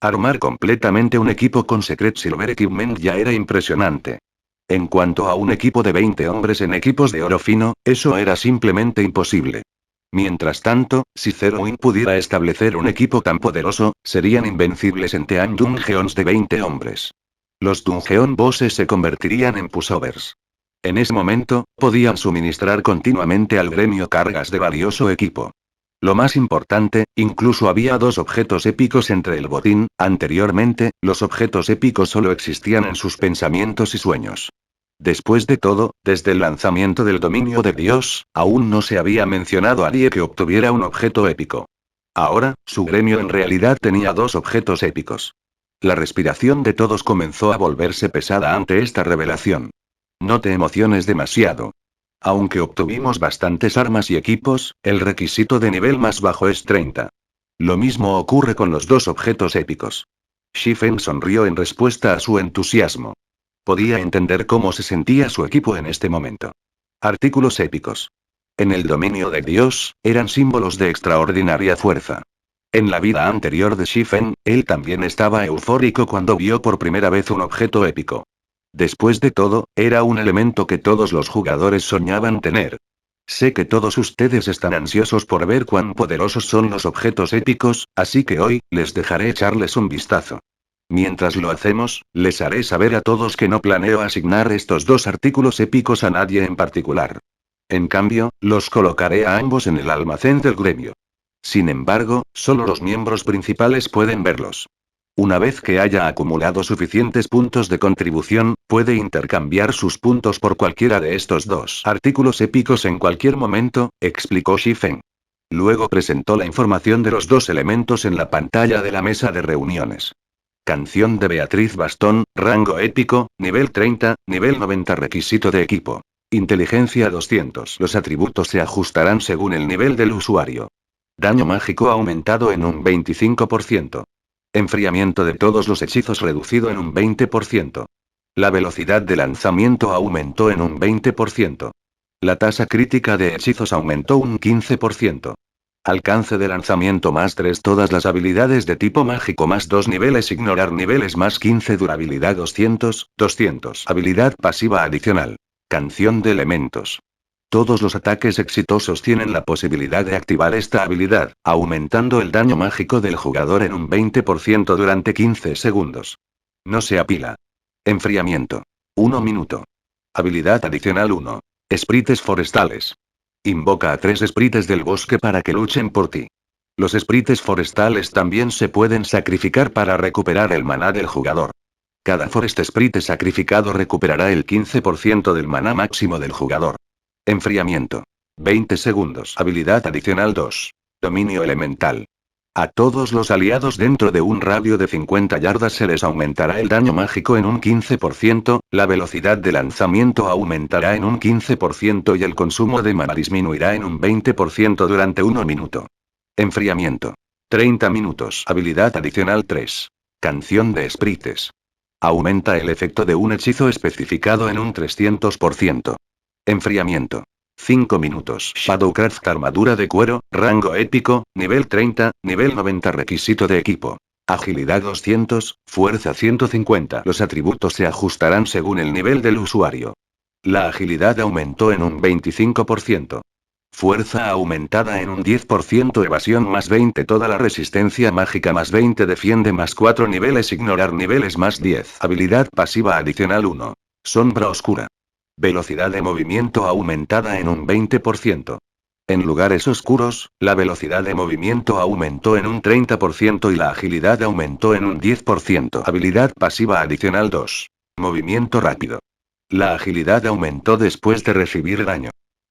Armar completamente un equipo con Secret Silver Equipment ya era impresionante. En cuanto a un equipo de 20 hombres en equipos de oro fino, eso era simplemente imposible. Mientras tanto, si Zero Wing pudiera establecer un equipo tan poderoso, serían invencibles en Team Dungeons de 20 hombres. Los Dungeon Bosses se convertirían en pushovers. En ese momento, podían suministrar continuamente al gremio cargas de valioso equipo. Lo más importante, incluso había 2 objetos épicos entre el botín. Anteriormente, los objetos épicos solo existían en sus pensamientos y sueños. Después de todo, desde el lanzamiento del dominio de Dios, aún no se había mencionado a nadie que obtuviera un objeto épico. Ahora, su gremio en realidad tenía 2 objetos épicos. La respiración de todos comenzó a volverse pesada ante esta revelación. No te emociones demasiado. Aunque obtuvimos bastantes armas y equipos, el requisito de nivel más bajo es 30. Lo mismo ocurre con los 2 objetos épicos. Shifen sonrió en respuesta a su entusiasmo. Podía entender cómo se sentía su equipo en este momento. Artículos épicos. En el dominio de Dios, eran símbolos de extraordinaria fuerza. En la vida anterior de Shifen, él también estaba eufórico cuando vio por primera vez un objeto épico. Después de todo, era un elemento que todos los jugadores soñaban tener. Sé que todos ustedes están ansiosos por ver cuán poderosos son los objetos épicos, así que hoy, les dejaré echarles un vistazo. Mientras lo hacemos, les haré saber a todos que no planeo asignar estos 2 artículos épicos a nadie en particular. En cambio, los colocaré a ambos en el almacén del gremio. Sin embargo, solo los miembros principales pueden verlos. Una vez que haya acumulado suficientes puntos de contribución, puede intercambiar sus puntos por cualquiera de estos 2 artículos épicos en cualquier momento, explicó Shifen. Luego presentó la información de los 2 elementos en la pantalla de la mesa de reuniones. Canción de Beatriz Bastón, rango épico, nivel 30, nivel 90 requisito de equipo. Inteligencia 200. Los atributos se ajustarán según el nivel del usuario. Daño mágico aumentado en un 25%. Enfriamiento de todos los hechizos reducido en un 20%. La velocidad de lanzamiento aumentó en un 20%. La tasa crítica de hechizos aumentó un 15%. Alcance de lanzamiento más 3 todas las habilidades de tipo mágico más 2 niveles ignorar niveles más 15 durabilidad 200, 200 habilidad pasiva adicional. Canción de elementos. Todos los ataques exitosos tienen la posibilidad de activar esta habilidad, aumentando el daño mágico del jugador en un 20% durante 15 segundos. No se apila. Enfriamiento. 1 minuto. Habilidad adicional 1. Sprites forestales. Invoca a 3 sprites del bosque para que luchen por ti. Los sprites forestales también se pueden sacrificar para recuperar el maná del jugador. Cada forest sprite sacrificado recuperará el 15% del maná máximo del jugador. Enfriamiento. 20 segundos. Habilidad adicional 2. Dominio elemental. A todos los aliados dentro de un radio de 50 yardas se les aumentará el daño mágico en un 15%, la velocidad de lanzamiento aumentará en un 15% y el consumo de maná disminuirá en un 20% durante 1 minuto. Enfriamiento. 30 minutos. Habilidad adicional 3. Canción de sprites. Aumenta el efecto de un hechizo especificado en un 300%. Enfriamiento. 5 minutos. Shadowcraft armadura de cuero, rango épico, nivel 30, nivel 90 requisito de equipo. Agilidad 200, fuerza 150. Los atributos se ajustarán según el nivel del usuario. La agilidad aumentó en un 25%. Fuerza aumentada en un 10%, evasión más 20, toda la resistencia mágica más 20, defiende más 4 niveles, ignorar niveles más 10. Habilidad pasiva adicional 1. Sombra oscura. Velocidad de movimiento aumentada en un 20%. En lugares oscuros, la velocidad de movimiento aumentó en un 30% y la agilidad aumentó en un 10%. Habilidad pasiva adicional 2. Movimiento rápido. La agilidad aumentó después de recibir daño.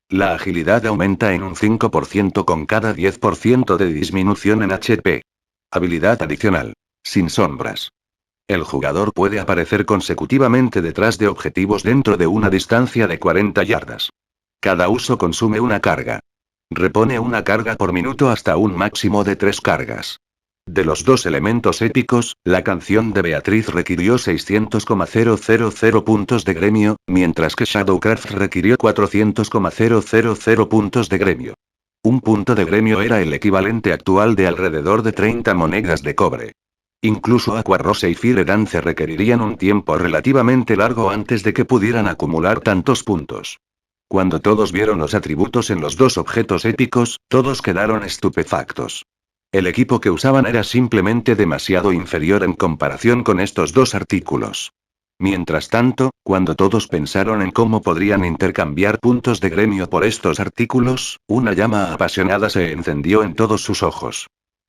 La agilidad aumenta en un 5% con cada 10% de disminución en HP. Habilidad adicional. Sin sombras. El jugador puede aparecer consecutivamente detrás de objetivos dentro de una distancia de 40 yardas. Cada uso consume una carga. Repone una carga por minuto hasta un máximo de 3 cargas. De los 2 elementos épicos, la canción de Beatriz requirió 600,000 puntos de gremio, mientras que Shadowcraft requirió 400,000 puntos de gremio. Un punto de gremio era el equivalente actual de alrededor de 30 monedas de cobre. Incluso Aquarose y Fire Dance requerirían un tiempo relativamente largo antes de que pudieran acumular tantos puntos. Cuando todos vieron los atributos en los 2 objetos épicos, todos quedaron estupefactos. El equipo que usaban era simplemente demasiado inferior en comparación con estos 2 artículos. Mientras tanto, cuando todos pensaron en cómo podrían intercambiar puntos de gremio por estos artículos, una llama apasionada se encendió en todos sus ojos.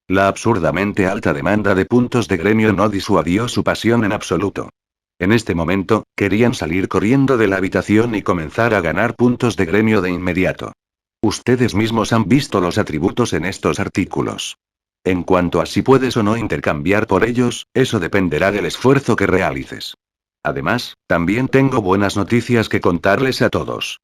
La absurdamente alta demanda de puntos de gremio no disuadió su pasión en absoluto. En este momento, querían salir corriendo de la habitación y comenzar a ganar puntos de gremio de inmediato. Ustedes mismos han visto los atributos en estos artículos. En cuanto a si puedes o no intercambiar por ellos, eso dependerá del esfuerzo que realices. Además, también tengo buenas noticias que contarles a todos.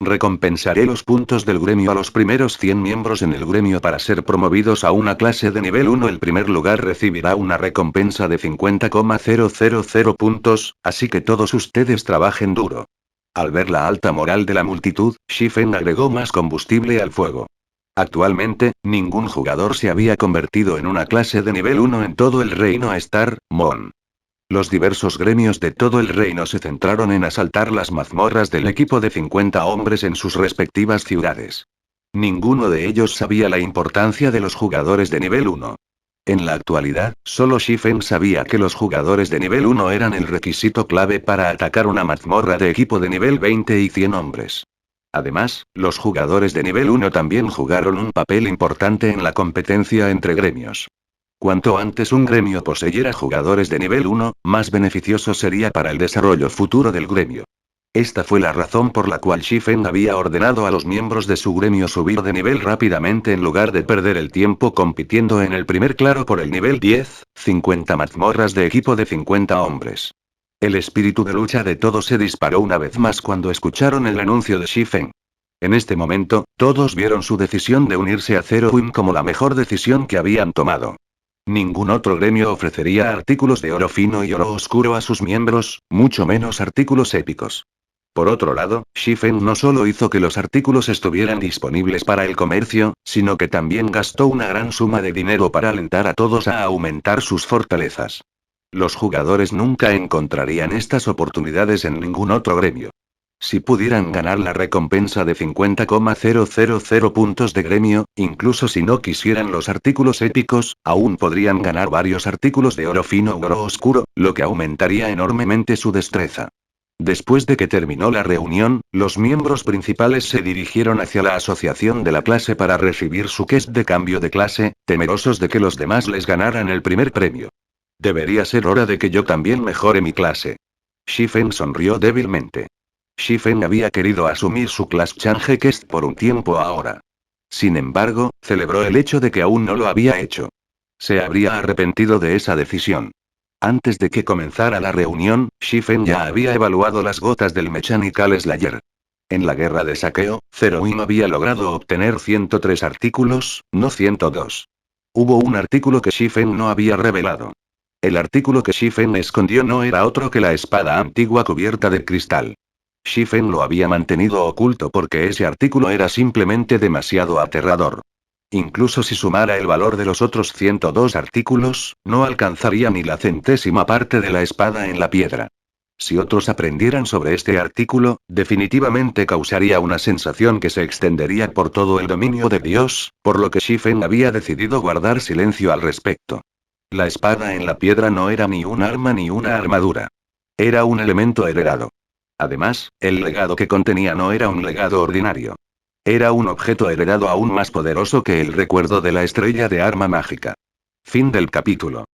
Recompensaré los puntos del gremio a los primeros 100 miembros en el gremio para ser promovidos a una clase de nivel 1. El primer lugar recibirá una recompensa de 50,000 puntos, así que todos ustedes trabajen duro. Al ver la alta moral de la multitud, Shifen agregó más combustible al fuego. Actualmente, ningún jugador se había convertido en una clase de nivel 1 en todo el reino Star, Mon. Los diversos gremios de todo el reino se centraron en asaltar las mazmorras del equipo de 50 hombres en sus respectivas ciudades. Ninguno de ellos sabía la importancia de los jugadores de nivel 1. En la actualidad, solo Shifen sabía que los jugadores de nivel 1 eran el requisito clave para atacar una mazmorra de equipo de nivel 20 y 100 hombres. Además, los jugadores de nivel 1 también jugaron un papel importante en la competencia entre gremios. Cuanto antes un gremio poseyera jugadores de nivel 1, más beneficioso sería para el desarrollo futuro del gremio. Esta fue la razón por la cual Shifen había ordenado a los miembros de su gremio subir de nivel rápidamente en lugar de perder el tiempo compitiendo en el primer claro por el nivel 10, 50 mazmorras de equipo de 50 hombres. El espíritu de lucha de todos se disparó una vez más cuando escucharon el anuncio de Shifen. En este momento, todos vieron su decisión de unirse a Zero Wing como la mejor decisión que habían tomado. Ningún otro gremio ofrecería artículos de oro fino y oro oscuro a sus miembros, mucho menos artículos épicos. Por otro lado, Shifen no solo hizo que los artículos estuvieran disponibles para el comercio, sino que también gastó una gran suma de dinero para alentar a todos a aumentar sus fortalezas. Los jugadores nunca encontrarían estas oportunidades en ningún otro gremio. Si pudieran ganar la recompensa de 50,000 puntos de gremio, incluso si no quisieran los artículos épicos, aún podrían ganar varios artículos de oro fino o oro oscuro, lo que aumentaría enormemente su destreza. Después de que terminó la reunión, los miembros principales se dirigieron hacia la asociación de la clase para recibir su quest de cambio de clase, temerosos de que los demás les ganaran el primer premio. Debería ser hora de que yo también mejore mi clase. Shifen sonrió débilmente. Shifen había querido asumir su Class Change Quest por un tiempo ahora. Sin embargo, celebró el hecho de que aún no lo había hecho. Se habría arrepentido de esa decisión. Antes de que comenzara la reunión, Shifen ya había evaluado las gotas del Mechanical Slayer. En la guerra de saqueo, Zeroim había logrado obtener 103 artículos, no 102. Hubo un artículo que Shifen no había revelado. El artículo que Shifen escondió no era otro que la espada antigua cubierta de cristal. Shifen lo había mantenido oculto porque ese artículo era simplemente demasiado aterrador. Incluso si sumara el valor de los otros 102 artículos, no alcanzaría ni la centésima parte de la espada en la piedra. Si otros aprendieran sobre este artículo, definitivamente causaría una sensación que se extendería por todo el dominio de Dios, por lo que Shifen había decidido guardar silencio al respecto. La espada en la piedra no era ni un arma ni una armadura. Era un elemento heredado. Además, el legado que contenía no era un legado ordinario. Era un objeto heredado aún más poderoso que el recuerdo de la estrella de arma mágica. Fin del capítulo.